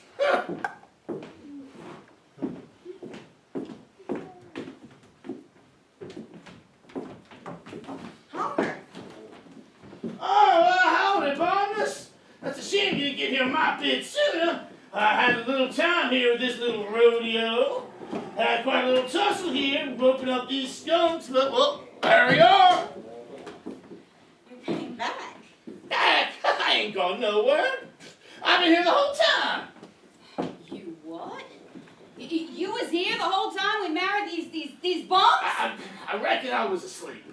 Homer. Oh, howdy, partners. That's a shame you didn't get here my bit sooner. I had a little time here with this little rodeo. Had quite a little tussle here, whooping up these skunks, but, well, there we are. You came back. Back? I ain't gone nowhere. I've been here the whole time. You what? You was here the whole time we married these bums? I reckon I was asleep.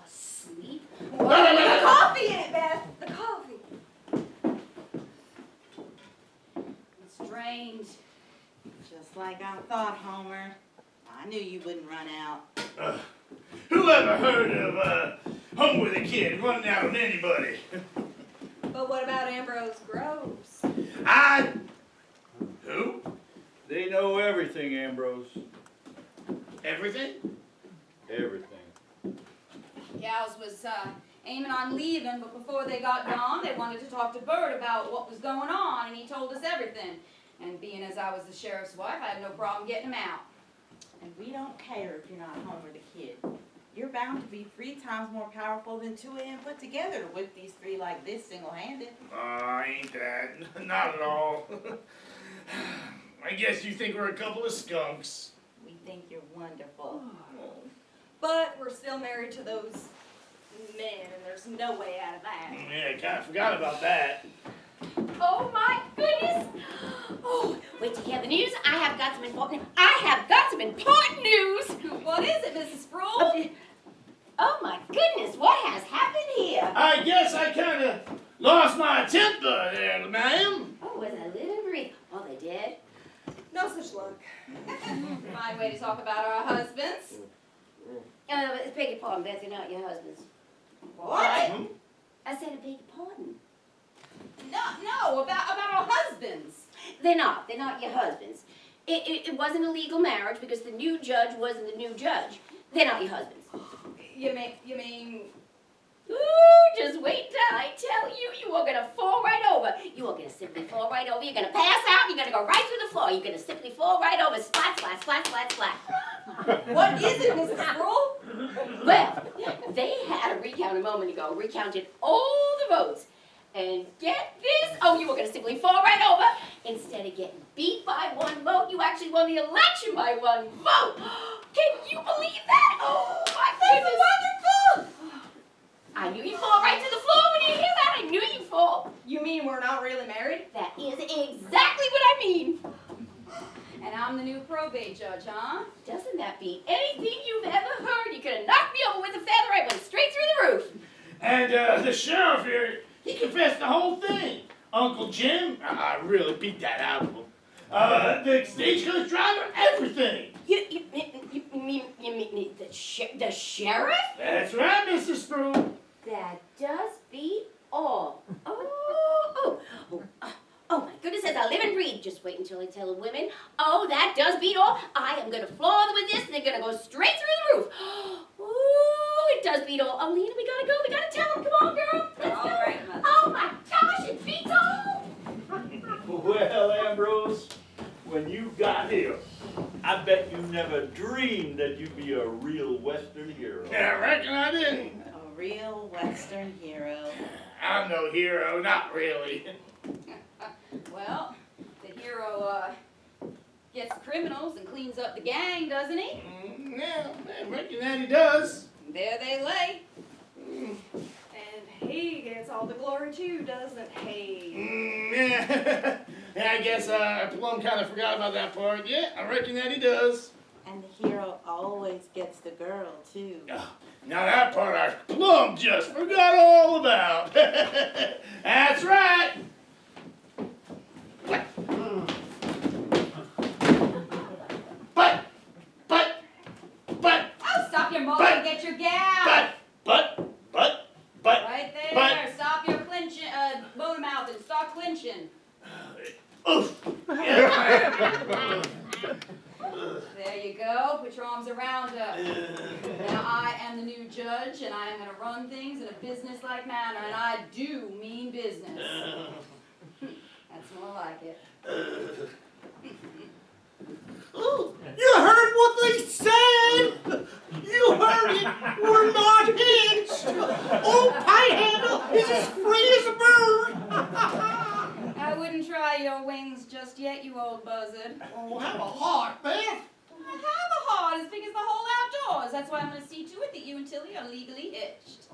Asleep? No. The coffee in it, Beth. The coffee. Strange. Just like I thought, Homer. I knew you wouldn't run out. Who ever heard of home with a kid running out on anybody? But what about Ambrose Groves? Who? They know everything, Ambrose. Everything? Everything. Gals was aiming on leaving, but before they got gone, they wanted to talk to Bert about what was going on, and he told us everything. And being as I was the sheriff's wife, I had no problem getting him out. And we don't care if you're not home with a kid. You're bound to be 3 times more powerful than 2 of them put together to whip these 3 like this single-handed. Ain't that. Not at all. I guess you think we're a couple of skunks. We think you're wonderful. But we're still married to those men, and there's no way out of that. Yeah, I kind of forgot about that. Oh my goodness! Oh, wait till you hear the news. I have got some important news. What is it, Mrs. Sproul? Oh my goodness, what has happened here? I guess I kind of lost my temper there, ma'am. Oh, was I living breathe? Oh, they did? No such luck. Fine way to talk about our husbands. Beg your pardon, Betsy, not your husbands. What? I said a beg your pardon. No, about our husbands. They're not your husbands. It wasn't a legal marriage because the new judge wasn't the new judge. They're not your husbands. You mean? Ooh, just wait till I tell you, you are gonna fall right over. You are gonna simply fall right over. You're gonna pass out, you're gonna go right through the floor. You're gonna simply fall right over. Splat, splat, splat, splat, splat. What is it, Mrs. Sproul? Well, they had a recount a moment ago, recounted all the votes. And get this, oh, you were gonna simply fall right over. Instead of getting beat by 1 vote, you actually won the election by 1 vote. Can you believe that? Oh my goodness. That's wonderful. I knew you'd fall right to the floor when you hear that. I knew you'd fall. You mean we're not really married? That is exactly what I mean. And I'm the new probate judge, huh? Doesn't that beat anything you've ever heard? You could have knocked me over with a feather. I went straight through the roof. And the sheriff here, he confessed the whole thing. Uncle Jim, I really beat that out of him. The stagecoach driver, everything. You mean the sheriff? That's right, Mrs. Sproul. That does beat all. Oh my goodness, as I live and breathe. Just wait until I tell the women. Oh, that does beat all. I am gonna floor them with this, and they're gonna go straight through the roof. Ooh, it does beat all. Oh, Lena, we gotta go. We gotta tell them. Come on, girl. Let's go. Right, Mother. Oh my gosh, it beats all. Well, Ambrose, when you got here, I bet you never dreamed that you'd be a real Western hero. Yeah, I reckon I didn't. A real Western hero. I'm no hero, not really. Well, the hero gets criminals and cleans up the gang, doesn't he? Yeah, I reckon that he does. There they lay. And he gets all the glory too, doesn't he? Yeah. Yeah, I guess Plum kind of forgot about that part. Yeah, I reckon that he does. And the hero always gets the girl, too. Now that part I Plum just forgot all about. That's right. But. Oh, stop your mouth and get your gal. But. Right there. Stop your clinching, motor mouth and stop clinching. Oof. There you go. Put your arms around her. Now I am the new judge, and I am going to run things in a business-like manner, and I do mean business. That's more like it. You heard what they said! You heard it! We're not hitched! Old Panhandle is as free as a bird! I wouldn't try your wings just yet, you old buzzard. Oh, have a heart, Beth! I have a heart as big as the whole outdoors. That's why I'm going to see to it that you and Tilly are legally hitched.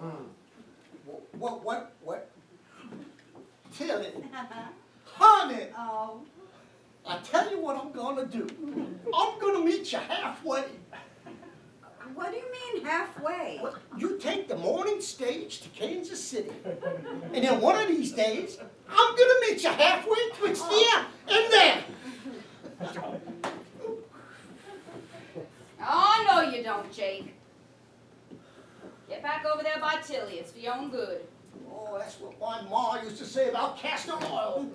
What? Tilly, honey, Oh. I tell you what I'm gonna do. I'm gonna meet you halfway. What do you mean halfway? Well, you take the morning stage to Kansas City, and then one of these days, I'm gonna meet you halfway twixt here and there. Oh, no you don't, Jake. Get back over there by Tilly. It's for your own good. Oh, that's what my ma used to say about castor oil.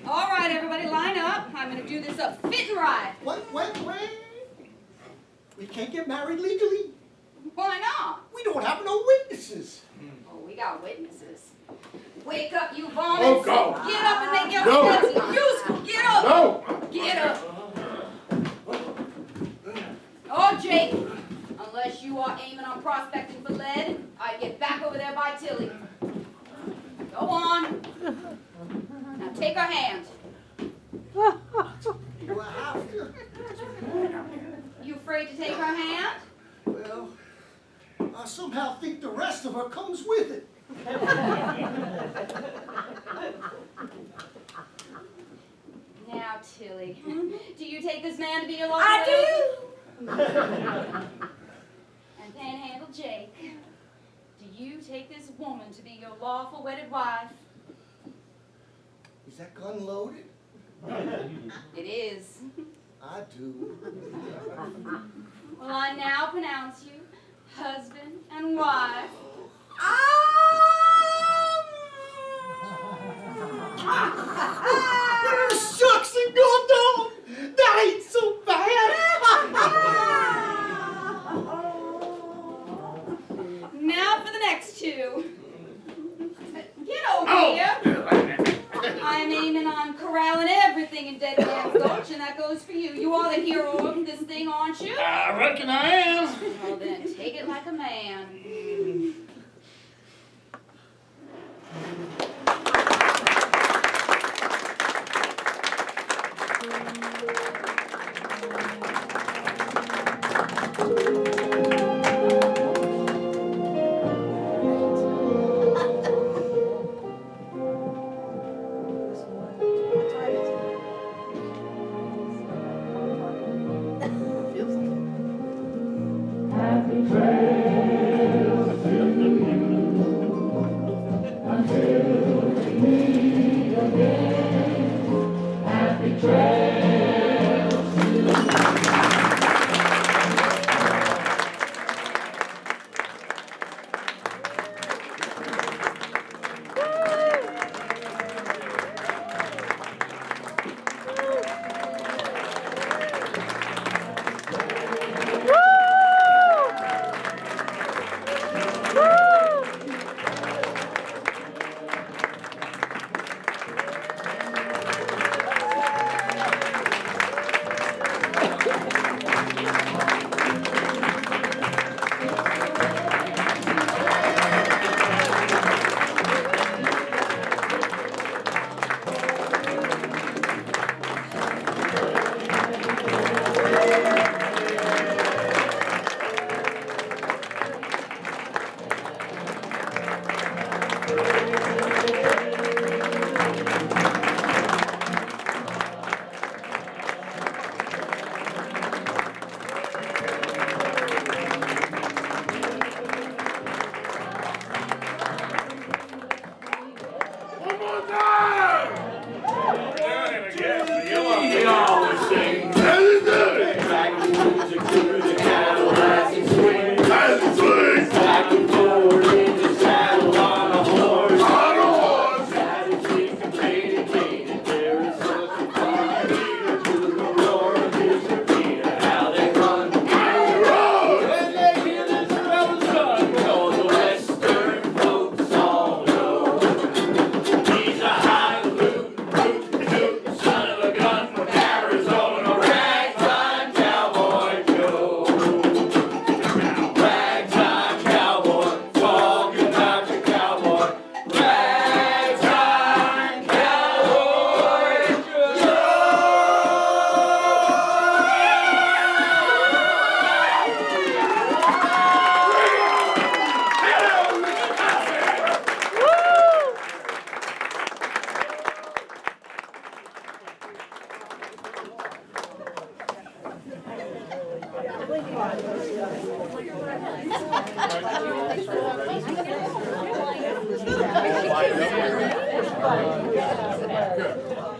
All right, everybody, line up. I'm going to do this up fit and right. Wait. We can't get married legally. Why not? We don't have no witnesses. Oh, we got witnesses. Wake up, you vomits. Oh, God. Get up and make your No. excuse. Get up. No. Get up. Oh, Jake, unless you are aiming on prospecting for lead, I'd get back over there by Tilly. Go on. Now take her hand. Do I have to? You afraid to take her hand? Well, I somehow think the rest of her comes with it. Now, Tilly, do you take this man to be your lawful I do. And Panhandle Jake, do you take this woman to be your lawful wedded wife? Is that gun loaded? It is. I do. Well, I now pronounce you husband and wife. Shucks and goddamn! That ain't so bad! Now for the next two. Get over here. I'm aiming on corralling everything in Dead Man's Gulch, and that goes for you. You are the hero of this thing, aren't you? I reckon I am. Well then, take it like a man. Good.